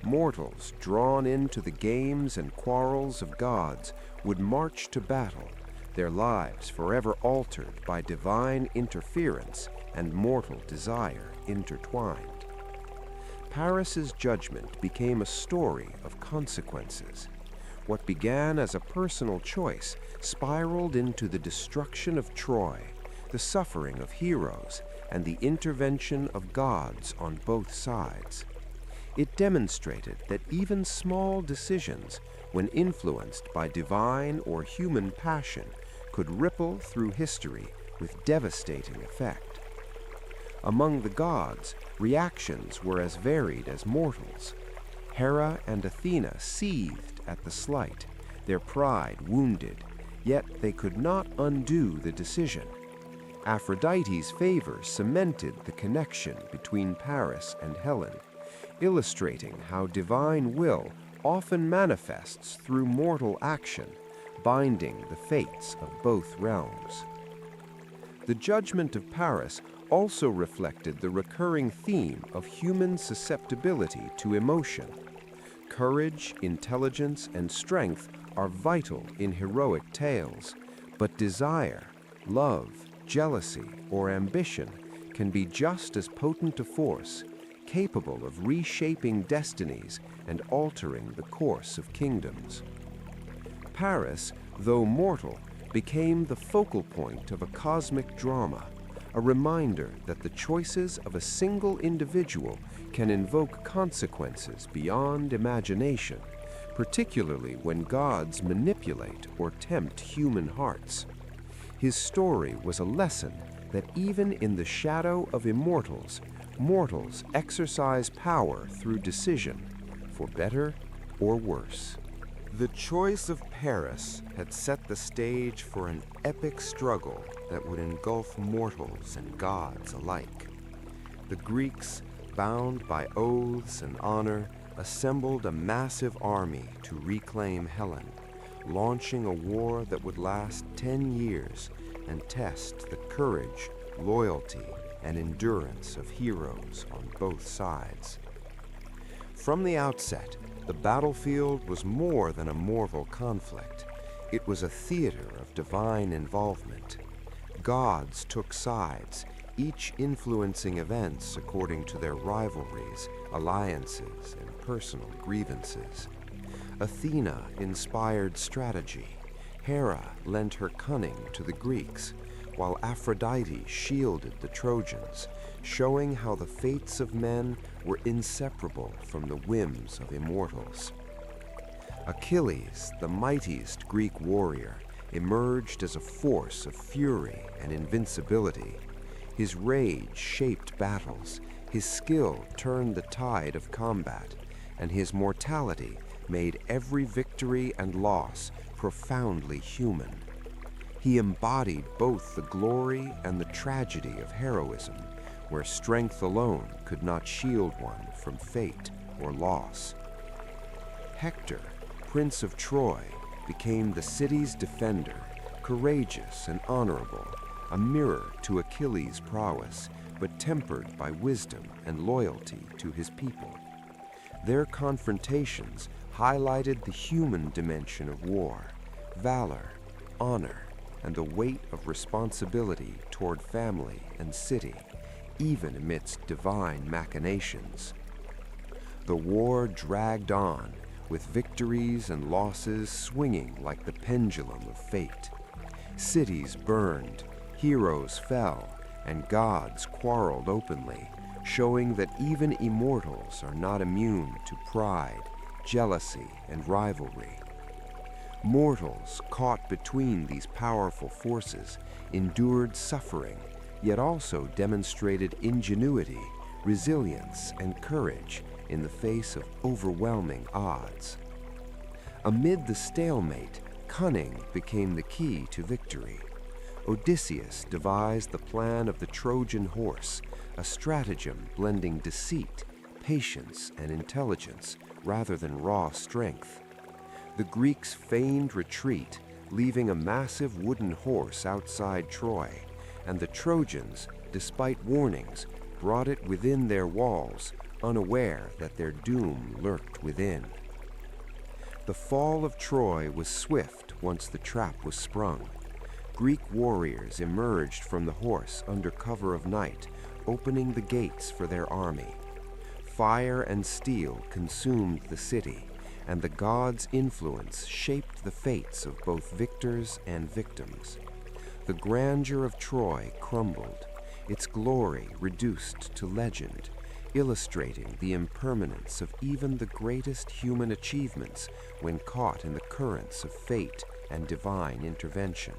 Mortals, drawn into the games and quarrels of gods, would march to battle, their lives forever altered by divine interference and mortal desire intertwined. Paris's judgment became a story of consequences. What began as a personal choice spiraled into the destruction of Troy, the suffering of heroes, and the intervention of gods on both sides. It demonstrated that even small decisions, when influenced by divine or human passion, could ripple through history with devastating effect. Among the gods, reactions were as varied as mortals. Hera and Athena seethed at the slight, their pride wounded, yet they could not undo the decision. Aphrodite's favor cemented the connection between Paris and Helen, illustrating how divine will often manifests through mortal action, binding the fates of both realms. The judgment of Paris also reflected the recurring theme of human susceptibility to emotion. Courage, intelligence, and strength are vital in heroic tales, but desire, love, jealousy, or ambition can be just as potent a force, capable of reshaping destinies and altering the course of kingdoms. Paris, though mortal, became the focal point of a cosmic drama, a reminder that the choices of a single individual can invoke consequences beyond imagination, particularly when gods manipulate or tempt human hearts. His story was a lesson that even in the shadow of immortals, mortals exercise power through decision, for better or worse. The choice of Paris had set the stage for an epic struggle that would engulf mortals and gods alike. The Greeks, bound by oaths and honor, assembled a massive army to reclaim Helen, launching a war that would last 10 years and test the courage, loyalty, and endurance of heroes on both sides. From the outset, the battlefield was more than a mortal conflict. It was a theater of divine involvement. Gods took sides, each influencing events according to their rivalries, alliances, and personal grievances. Athena inspired strategy. Hera lent her cunning to the Greeks, while Aphrodite shielded the Trojans, showing how the fates of men were inseparable from the whims of immortals. Achilles, the mightiest Greek warrior, emerged as a force of fury and invincibility. His rage shaped battles, his skill turned the tide of combat, and his mortality made every victory and loss profoundly human. He embodied both the glory and the tragedy of heroism, where strength alone could not shield one from fate or loss. Hector, Prince of Troy, became the city's defender, courageous and honorable, a mirror to Achilles' prowess, but tempered by wisdom and loyalty to his people. Their confrontations highlighted the human dimension of war, valor, honor, and the weight of responsibility toward family and city, even amidst divine machinations. The war dragged on, with victories and losses swinging like the pendulum of fate. Cities burned, heroes fell, and gods quarreled openly, showing that even immortals are not immune to pride, jealousy, and rivalry. Mortals, caught between these powerful forces, endured suffering, yet also demonstrated ingenuity, resilience, and courage in the face of overwhelming odds. Amid the stalemate, cunning became the key to victory. Odysseus devised the plan of the Trojan horse, a stratagem blending deceit, patience, and intelligence rather than raw strength. The Greeks feigned retreat, leaving a massive wooden horse outside Troy, and the Trojans, despite warnings, brought it within their walls, unaware that their doom lurked within. The fall of Troy was swift once the trap was sprung. Greek warriors emerged from the horse under cover of night, opening the gates for their army. Fire and steel consumed the city, and the gods' influence shaped the fates of both victors and victims. The grandeur of Troy crumbled, its glory reduced to legend, illustrating the impermanence of even the greatest human achievements when caught in the currents of fate and divine intervention.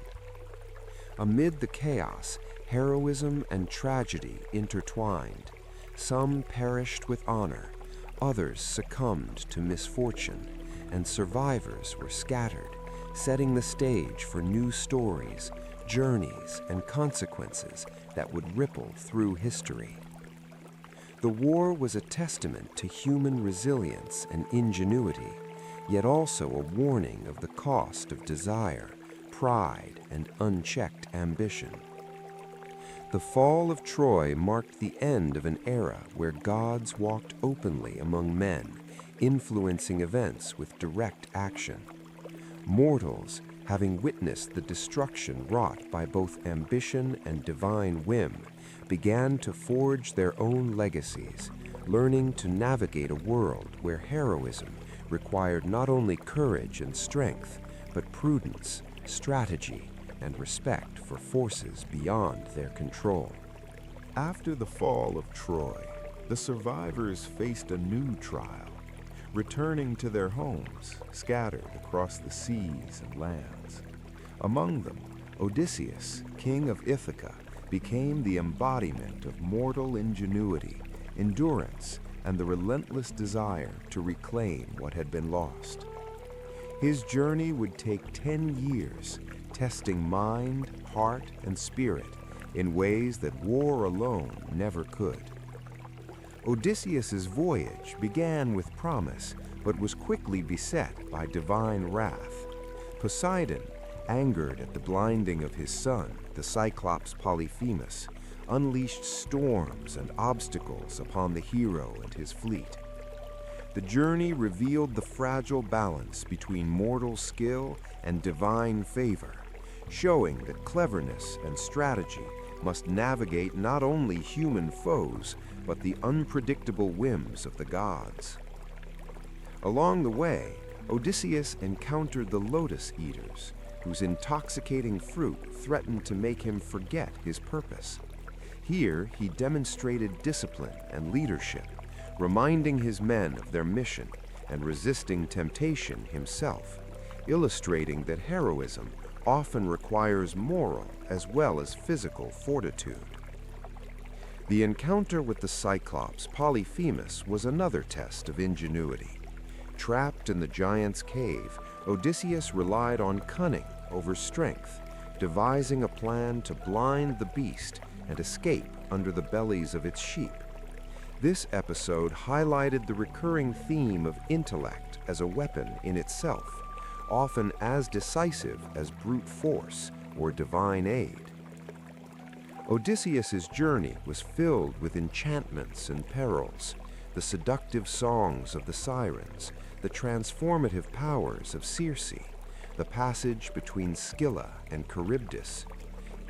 Amid the chaos, heroism and tragedy intertwined. Some perished with honor, others succumbed to misfortune, and survivors were scattered, setting the stage for new stories, journeys, and consequences that would ripple through history. The war was a testament to human resilience and ingenuity, yet also a warning of the cost of desire, pride, and unchecked ambition. The fall of Troy marked the end of an era where gods walked openly among men, influencing events with direct action. Mortals, having witnessed the destruction wrought by both ambition and divine whim, began to forge their own legacies, learning to navigate a world where heroism required not only courage and strength, but prudence, strategy, and respect for forces beyond their control. After the fall of Troy, the survivors faced a new trial, returning to their homes scattered across the seas and lands. Among them, Odysseus, king of Ithaca, became the embodiment of mortal ingenuity, endurance, and the relentless desire to reclaim what had been lost. His journey would take 10 years, testing mind, heart, and spirit in ways that war alone never could. Odysseus's voyage began with promise, but was quickly beset by divine wrath. Poseidon, angered at the blinding of his son, the Cyclops Polyphemus, unleashed storms and obstacles upon the hero and his fleet. The journey revealed the fragile balance between mortal skill and divine favor, showing that cleverness and strategy must navigate not only human foes, but the unpredictable whims of the gods. Along the way, Odysseus encountered the Lotus Eaters, whose intoxicating fruit threatened to make him forget his purpose. Here, he demonstrated discipline and leadership, reminding his men of their mission and resisting temptation himself, illustrating that heroism often requires moral as well as physical fortitude. The encounter with the Cyclops Polyphemus was another test of ingenuity. Trapped in the giant's cave, Odysseus relied on cunning over strength, devising a plan to blind the beast and escape under the bellies of its sheep. This episode highlighted the recurring theme of intellect as a weapon in itself, often as decisive as brute force or divine aid. Odysseus's journey was filled with enchantments and perils, the seductive songs of the sirens, the transformative powers of Circe, the passage between Scylla and Charybdis.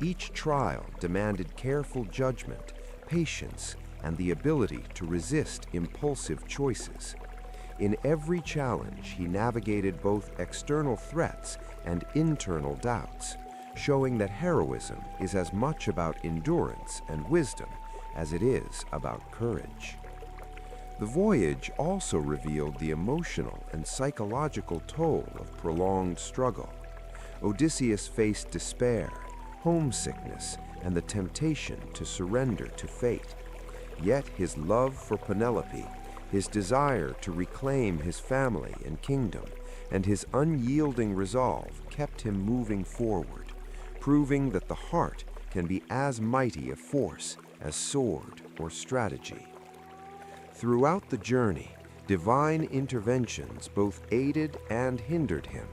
Each trial demanded careful judgment, patience, and the ability to resist impulsive choices. In every challenge, he navigated both external threats and internal doubts, showing that heroism is as much about endurance and wisdom as it is about courage. The voyage also revealed the emotional and psychological toll of prolonged struggle. Odysseus faced despair, homesickness, and the temptation to surrender to fate. Yet his love for Penelope, his desire to reclaim his family and kingdom, and his unyielding resolve kept him moving forward, proving that the heart can be as mighty a force as sword or strategy. Throughout the journey, divine interventions both aided and hindered him.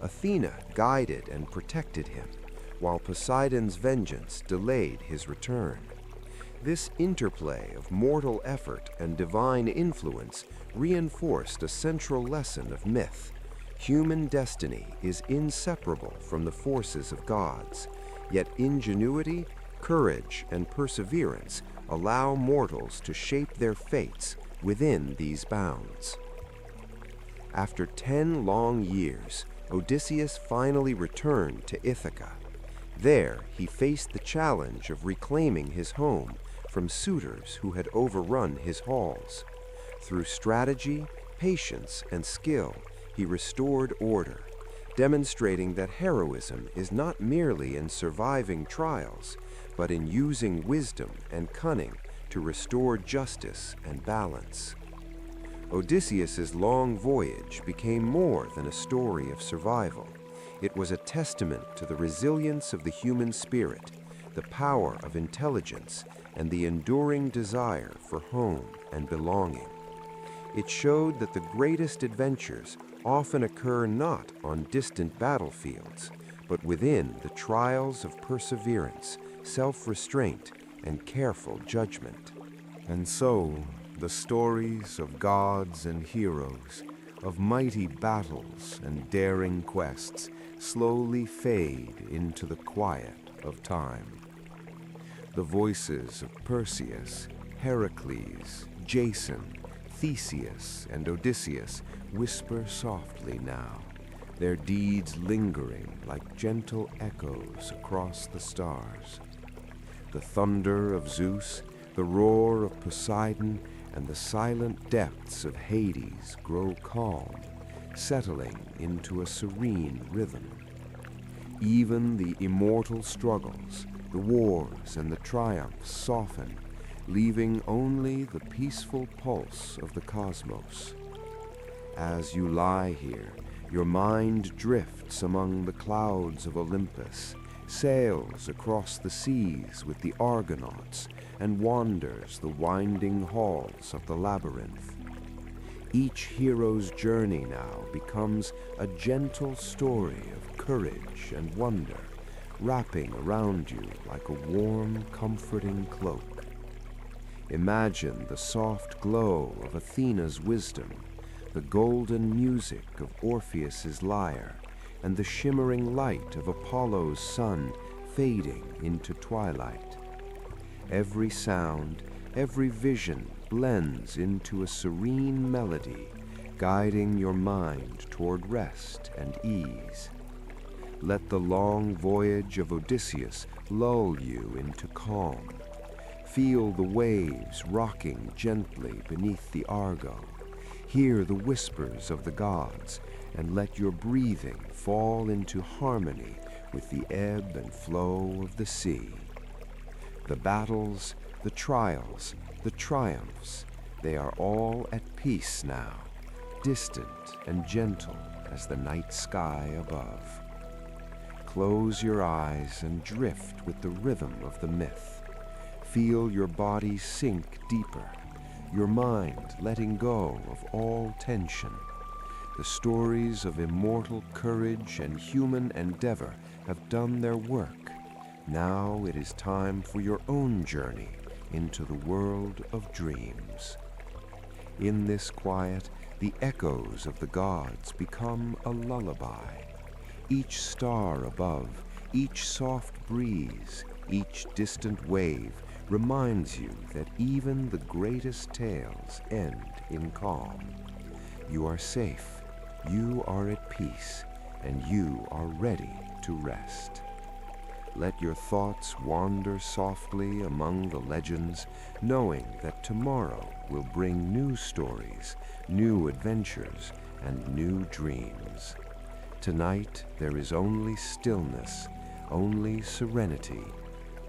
Athena guided and protected him, while Poseidon's vengeance delayed his return. This interplay of mortal effort and divine influence reinforced a central lesson of myth. Human destiny is inseparable from the forces of gods, yet ingenuity, courage, and perseverance allow mortals to shape their fates within these bounds. After 10 long years, Odysseus finally returned to Ithaca. There, he faced the challenge of reclaiming his home from suitors who had overrun his halls. Through strategy, patience, and skill, he restored order, demonstrating that heroism is not merely in surviving trials, but in using wisdom and cunning to restore justice and balance. Odysseus's long voyage became more than a story of survival. It was a testament to the resilience of the human spirit, the power of intelligence, and the enduring desire for home and belonging. It showed that the greatest adventures often occur not on distant battlefields, but within the trials of perseverance, self-restraint, and careful judgment. And so, the stories of gods and heroes, of mighty battles and daring quests, slowly fade into the quiet of time. The voices of Perseus, Heracles, Jason, Theseus, and Odysseus whisper softly now, their deeds lingering like gentle echoes across the stars. The thunder of Zeus, the roar of Poseidon, and the silent depths of Hades grow calm, settling into a serene rhythm. Even the immortal struggles, the wars and the triumphs soften, leaving only the peaceful pulse of the cosmos. As you lie here, your mind drifts among the clouds of Olympus, sails across the seas with the Argonauts, and wanders the winding halls of the labyrinth. Each hero's journey now becomes a gentle story of courage and wonder, wrapping around you like a warm, comforting cloak. Imagine the soft glow of Athena's wisdom, the golden music of Orpheus's lyre, and the shimmering light of Apollo's sun fading into twilight. Every sound, every vision blends into a serene melody, guiding your mind toward rest and ease. Let the long voyage of Odysseus lull you into calm. Feel the waves rocking gently beneath the Argo. Hear the whispers of the gods, and let your breathing fall into harmony with the ebb and flow of the sea. The battles, the trials, the triumphs, they are all at peace now, distant and gentle as the night sky above. Close your eyes and drift with the rhythm of the myth. Feel your body sink deeper, your mind letting go of all tension. The stories of immortal courage and human endeavor have done their work. Now it is time for your own journey into the world of dreams. In this quiet, the echoes of the gods become a lullaby. Each star above, each soft breeze, each distant wave reminds you that even the greatest tales end in calm. You are safe, you are at peace, and you are ready to rest. Let your thoughts wander softly among the legends, knowing that tomorrow will bring new stories, new adventures, and new dreams. Tonight there is only stillness, only serenity,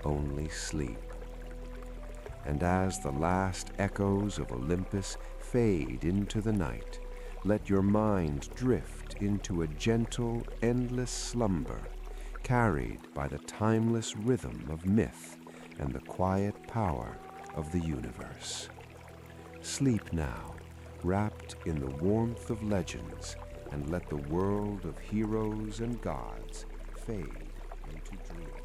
only sleep. And as the last echoes of Olympus fade into the night, let your mind drift into a gentle, endless slumber, carried by the timeless rhythm of myth and the quiet power of the universe. Sleep now, wrapped in the warmth of legends, and let the world of heroes and gods fade into dreams.